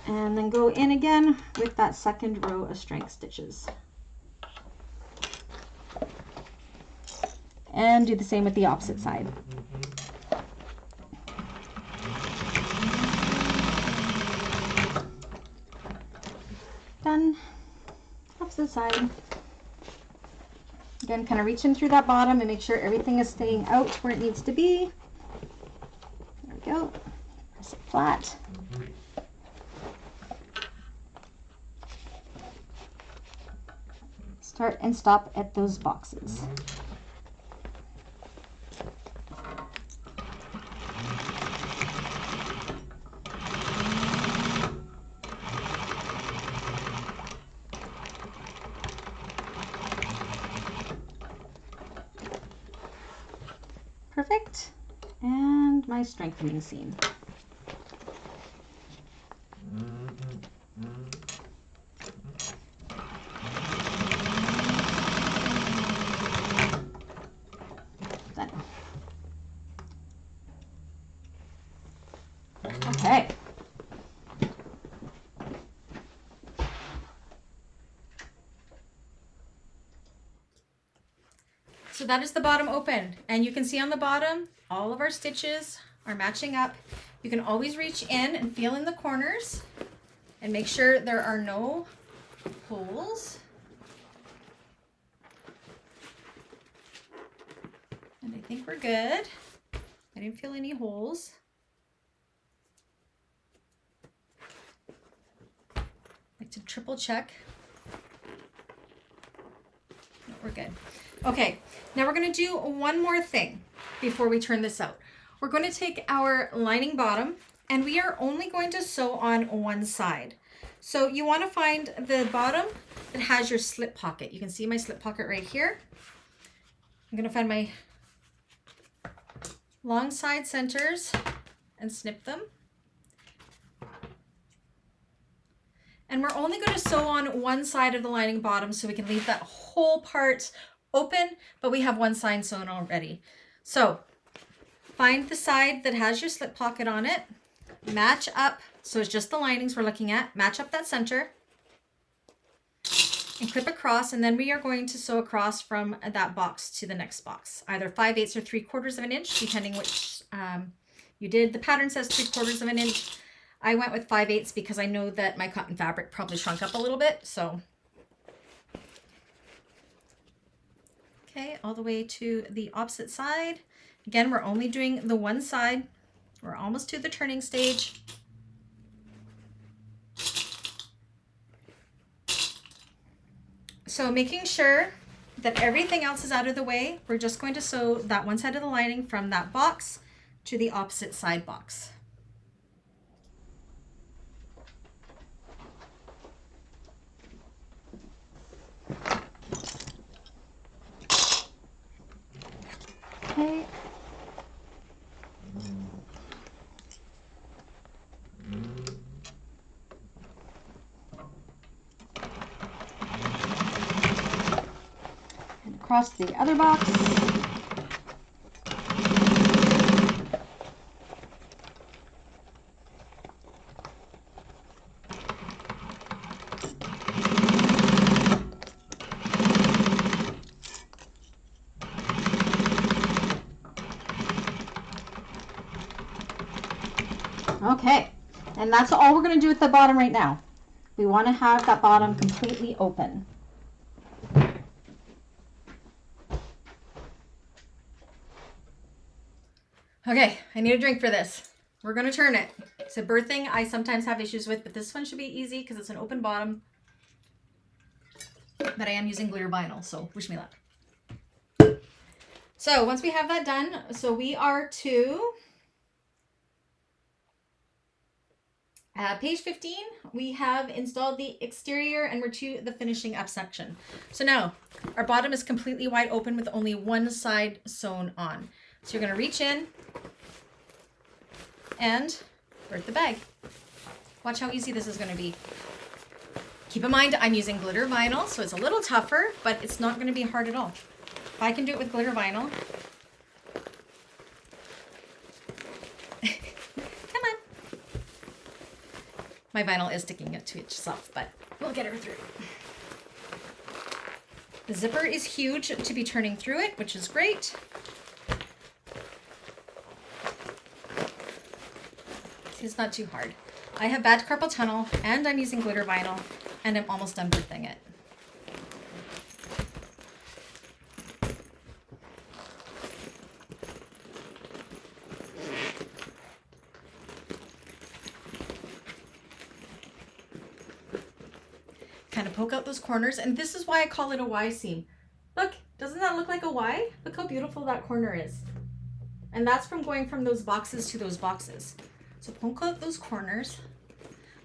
And then go in again with that second row of strength stitches. And do the same with the opposite side. Done. Opposite side. Again, kind of reach in through that bottom and make sure everything is staying out where it needs to be. There we go. Press it flat. Start and stop at those boxes. Perfect. And my strengthening seam. Done. Okay. So that is the bottom open, and you can see on the bottom all of our stitches are matching up. You can always reach in and feel in the corners and make sure there are no holes. And I think we're good. I didn't feel any holes. I like to triple check. No, we're good. Okay, now we're going to do one more thing before we turn this out. We're going to take our lining bottom and we are only going to sew on one side. So you want to find the bottom that has your slip pocket. You can see my slip pocket right here. I'm going to find my long side centers and snip them. And we're only going to sew on one side of the lining bottom so we can leave that whole part open, but we have one side sewn already. So find the side that has your slip pocket on it, match up, so it's just the linings we're looking at, match up that center, and clip across, and then we are going to sew across from that box to the next box, either 5/8 or 3/4 of an inch, depending which you did. The pattern says 3/4 of an inch. I went with 5/8 because I know that my cotton fabric probably shrunk up a little bit, so. Okay, all the way to the opposite side. Again, we're only doing the one side. We're almost to the turning stage. So making sure that everything else is out of the way, we're just going to sew that one side of the lining from that box to the opposite side box. Okay. And across the other box. Okay, and that's all we're going to do with the bottom right now. We want to have that bottom completely open. Okay, I need a drink for this. We're going to turn it. So birthing I sometimes have issues with, but this one should be easy because it's an open bottom. But I am using glitter vinyl, so wish me luck. So once we have that done, so we are to Page 15, we have installed the exterior and we're to the finishing up section. So now our bottom is completely wide open with only one side sewn on. So you're going to reach in and birth the bag. Watch how easy this is going to be. Keep in mind I'm using glitter vinyl, so it's a little tougher, but it's not going to be hard at all. If I can do it with glitter vinyl. Come on. My vinyl is sticking it to itself, but we'll get her through. The zipper is huge to be turning through it, which is great. It's not too hard. I have bad carpal tunnel and I'm using glitter vinyl and I'm almost done birthing it. Kind of poke out those corners, and this is why I call it a Y seam. Look, doesn't that look like a Y? Look how beautiful that corner is. And that's from going from those boxes to those boxes. So poke out those corners.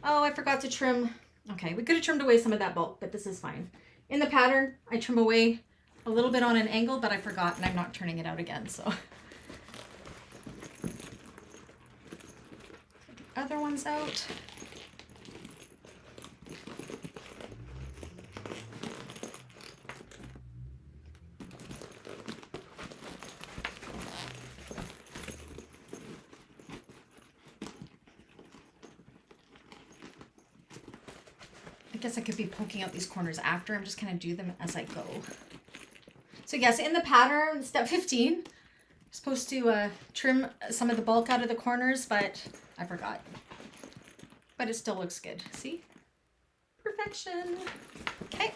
Oh, I forgot to trim. Okay, we could have trimmed away some of that bulk, but this is fine. In the pattern, I trim away a little bit on an angle, but I forgot and I'm not turning it out again, so. The other ones out. I guess I could be poking out these corners after. I'm just going to do them as I go. So yes, in the pattern, step 15, I'm supposed to trim some of the bulk out of the corners, but I forgot. But it still looks good. See? Perfection. Okay.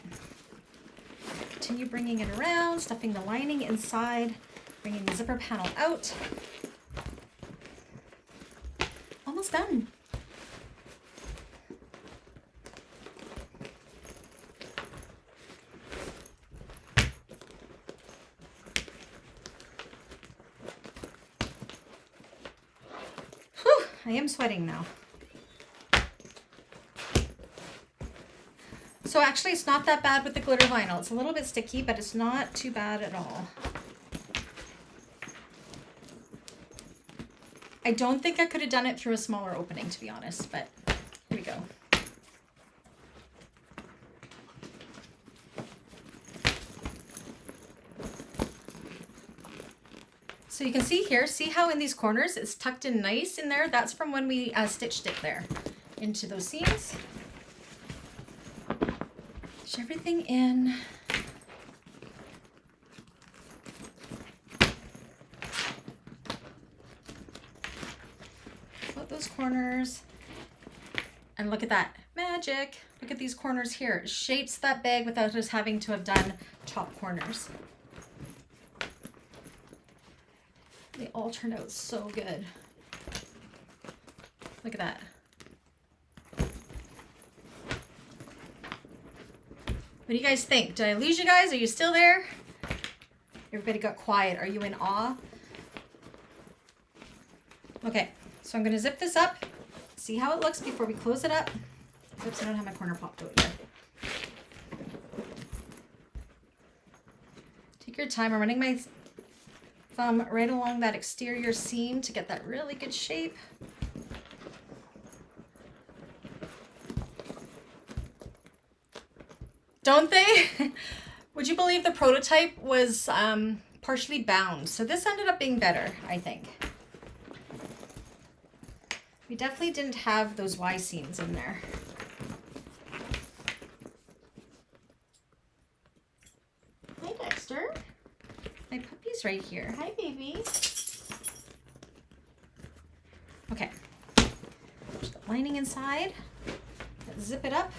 Continue bringing it around, stuffing the lining inside, bringing the zipper panel out. Almost done. I am sweating now. So actually it's not that bad with the glitter vinyl. It's a little bit sticky, but it's not too bad at all. I don't think I could have done it through a smaller opening, to be honest, but here we go. So you can see here, see how in these corners it's tucked in nice in there? That's from when we stitched it there into those seams. Push everything in. Put those corners. And look at that, magic. Look at these corners here. It shapes that bag without us having to have done top corners. They all turned out so good. Look at that. What do you guys think? Did I lose you guys? Are you still there? Everybody got quiet. Are you in awe? Okay, so I'm going to zip this up. See how it looks before we close it up. Oops, I don't have my corner popped out yet. Take your time. I'm running my thumb right along that exterior seam to get that really good shape. Don't they? Would you believe the prototype was partially bound? So this ended up being better, I think. We definitely didn't have those Y seams in there. Hi, Dexter. My puppy's right here. Hi, baby. Okay. Push the lining inside. Let's zip it up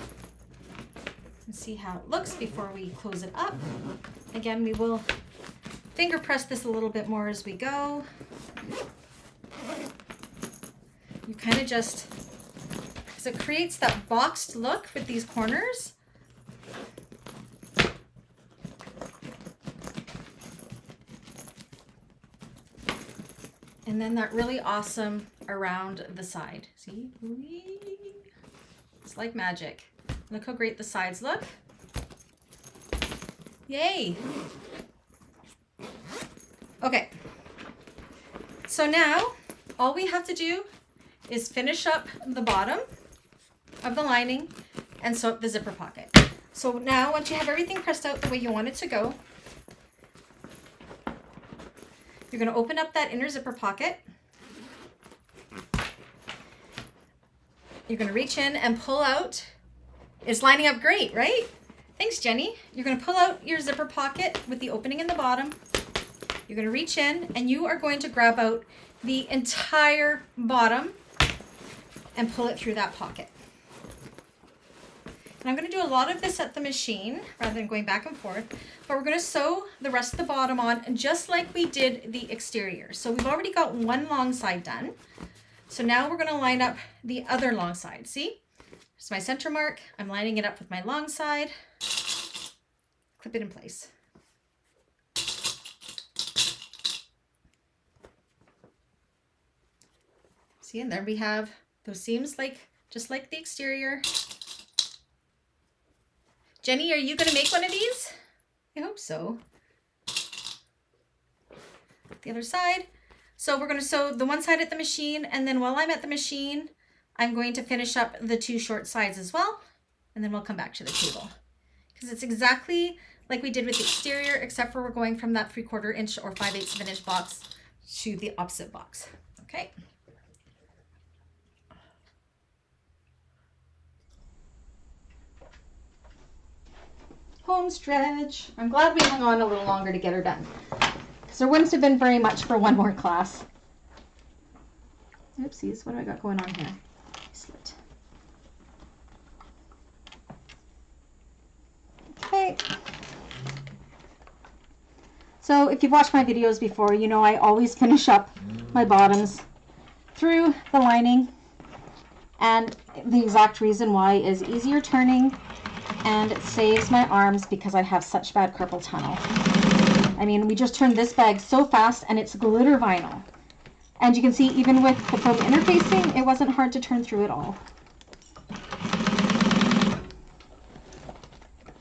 and see how it looks before we close it up. Again, we will finger press this a little bit more as we go. You kind of just, because it creates that boxed look with these corners. And then that really awesome around the side. See? Whee! It's like magic. Look how great the sides look. Yay! Okay. So now all we have to do is finish up the bottom of the lining and sew up the zipper pocket. So now once you have everything pressed out the way you want it to go, you're going to open up that inner zipper pocket. You're going to reach in and pull out. It's lining up great, right? Thanks, Jenny. You're going to pull out your zipper pocket with the opening in the bottom. You're going to reach in and you are going to grab out the entire bottom and pull it through that pocket. And I'm going to do a lot of this at the machine rather than going back and forth, but we're going to sew the rest of the bottom on just like we did the exterior. So we've already got one long side done. So now we're going to line up the other long side. See? Here's my center mark. I'm lining it up with my long side. Clip it in place. See, and there we have those seams just like the exterior. Jenny, are you going to make one of these? I hope so. The other side. So we're going to sew the one side at the machine, and then while I'm at the machine, I'm going to finish up the two short sides as well, and then we'll come back to the table. Because it's exactly like we did with the exterior, except for we're going from that 3/4 inch or 5/8 of an inch box to the opposite box. Okay. Home stretch. I'm glad we hung on a little longer to get her done, because there wouldn't have been very much for one more class. Oopsies, what do I got going on here? Slit. Okay. So if you've watched my videos before, you know I always finish up my bottoms through the lining, and the exact reason why is easier turning, and it saves my arms because I have such bad carpal tunnel. I mean, we just turned this bag so fast, and it's glitter vinyl. And you can see even with the foam interfacing, it wasn't hard to turn through at all.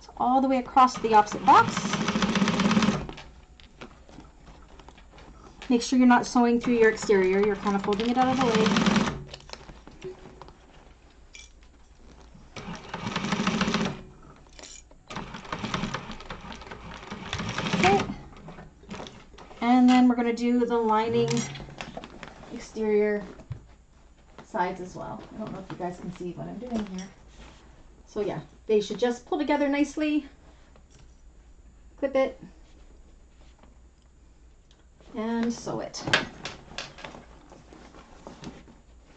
So all the way across the opposite box. Make sure you're not sewing through your exterior. You're kind of folding it out of the way. And then we're going to do the lining exterior sides as well. I don't know if you guys can see what I'm doing here. So yeah, they should just pull together nicely. Clip it. And sew it.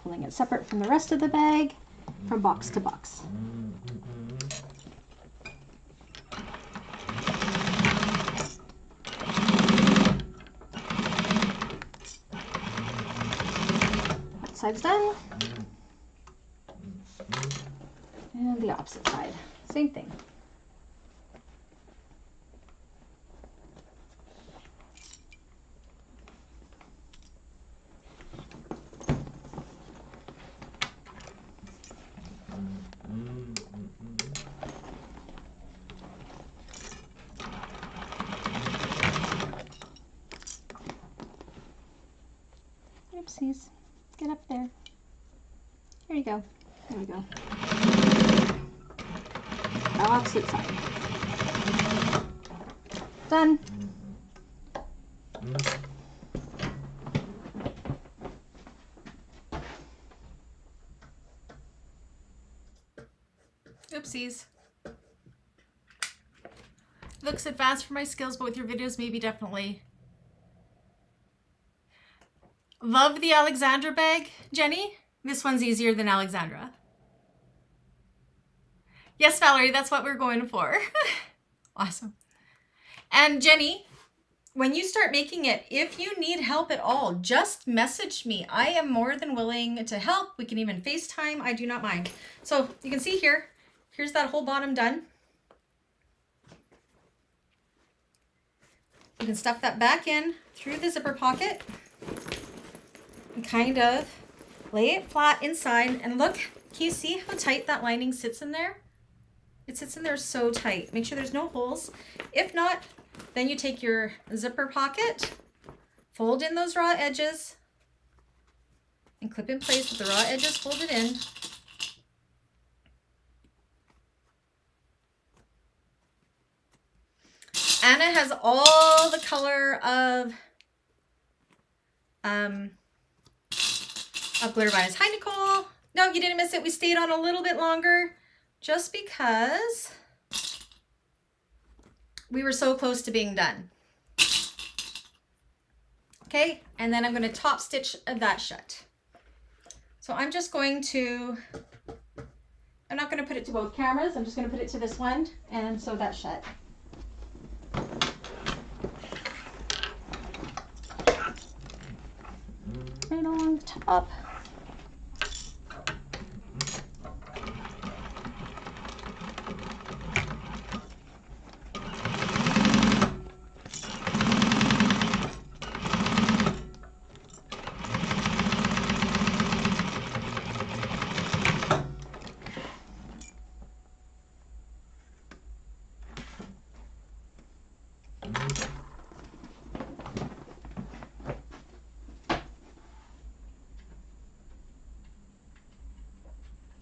Pulling it separate from the rest of the bag from box to box. Side's done, and the opposite side, same thing. Oopsies. Get up there. There you go. There we go. Opposite side. Done. Oopsies. Looks advanced for my skills, but with your videos, maybe definitely. Love the Alexandra bag, Jenny. This one's easier than Alexandra. Yes, Valerie, that's what we're going for. Awesome. And Jenny, when you start making it, if you need help at all, just message me. I am more than willing to help. We can even FaceTime. I do not mind. So you can see here, here's that whole bottom done. You can stuff that back in through the zipper pocket and kind of Lay it flat inside and look, can you see how tight that lining sits in there? It sits in there so tight. Make sure there's no holes. If not, then you take your zipper pocket, fold in those raw edges, and clip in place with the raw edges folded in. Anna has all the color of glitter vines. Hi, Nicole. No, you didn't miss it. We stayed on a little bit longer just because we were so close to being done. Okay, and then I'm going to top stitch that shut. So I'm just going to, I'm not going to put it to both cameras. I'm just going to put it to this one and sew that shut. Right along the top.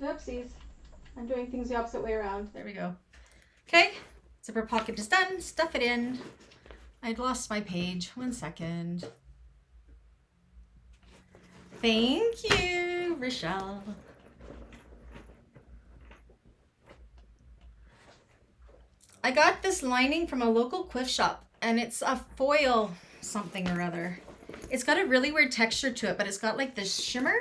Oopsies. I'm doing things the opposite way around. There we go. Okay, zipper pocket is done. Stuff it in. I'd lost my page. 1 second. Thank you, Rochelle. I got this lining from a local quiff shop, and it's a foil something or other. It's got a really weird texture to it, but it's got like this shimmer.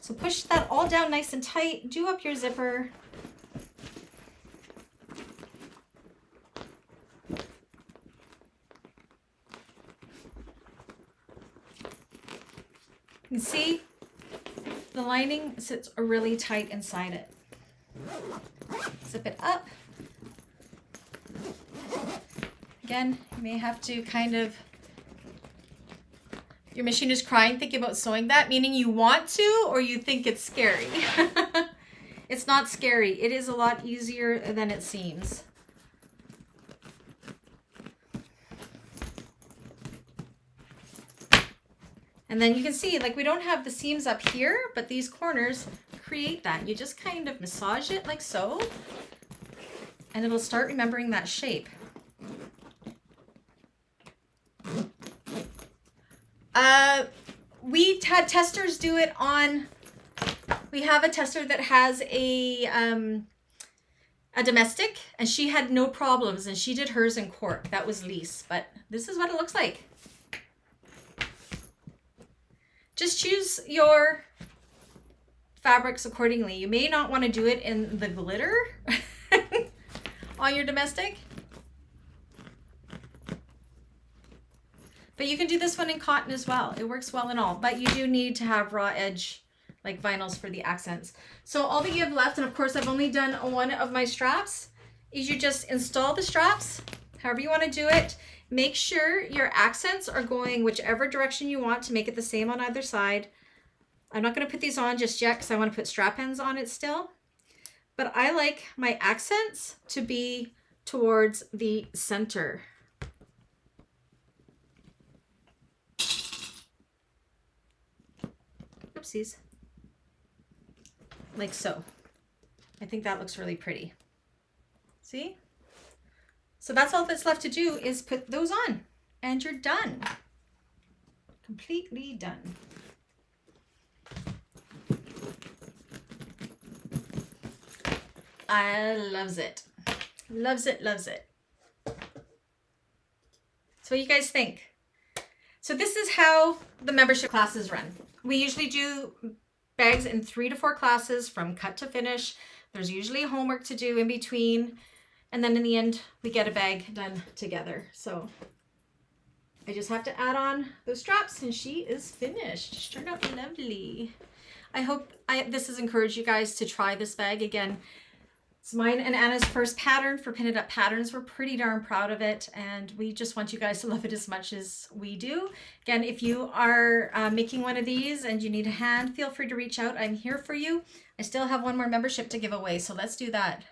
So push that all down nice and tight. Do up your zipper. You can see the lining sits really tight inside it. Zip it up. Again, you may have to kind of, your machine is crying thinking about sewing that, meaning you want to or you think it's scary. It's not scary. It is a lot easier than it seems. And then you can see, like, we don't have the seams up here, but these corners create that. You just kind of massage it like so, and it'll start remembering that shape. We had testers do it on, we have a tester that has a domestic, and she had no problems, and she did hers in cork. That was Lise, but this is what it looks like. Just choose your fabrics accordingly. You may not want to do it in the glitter on your domestic. But you can do this one in cotton as well. It works well in all, but you do need to have raw edge like vinyls for the accents. So all that you have left, and of course I've only done one of my straps, is you just install the straps, however you want to do it. Make sure your accents are going whichever direction you want to make it the same on either side. I'm not going to put these on just yet because I want to put strap ends on it still. But I like my accents to be towards the center. Oopsies. Like so. I think that looks really pretty. See? So that's all that's left to do is put those on and you're done. Completely done. I loves it. Loves it, loves it. So what do you guys think? So this is how the membership classes run. We usually do bags in 3 to 4 classes from cut to finish. There's usually homework to do in between. And then in the end, we get a bag done together. So I just have to add on those straps and she is finished. She turned out lovely. I hope this has encouraged you guys to try this bag. Again, It's mine and Anna's first pattern for Pin It Up Patterns. We're pretty darn proud of it, and we just want you guys to love it as much as we do. Again, if you are making one of these and you need a hand, feel free to reach out. I'm here for you. I still have one more membership to give away, so let's do that.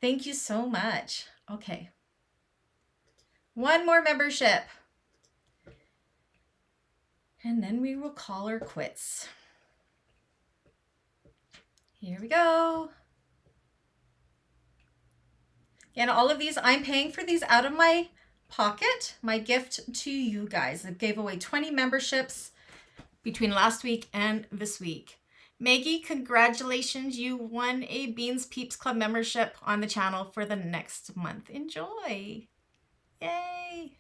Thank you so much. Okay. One more membership. And then we will call her quits. Here we go. And all of these, I'm paying for these out of my pocket. My gift to you guys. I gave away 20 memberships between last week and this week. Maggie, congratulations. You won a Beans Peeps Club membership on the channel for the next month. Enjoy. Yay.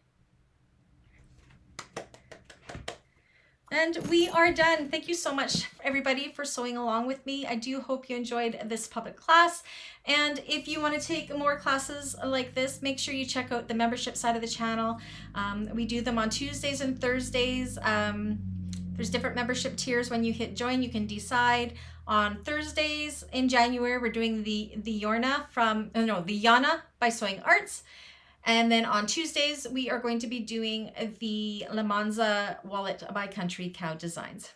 And we are done. Thank you so much, everybody, for sewing along with me. I do hope you enjoyed this public class. And if you want to take more classes like this, make sure you check out the membership side of the channel. We do them on Tuesdays and Thursdays. There's different membership tiers. When you hit join, you can decide. On Thursdays in January, we're doing the Yana by Sewing Arts. And then on Tuesdays, we are going to be doing the Lamanza Wallet by Country Cow Designs.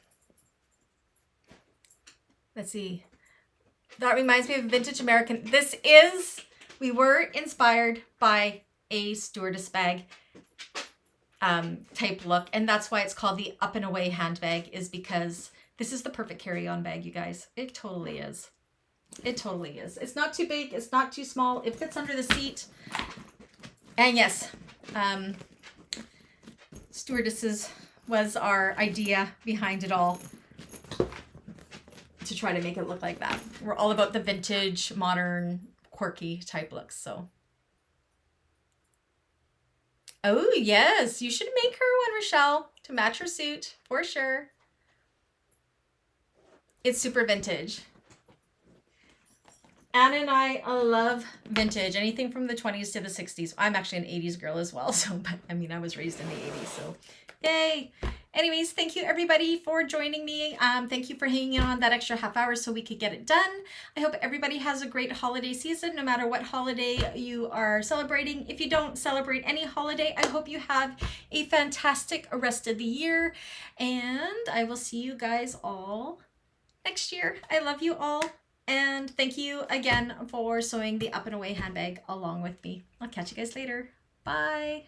Let's see. That reminds me of Vintage American. We were inspired by a stewardess bag type look. And that's why it's called the Up and Away handbag, is because this is the perfect carry-on bag, you guys. It totally is. It totally is. It's not too big. It's not too small. It fits under the seat. And yes, stewardesses was our idea behind it all, to try to make it look like that. We're all about the vintage, modern, quirky type looks. So, oh yes, you should make her one, Rochelle, to match her suit for sure. It's super vintage. Anna and I love vintage, anything from the 20s to the 60s. I'm actually an 80s girl as well, so, but I mean, I was raised in the 80s, so yay. Anyways, thank you everybody for joining me. Thank you for hanging on that extra half hour so we could get it done. I hope everybody has a great holiday season, no matter what holiday you are celebrating. If you don't celebrate any holiday, I hope you have a fantastic rest of the year, and I will see you guys all next year. I love you all. And thank you again for sewing the Up and Away handbag along with me. I'll catch you guys later. Bye.